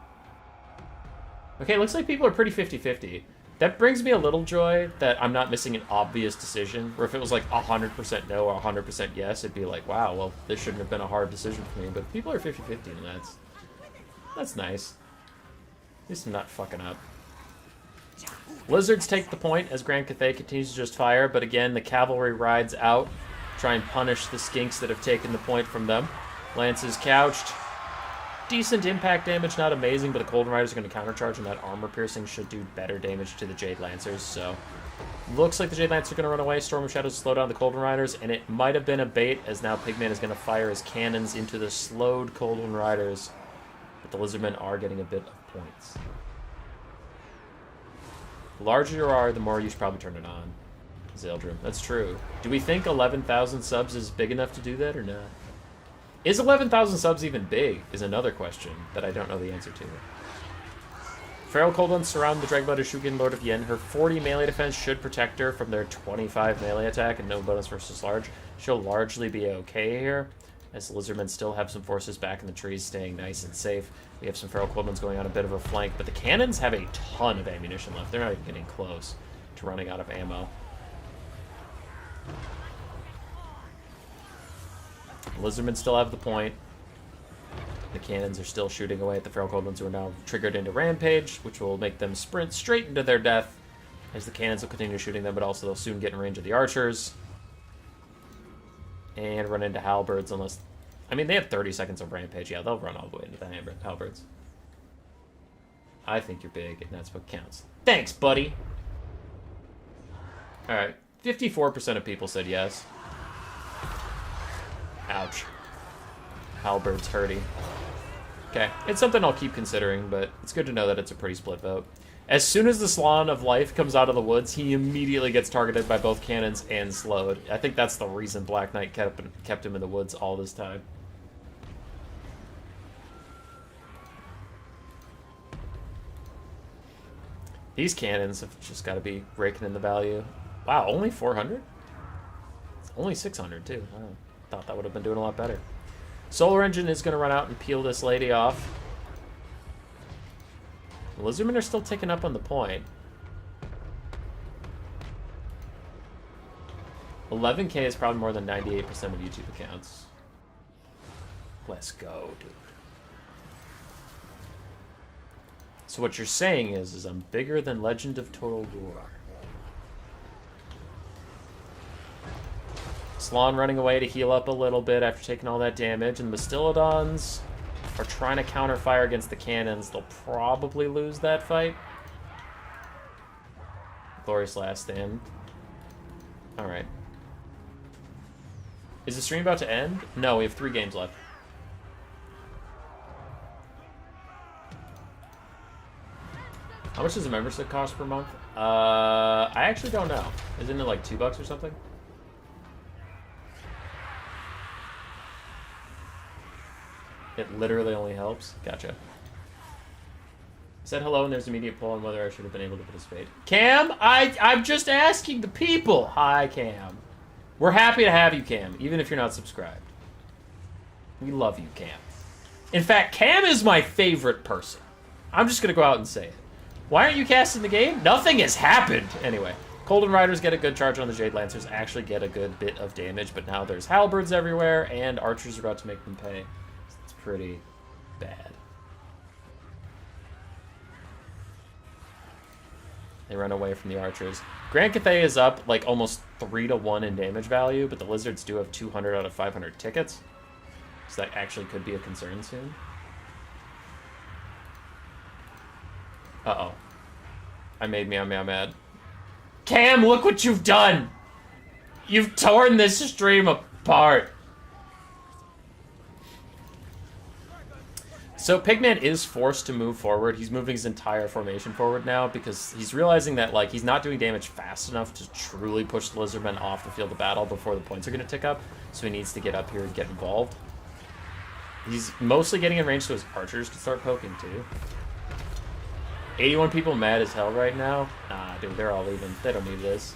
Okay, looks like people are pretty 50-50. That brings me a little joy that I'm not missing an obvious decision, where if it was like 100% no or 100% yes, it'd be like, wow, well, this shouldn't have been a hard decision for me. But people are 50-50, and that's nice. At least I'm not fucking up. Lizards take the point as Grand Cathay continues to just fire, but again, the cavalry rides out, try and punish the skinks that have taken the point from them. Lance is couched. Decent impact damage, not amazing, but the Golden Riders are going to countercharge, and that armor piercing should do better damage to the Jade Lancers, so... Looks like the Jade Lancers are going to run away. Storm of Shadows slow down the Golden Riders, and it might have been a bait, as now Pigman is going to fire his cannons into the slowed Golden Riders. But the Lizardmen are getting a bit of points. The larger you are, the more you should probably turn it on. Zeldrim. That's true. Do we think 11,000 subs is big enough to do that, or not? Is 11,000 subs even big, is another question that I don't know the answer to. Feral Cold Ones surround the Dragonblood Shugen Lord of Yin. Her 40 melee defense should protect her from their 25 melee attack and no bonus versus large. She'll largely be okay here, as the Lizardmen still have some forces back in the trees staying nice and safe. We have some Feral Cold Ones going on a bit of a flank, but the cannons have a ton of ammunition left. They're not even getting close to running out of ammo. Lizardmen still have the point. The cannons are still shooting away at the Feral Cold Ones, who are now triggered into Rampage, which will make them sprint straight into their death, as the cannons will continue shooting them, but also they'll soon get in range of the archers. And run into halberds, unless... I mean, they have 30 seconds of Rampage. Yeah, they'll run all the way into the halberds. I think you're big, and that's what counts. Thanks, buddy! Alright, 54% of people said yes. Ouch. Halberd's hurting. Okay, it's something I'll keep considering, but it's good to know that it's a pretty split vote. As soon as the Slan of Life comes out of the woods, he immediately gets targeted by both cannons and slowed. I think that's the reason Black Knight kept him in the woods all this time. These cannons have just got to be raking in the value. Wow, only 400? It's only 600, too. Wow. Thought that would have been doing a lot better. Solar Engine is going to run out and peel this lady off. The Lizardmen are still ticking up on the point. 11K is probably more than 98% of YouTube accounts. Let's go, dude. So what you're saying is I'm bigger than Legend of Total War. Slan running away to heal up a little bit after taking all that damage, and the Mastodons are trying to counter-fire against the cannons. They'll probably lose that fight. Glorious last stand. Alright. Is the stream about to end? No, we have 3 games left. How much does a membership cost per month? I actually don't know. Isn't it like $2 or something? It literally only helps. Gotcha. Said hello, and there's an immediate poll on whether I should have been able to participate. Cam, I'm just asking the people. Hi, Cam. We're happy to have you, Cam, even if you're not subscribed. We love you, Cam. In fact, Cam is my favorite person. I'm just gonna go out and say it. Why aren't you casting the game? Nothing has happened. Anyway, Golden Riders get a good charge on the Jade Lancers, actually get a good bit of damage, but now there's halberds everywhere, and archers are about to make them pay. It's pretty bad. They run away from the archers. Grand Cathay is up like almost 3-to-1 in damage value, but the Lizards do have 200 out of 500 tickets. So that actually could be a concern soon. Uh-oh. I made Meow Meow mad. Cam, look what you've done! You've torn this stream apart! So Pigman is forced to move forward. He's moving his entire formation forward now because he's realizing that like he's not doing damage fast enough to truly push the Lizardmen off the field of battle before the points are going to tick up. So he needs to get up here and get involved. He's mostly getting in range so his archers can start poking too. 81 people mad as hell right now. Nah, dude, they're all leaving. They don't need this.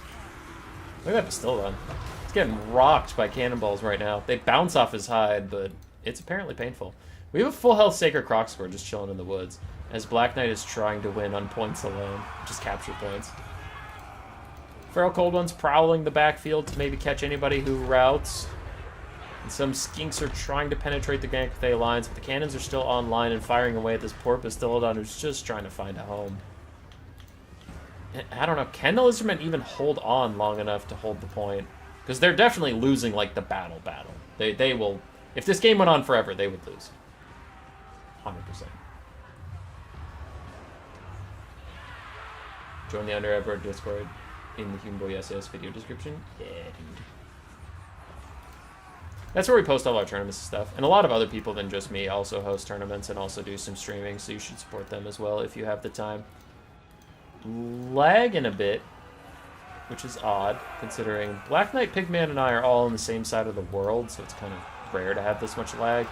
Look at that Bastille. It's getting rocked by cannonballs right now. They bounce off his hide, but it's apparently painful. We have a full health Sacred Croc score just chilling in the woods, as Black Knight is trying to win on points alone, just capture points. Feral Cold One's prowling the backfield to maybe catch anybody who routes. And some skinks are trying to penetrate the Grand Cathay lines, but the cannons are still online and firing away at this poor Bastillodon who's just trying to find a home. I don't know, can the Lizardmen even hold on long enough to hold the point? Because they're definitely losing, like, the battle. They will... If this game went on forever, they would lose. 100%. Join the Under Edward Discord in the Human Boy SS video description. Yeah, dude. That's where we post all our tournaments and stuff. And a lot of other people than just me also host tournaments and also do some streaming, so you should support them as well if you have the time. Lagging a bit, which is odd, considering Black Knight, Pigman, and I are all on the same side of the world, so it's kind of rare to have this much lag.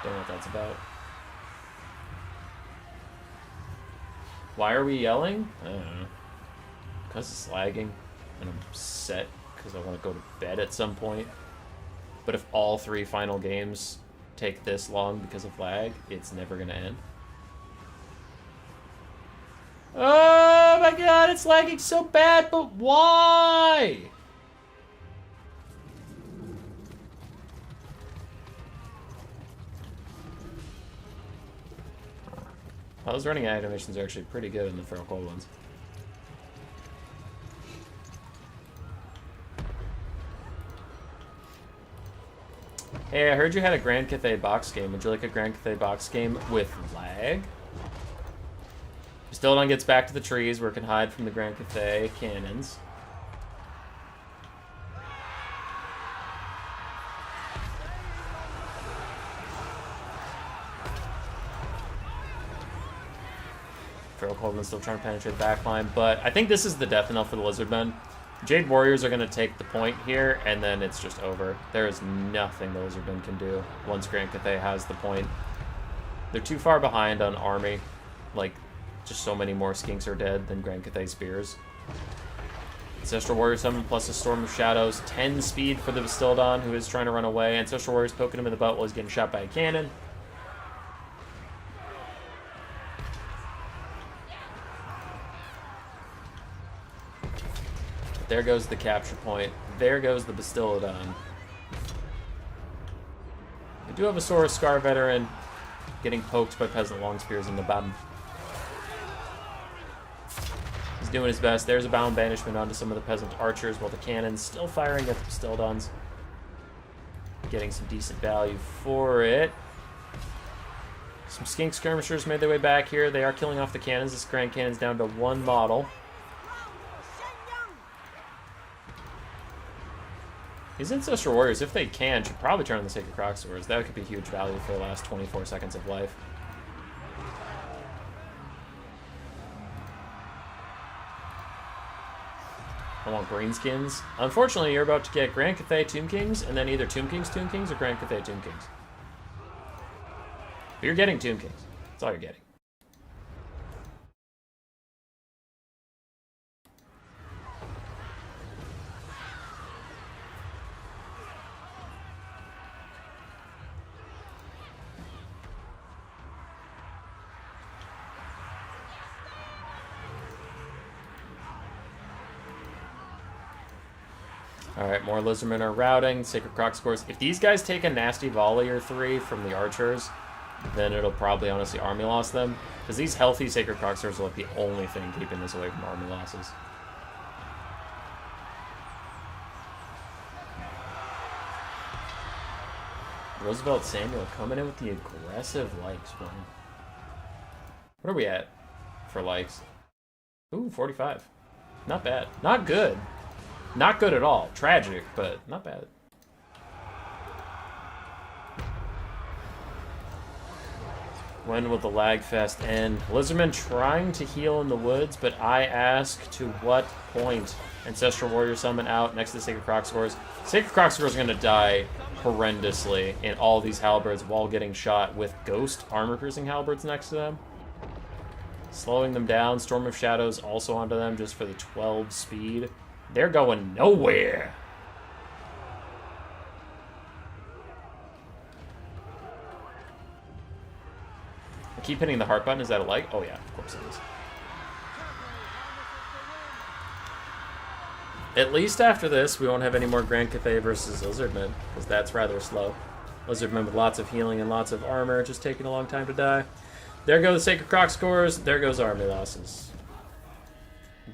Don't know what that's about. Why are we yelling? I don't know. Because it's lagging, and I'm upset because I want to go to bed at some point. But if all 3 final games take this long because of lag, it's never going to end. Oh my god, it's lagging so bad, but why? Well, those running animations are actually pretty good in the Feral Cold Ones. Hey, I heard you had a Grand Cathay box game. Would you like a Grand Cathay box game with lag? Bastillodon gets back to the trees where it can hide from the Grand Cathay cannons. Feral Coldman's still trying to penetrate the backline, but I think this is the death knell for the Lizardmen. Jade Warriors are going to take the point here, and then it's just over. There is nothing the Lizardmen can do once Grand Cathay has the point. They're too far behind on army. Like, just so many more skinks are dead than Grand Cathay spears. Ancestral Warrior summon plus a Storm of Shadows. 10 speed for the Bastillodon, who is trying to run away. Ancestral Warrior's poking him in the butt while he's getting shot by a cannon. There goes the capture point. There goes the Bastillodon. We do have a Saurus Scar veteran getting poked by Peasant Long Spears in the bottom. He's doing his best. There's a Bound Banishment onto some of the Peasant Archers while the cannon's still firing at the Bastillodons. Getting some decent value for it. Some Skink Skirmishers made their way back here. They are killing off the cannons. This Grand Cannon's down to 1 model. These Ancestral Warriors, if they can, should probably turn on the Sacred Croc Swords. That could be huge value for the last 24 seconds of life. I want greenskins. Unfortunately, you're about to get Grand Cathay Tomb Kings, and then either Tomb Kings, or Grand Cathay Tomb Kings. But you're getting Tomb Kings. That's all you're getting. Alright, more Lizardmen are routing. Sacred Croc scores. If these guys take a nasty volley or 3 from the archers, then it'll probably honestly army loss them. Because these healthy Sacred Croc scores are like the only thing keeping this away from army losses. Roosevelt Samuel coming in with the aggressive likes. Wow. What are we at for likes? Ooh, 45. Not bad. Not good. Not good at all. Tragic, but not bad. When will the lag fest end? Lizardman trying to heal in the woods, but I ask to what point? Ancestral Warrior Summon out next to the Sacred Crocscores. Sacred Crocscores are going to die horrendously in all these halberds while getting shot with ghost armor-piercing halberds next to them. Slowing them down. Storm of Shadows also onto them just for the 12 speed. They're going nowhere. I keep hitting the heart button. Is that a like? Oh yeah, of course it is. At least after this, we won't have any more Grand Cathay versus Lizardmen, because that's rather slow. Lizardmen with lots of healing and lots of armor, just taking a long time to die. There go the Sacred Crocscores. There goes army losses.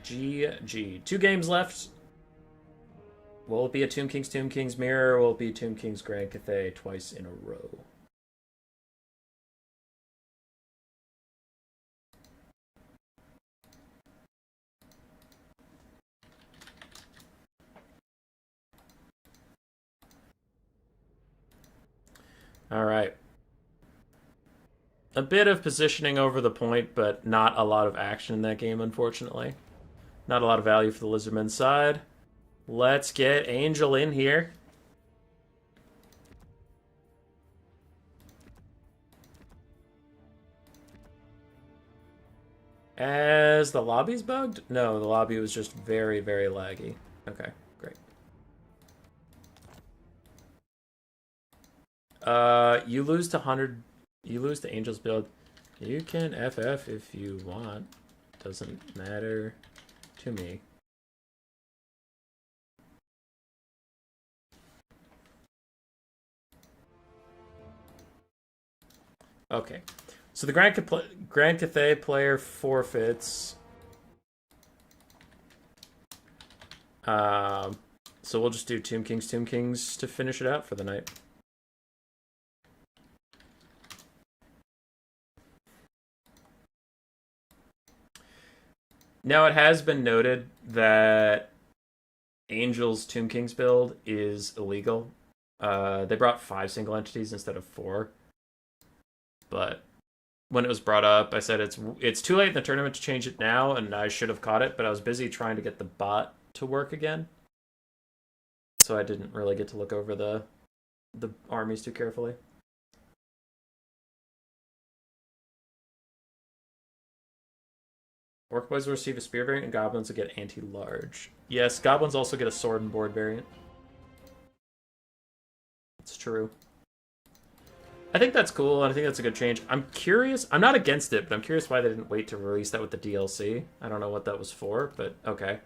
GG. 2 games left. Will it be a Tomb King's Mirror, or will it be Tomb King's Grand Cathay twice in a row? All right. A bit of positioning over the point, but not a lot of action in that game, unfortunately. Not a lot of value for the Lizardman side. Let's get Angel in here. As the lobby's bugged? No, the lobby was just very, very laggy. Okay, great. You lose to 100. You lose to Angel's build. You can FF if you want. Doesn't matter to me. Okay. So the Grand Cathay player forfeits. So we'll just do Tomb Kings to finish it out for the night. Now, it has been noted that Angel's Tomb Kings build is illegal. They brought 5 single entities instead of 4. But when it was brought up, I said it's too late in the tournament to change it now, and I should have caught it, but I was busy trying to get the bot to work again. So I didn't really get to look over the armies too carefully. Orc boys will receive a spear variant, and goblins will get anti-large. Yes, goblins also get a sword and board variant. It's true. I think that's cool, and I think that's a good change. I'm curious. I'm not against it, but I'm curious why they didn't wait to release that with the DLC. I don't know what that was for, but okay.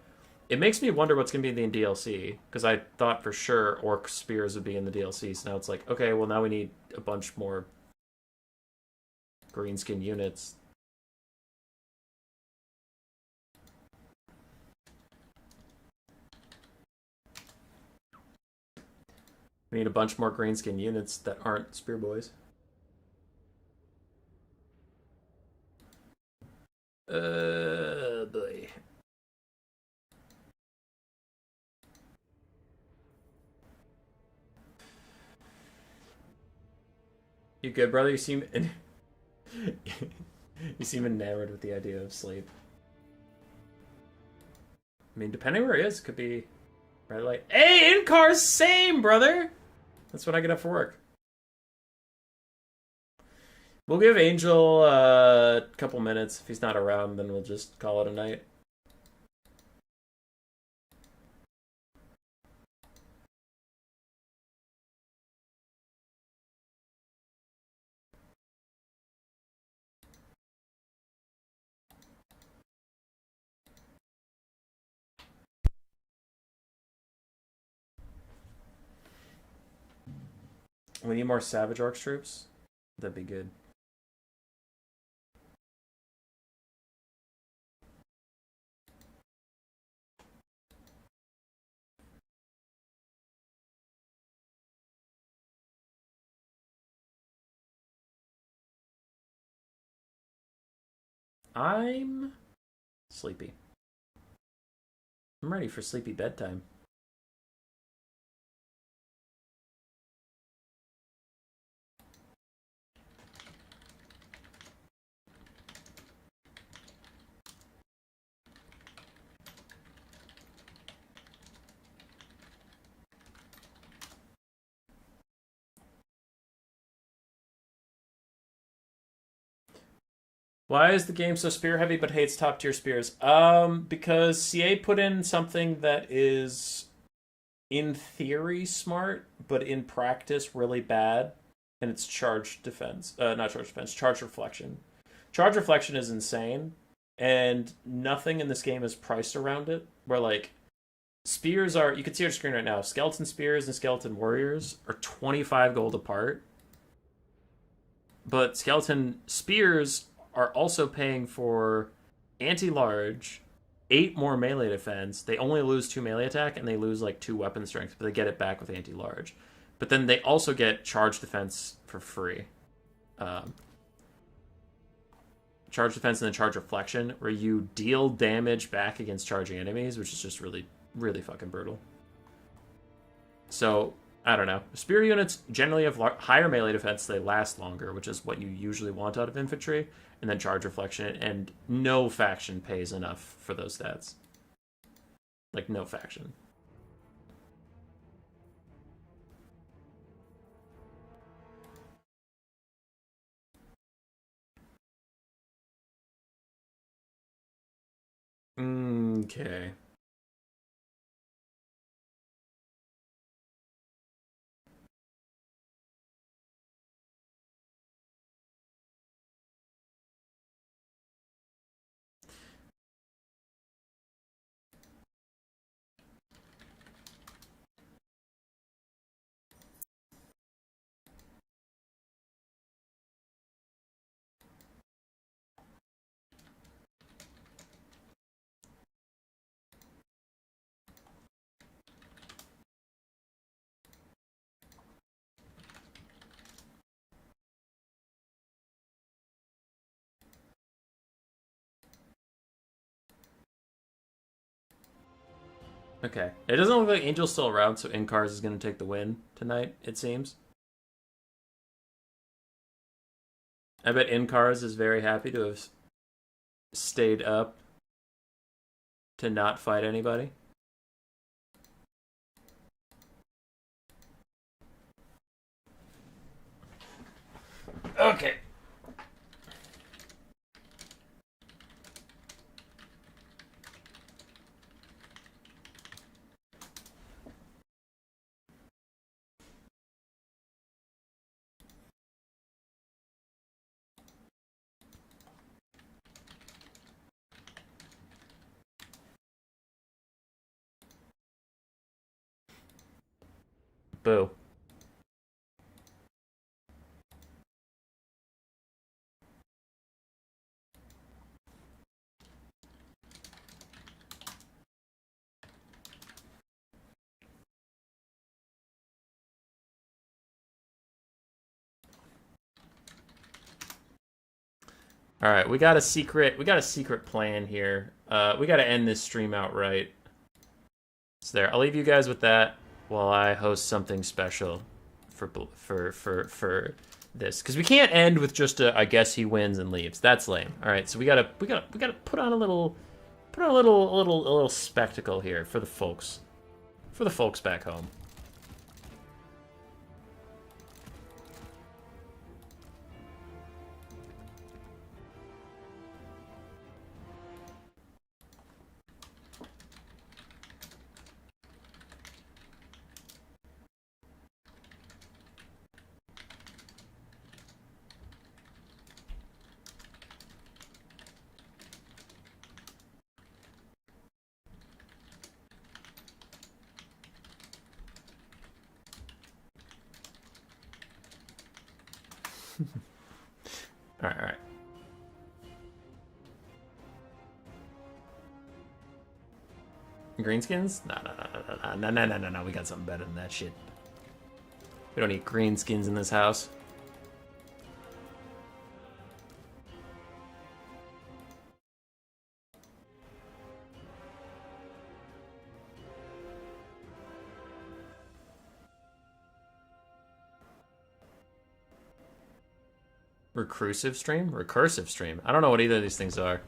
It makes me wonder what's going to be in the DLC, because I thought for sure orc spears would be in the DLC, so now it's like, okay, well now we need a bunch more greenskin units. We need a bunch more greenskin units that aren't spear boys. Boy. You good, brother? You seem you seem enamored with the idea of sleep. I mean, depending where he is, it could be right like, hey, in-car's same, brother! That's when I get up for work. We'll give Angel a couple minutes. If he's not around, then we'll just call it a night. We need more Savage Orcs troops. That'd be good. I'm sleepy. I'm ready for sleepy bedtime. Why is the game so spear heavy but hates top tier spears? Because CA put in something that is in theory smart, but in practice really bad, and it's charge defense. Not charge defense, charge reflection. Charge reflection is insane, and nothing in this game is priced around it. Where like spears are, you can see on your screen right now. Skeleton spears and skeleton warriors are 25 gold apart, but skeleton spears are also paying for anti-large, 8 more melee defense. They only lose 2 melee attack and they lose like 2 weapon strength, but they get it back with anti-large. But then they also get charge defense for free. Charge defense and then charge reflection, where you deal damage back against charging enemies, which is just really, really fucking brutal. So I don't know. Spear units generally have higher melee defense. They last longer, which is what you usually want out of infantry. And then charge reflection, and no faction pays enough for those stats. Like, no faction. Okay. Okay. It doesn't look like Angel's still around, so Incars is going to take the win tonight, it seems. I bet Incars is very happy to have stayed up to not fight anybody. Okay. Boo. All right, we got a secret plan here. We got to end this stream outright. So there, I'll leave you guys with that while I host something special for this, because we can't end with just a I guess he wins and leaves. That's lame. All right, so we gotta put on a little spectacle here for the folks back home. All right. Greenskins? No. We got something better than that shit. We don't need greenskins in this house. Recursive stream? Recursive stream. I don't know what either of these things are.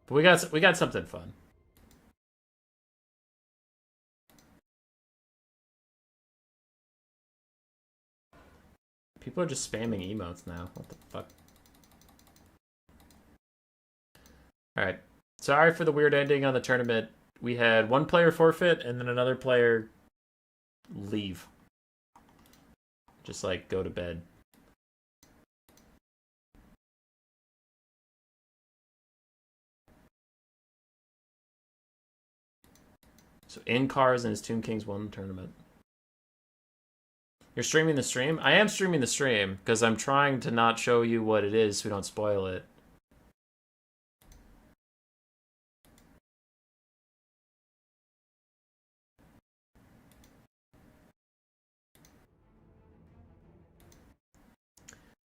But we got something fun. People are just spamming emotes now. What the fuck? Alright. Sorry for the weird ending on the tournament. We had one player forfeit and then another player leave. Just like go to bed. So in cars and his Tomb Kings won the tournament. You're streaming the stream? I am streaming the stream because I'm trying to not show you what it is so we don't spoil it.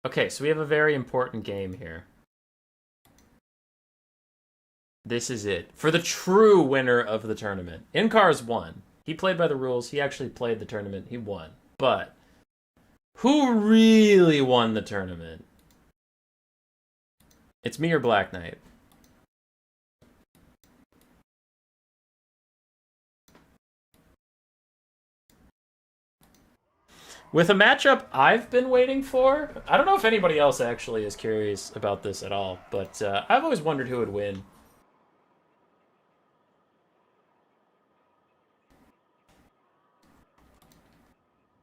Okay, so we have a very important game here. This is it. For the true winner of the tournament. Incar's won. He played by the rules. He actually played the tournament. He won. But who really won the tournament? It's me or Black Knight. With a matchup I've been waiting for, I don't know if anybody else actually is curious about this at all, but I've always wondered who would win.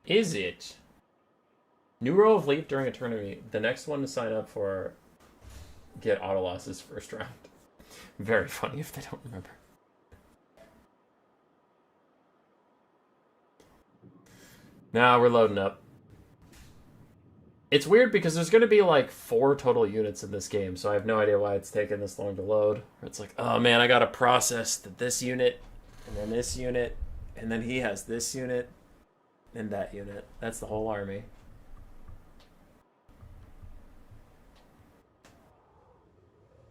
Is it new row of leap during a tournament? The next one to sign up for get auto losses first round. Very funny if they don't remember. Now we're loading up. It's weird because there's going to be like 4 total units in this game, so I have no idea why it's taking this long to load. It's like, oh man, I got to process this unit, and then this unit, and then he has this unit, and that unit. That's the whole army.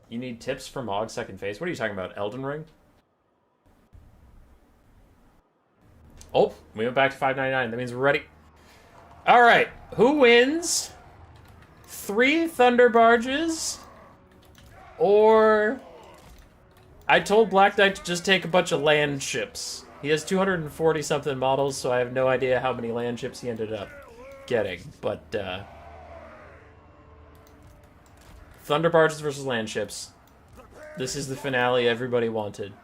You need tips for Mog second phase? What are you talking about, Elden Ring? Oh, we went back to 599. That means we're ready. All right, who wins? 3 Thunder Barges, or I told Black Knight to just take a bunch of land ships. He has 240 something models, so I have no idea how many land ships he ended up getting. But Thunder Barges versus land ships. This is the finale everybody wanted,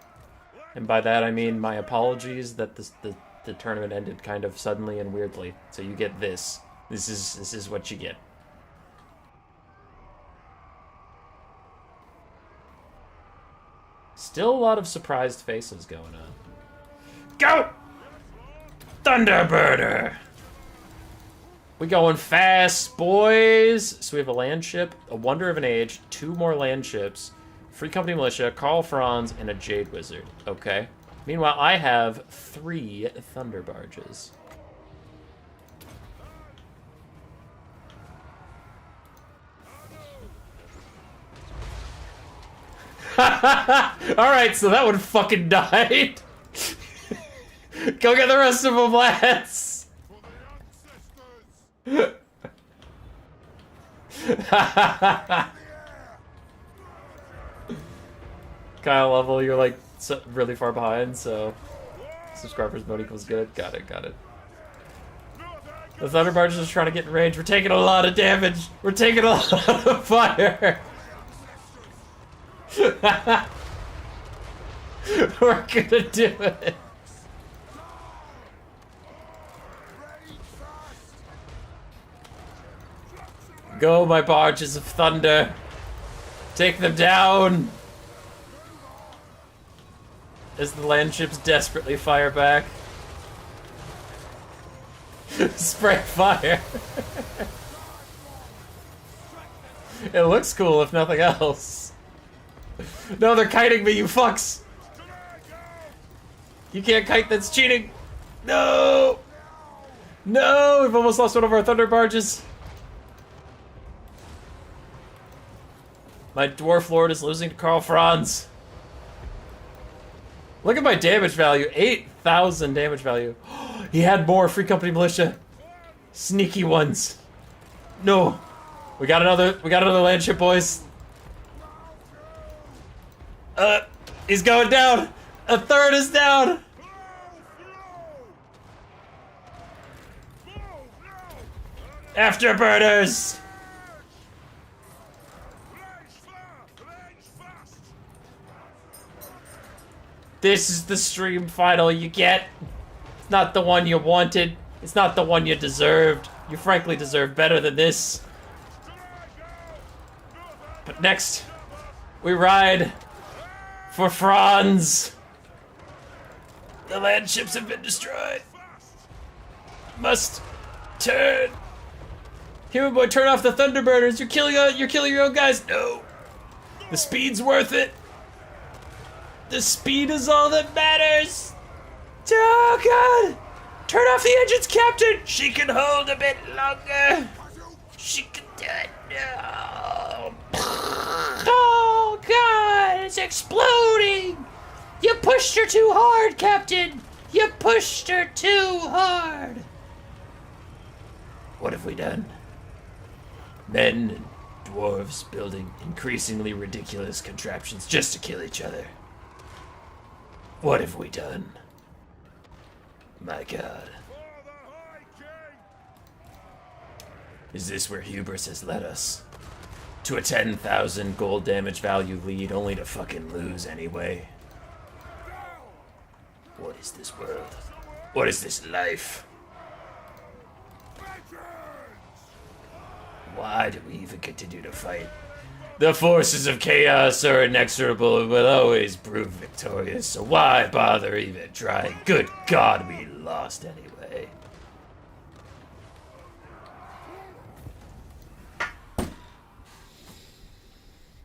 and by that I mean my apologies that the tournament ended kind of suddenly and weirdly. So you get this. This is what you get. Still a lot of surprised faces going on. Go! Thunderbirder! We going fast, boys! So we have a land ship, a Wonder of an Age, 2 more land ships, Free Company Militia, Carl Franz, and a Jade Wizard. Okay. Meanwhile, I have 3 Thunder Barges. Alright, so that one fucking died. Go get the rest of them, lads. Kyle level, you're like really far behind, so subscribers mode equals good. Got it, got it. The Thunder Barges are trying to get in range. We're taking a lot of damage. We're taking a lot of fire. We're gonna do it. Go, my barges of thunder. Take them down. As the land ships desperately fire back. Spray fire. It looks cool if nothing else. No, they're kiting me, you fucks! You can't kite, that's cheating! No! No! We've almost lost one of our Thunder Barges. My Dwarf Lord is losing to Carl Franz. Look at my damage value. 8,000 damage value. He had more Free Company Militia. Sneaky ones. No. We got another land ship, boys. He's going down. A third is down. Afterburners! This is the stream final you get. It's not the one you wanted. It's not the one you deserved. You frankly deserve better than this. But next, we ride for Franz. The land ships have been destroyed. Must turn. Human boy, turn off the Thunderburners. You're killing your own guys. No. The speed's worth it. The speed is all that matters. Oh God! Turn off the engines, Captain. She can hold a bit longer. She can do it. No. Oh God! It's exploding. You pushed her too hard, Captain. You pushed her too hard. What have we done? Men and dwarves building increasingly ridiculous contraptions just to kill each other. What have we done? My God. Is this where hubris has led us? To a 10,000 gold damage value lead only to fucking lose anyway? What is this world? What is this life? Why do we even continue to fight? The forces of chaos are inexorable and will always prove victorious, so why bother even trying? Good God, we lost anyway.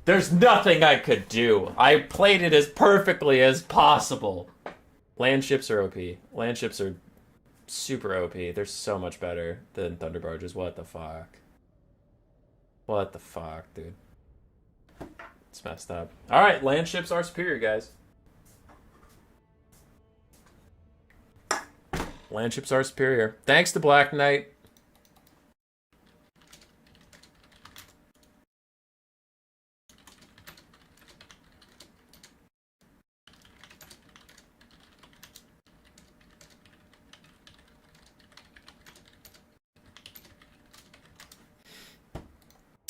There's nothing I could do. I played it as perfectly as possible. Land ships are OP. Land ships are super OP. They're so much better than Thunder Barges. What the fuck? What the fuck, dude? It's messed up. Alright, land ships are superior, guys. Land ships are superior. Thanks to Black Knight.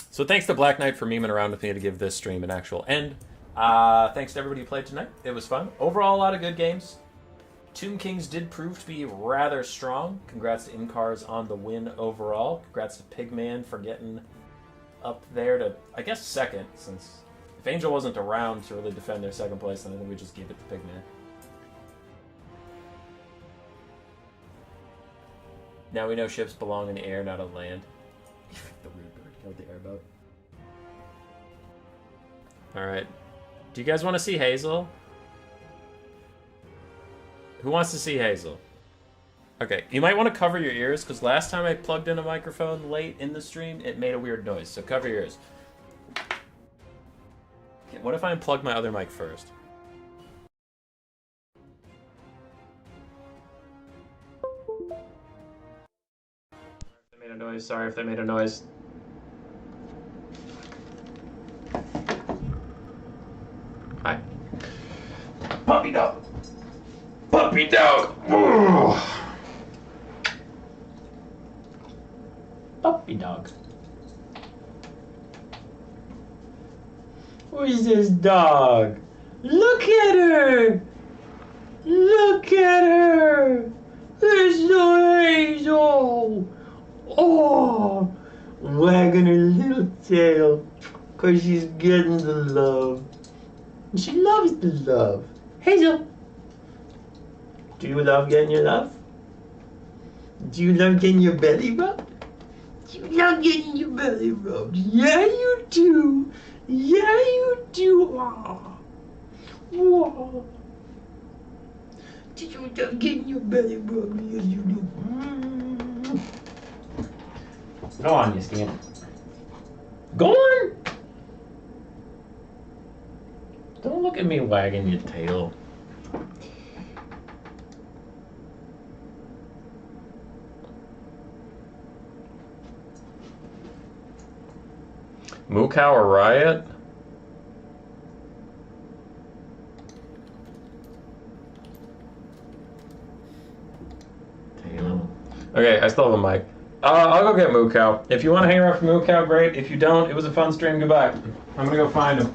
So thanks to Black Knight for memeing around with me to give this stream an actual end. Thanks to everybody who played tonight. It was fun. Overall, a lot of good games. Tomb Kings did prove to be rather strong. Congrats to Incars on the win overall. Congrats to Pigman for getting up there to, I guess, second, since if Angel wasn't around to really defend their second place, then I think we just give it to Pigman. Now we know ships belong in the air, not on land. The weird bird killed the airboat. Alright. Do you guys want to see Hazel? Who wants to see Hazel? Okay, you might want to cover your ears, because last time I plugged in a microphone late in the stream, it made a weird noise, so cover your ears. Okay, what if I unplug my other mic first? Sorry if they made a noise. Hi. Puppy dog. Puppy dog. Ugh. Puppy dog. Who is this dog? Look at her. Look at her. There's no Hazel. Oh, wagging her little tail, 'cause she's getting the love. She loves the love. Hazel, do you love getting your love? Do you love getting your belly rubbed? Do you love getting your belly rubbed? Yeah, you do. Yeah, you do. Oh. Whoa. Do you love getting your belly rubbed? Yes, you do. Go on, you scamp. Go on! Don't look at me wagging your tail. Moo Cow or Riot? Tail. Okay, I still have a mic. I'll go get Moo Cow. If you want to hang around for Moo Cow, great. If you don't, it was a fun stream. Goodbye. I'm gonna go find him.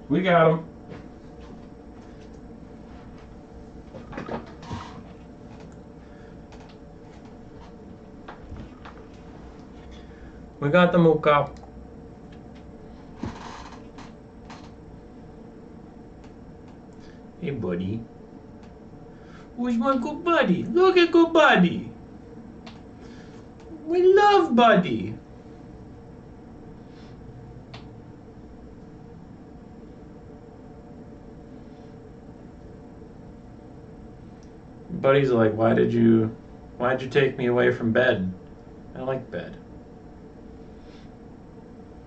We got him. We got the Moo Cow. Hey, buddy. Where's my good buddy? Look at good buddy. We love buddy. Buddy's like, why'd you take me away from bed? I like bed.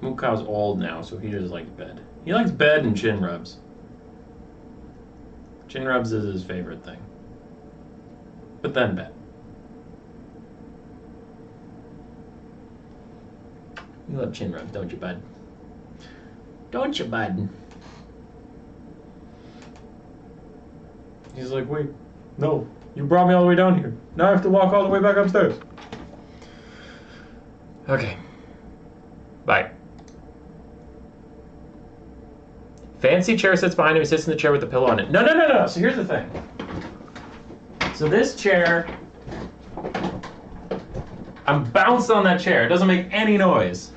Moo Cow's old now, so he just likes bed. He likes bed and chin rubs. Chin rubs is his favorite thing. But then bed. You love chin rubs, don't you, bud? Don't you, bud? He's like, wait, no, you brought me all the way down here. Now I have to walk all the way back upstairs. Okay. Bye. Fancy chair sits behind him. He sits in the chair with the pillow on it. No. So here's the thing. So this chair, I'm bounced on that chair. It doesn't make any noise.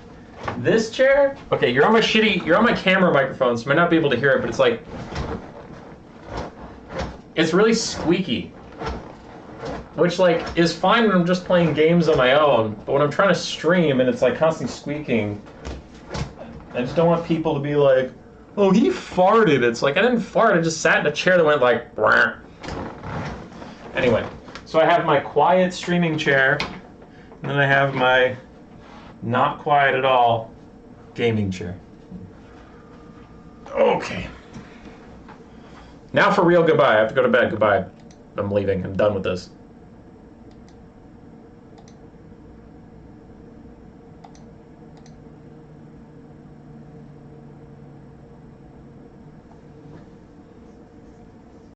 This chair, okay, you're on my camera microphone, so you might not be able to hear it, but it's like, it's really squeaky. Which, like, is fine when I'm just playing games on my own, but when I'm trying to stream and it's, like, constantly squeaking, I just don't want people to be like, oh, he farted. It's like, I didn't fart, I just sat in a chair that went like, brr. Anyway, so I have my quiet streaming chair, and then I have my not quiet at all gaming chair. Okay. Now for real, goodbye. I have to go to bed. Goodbye. I'm leaving. I'm done with this.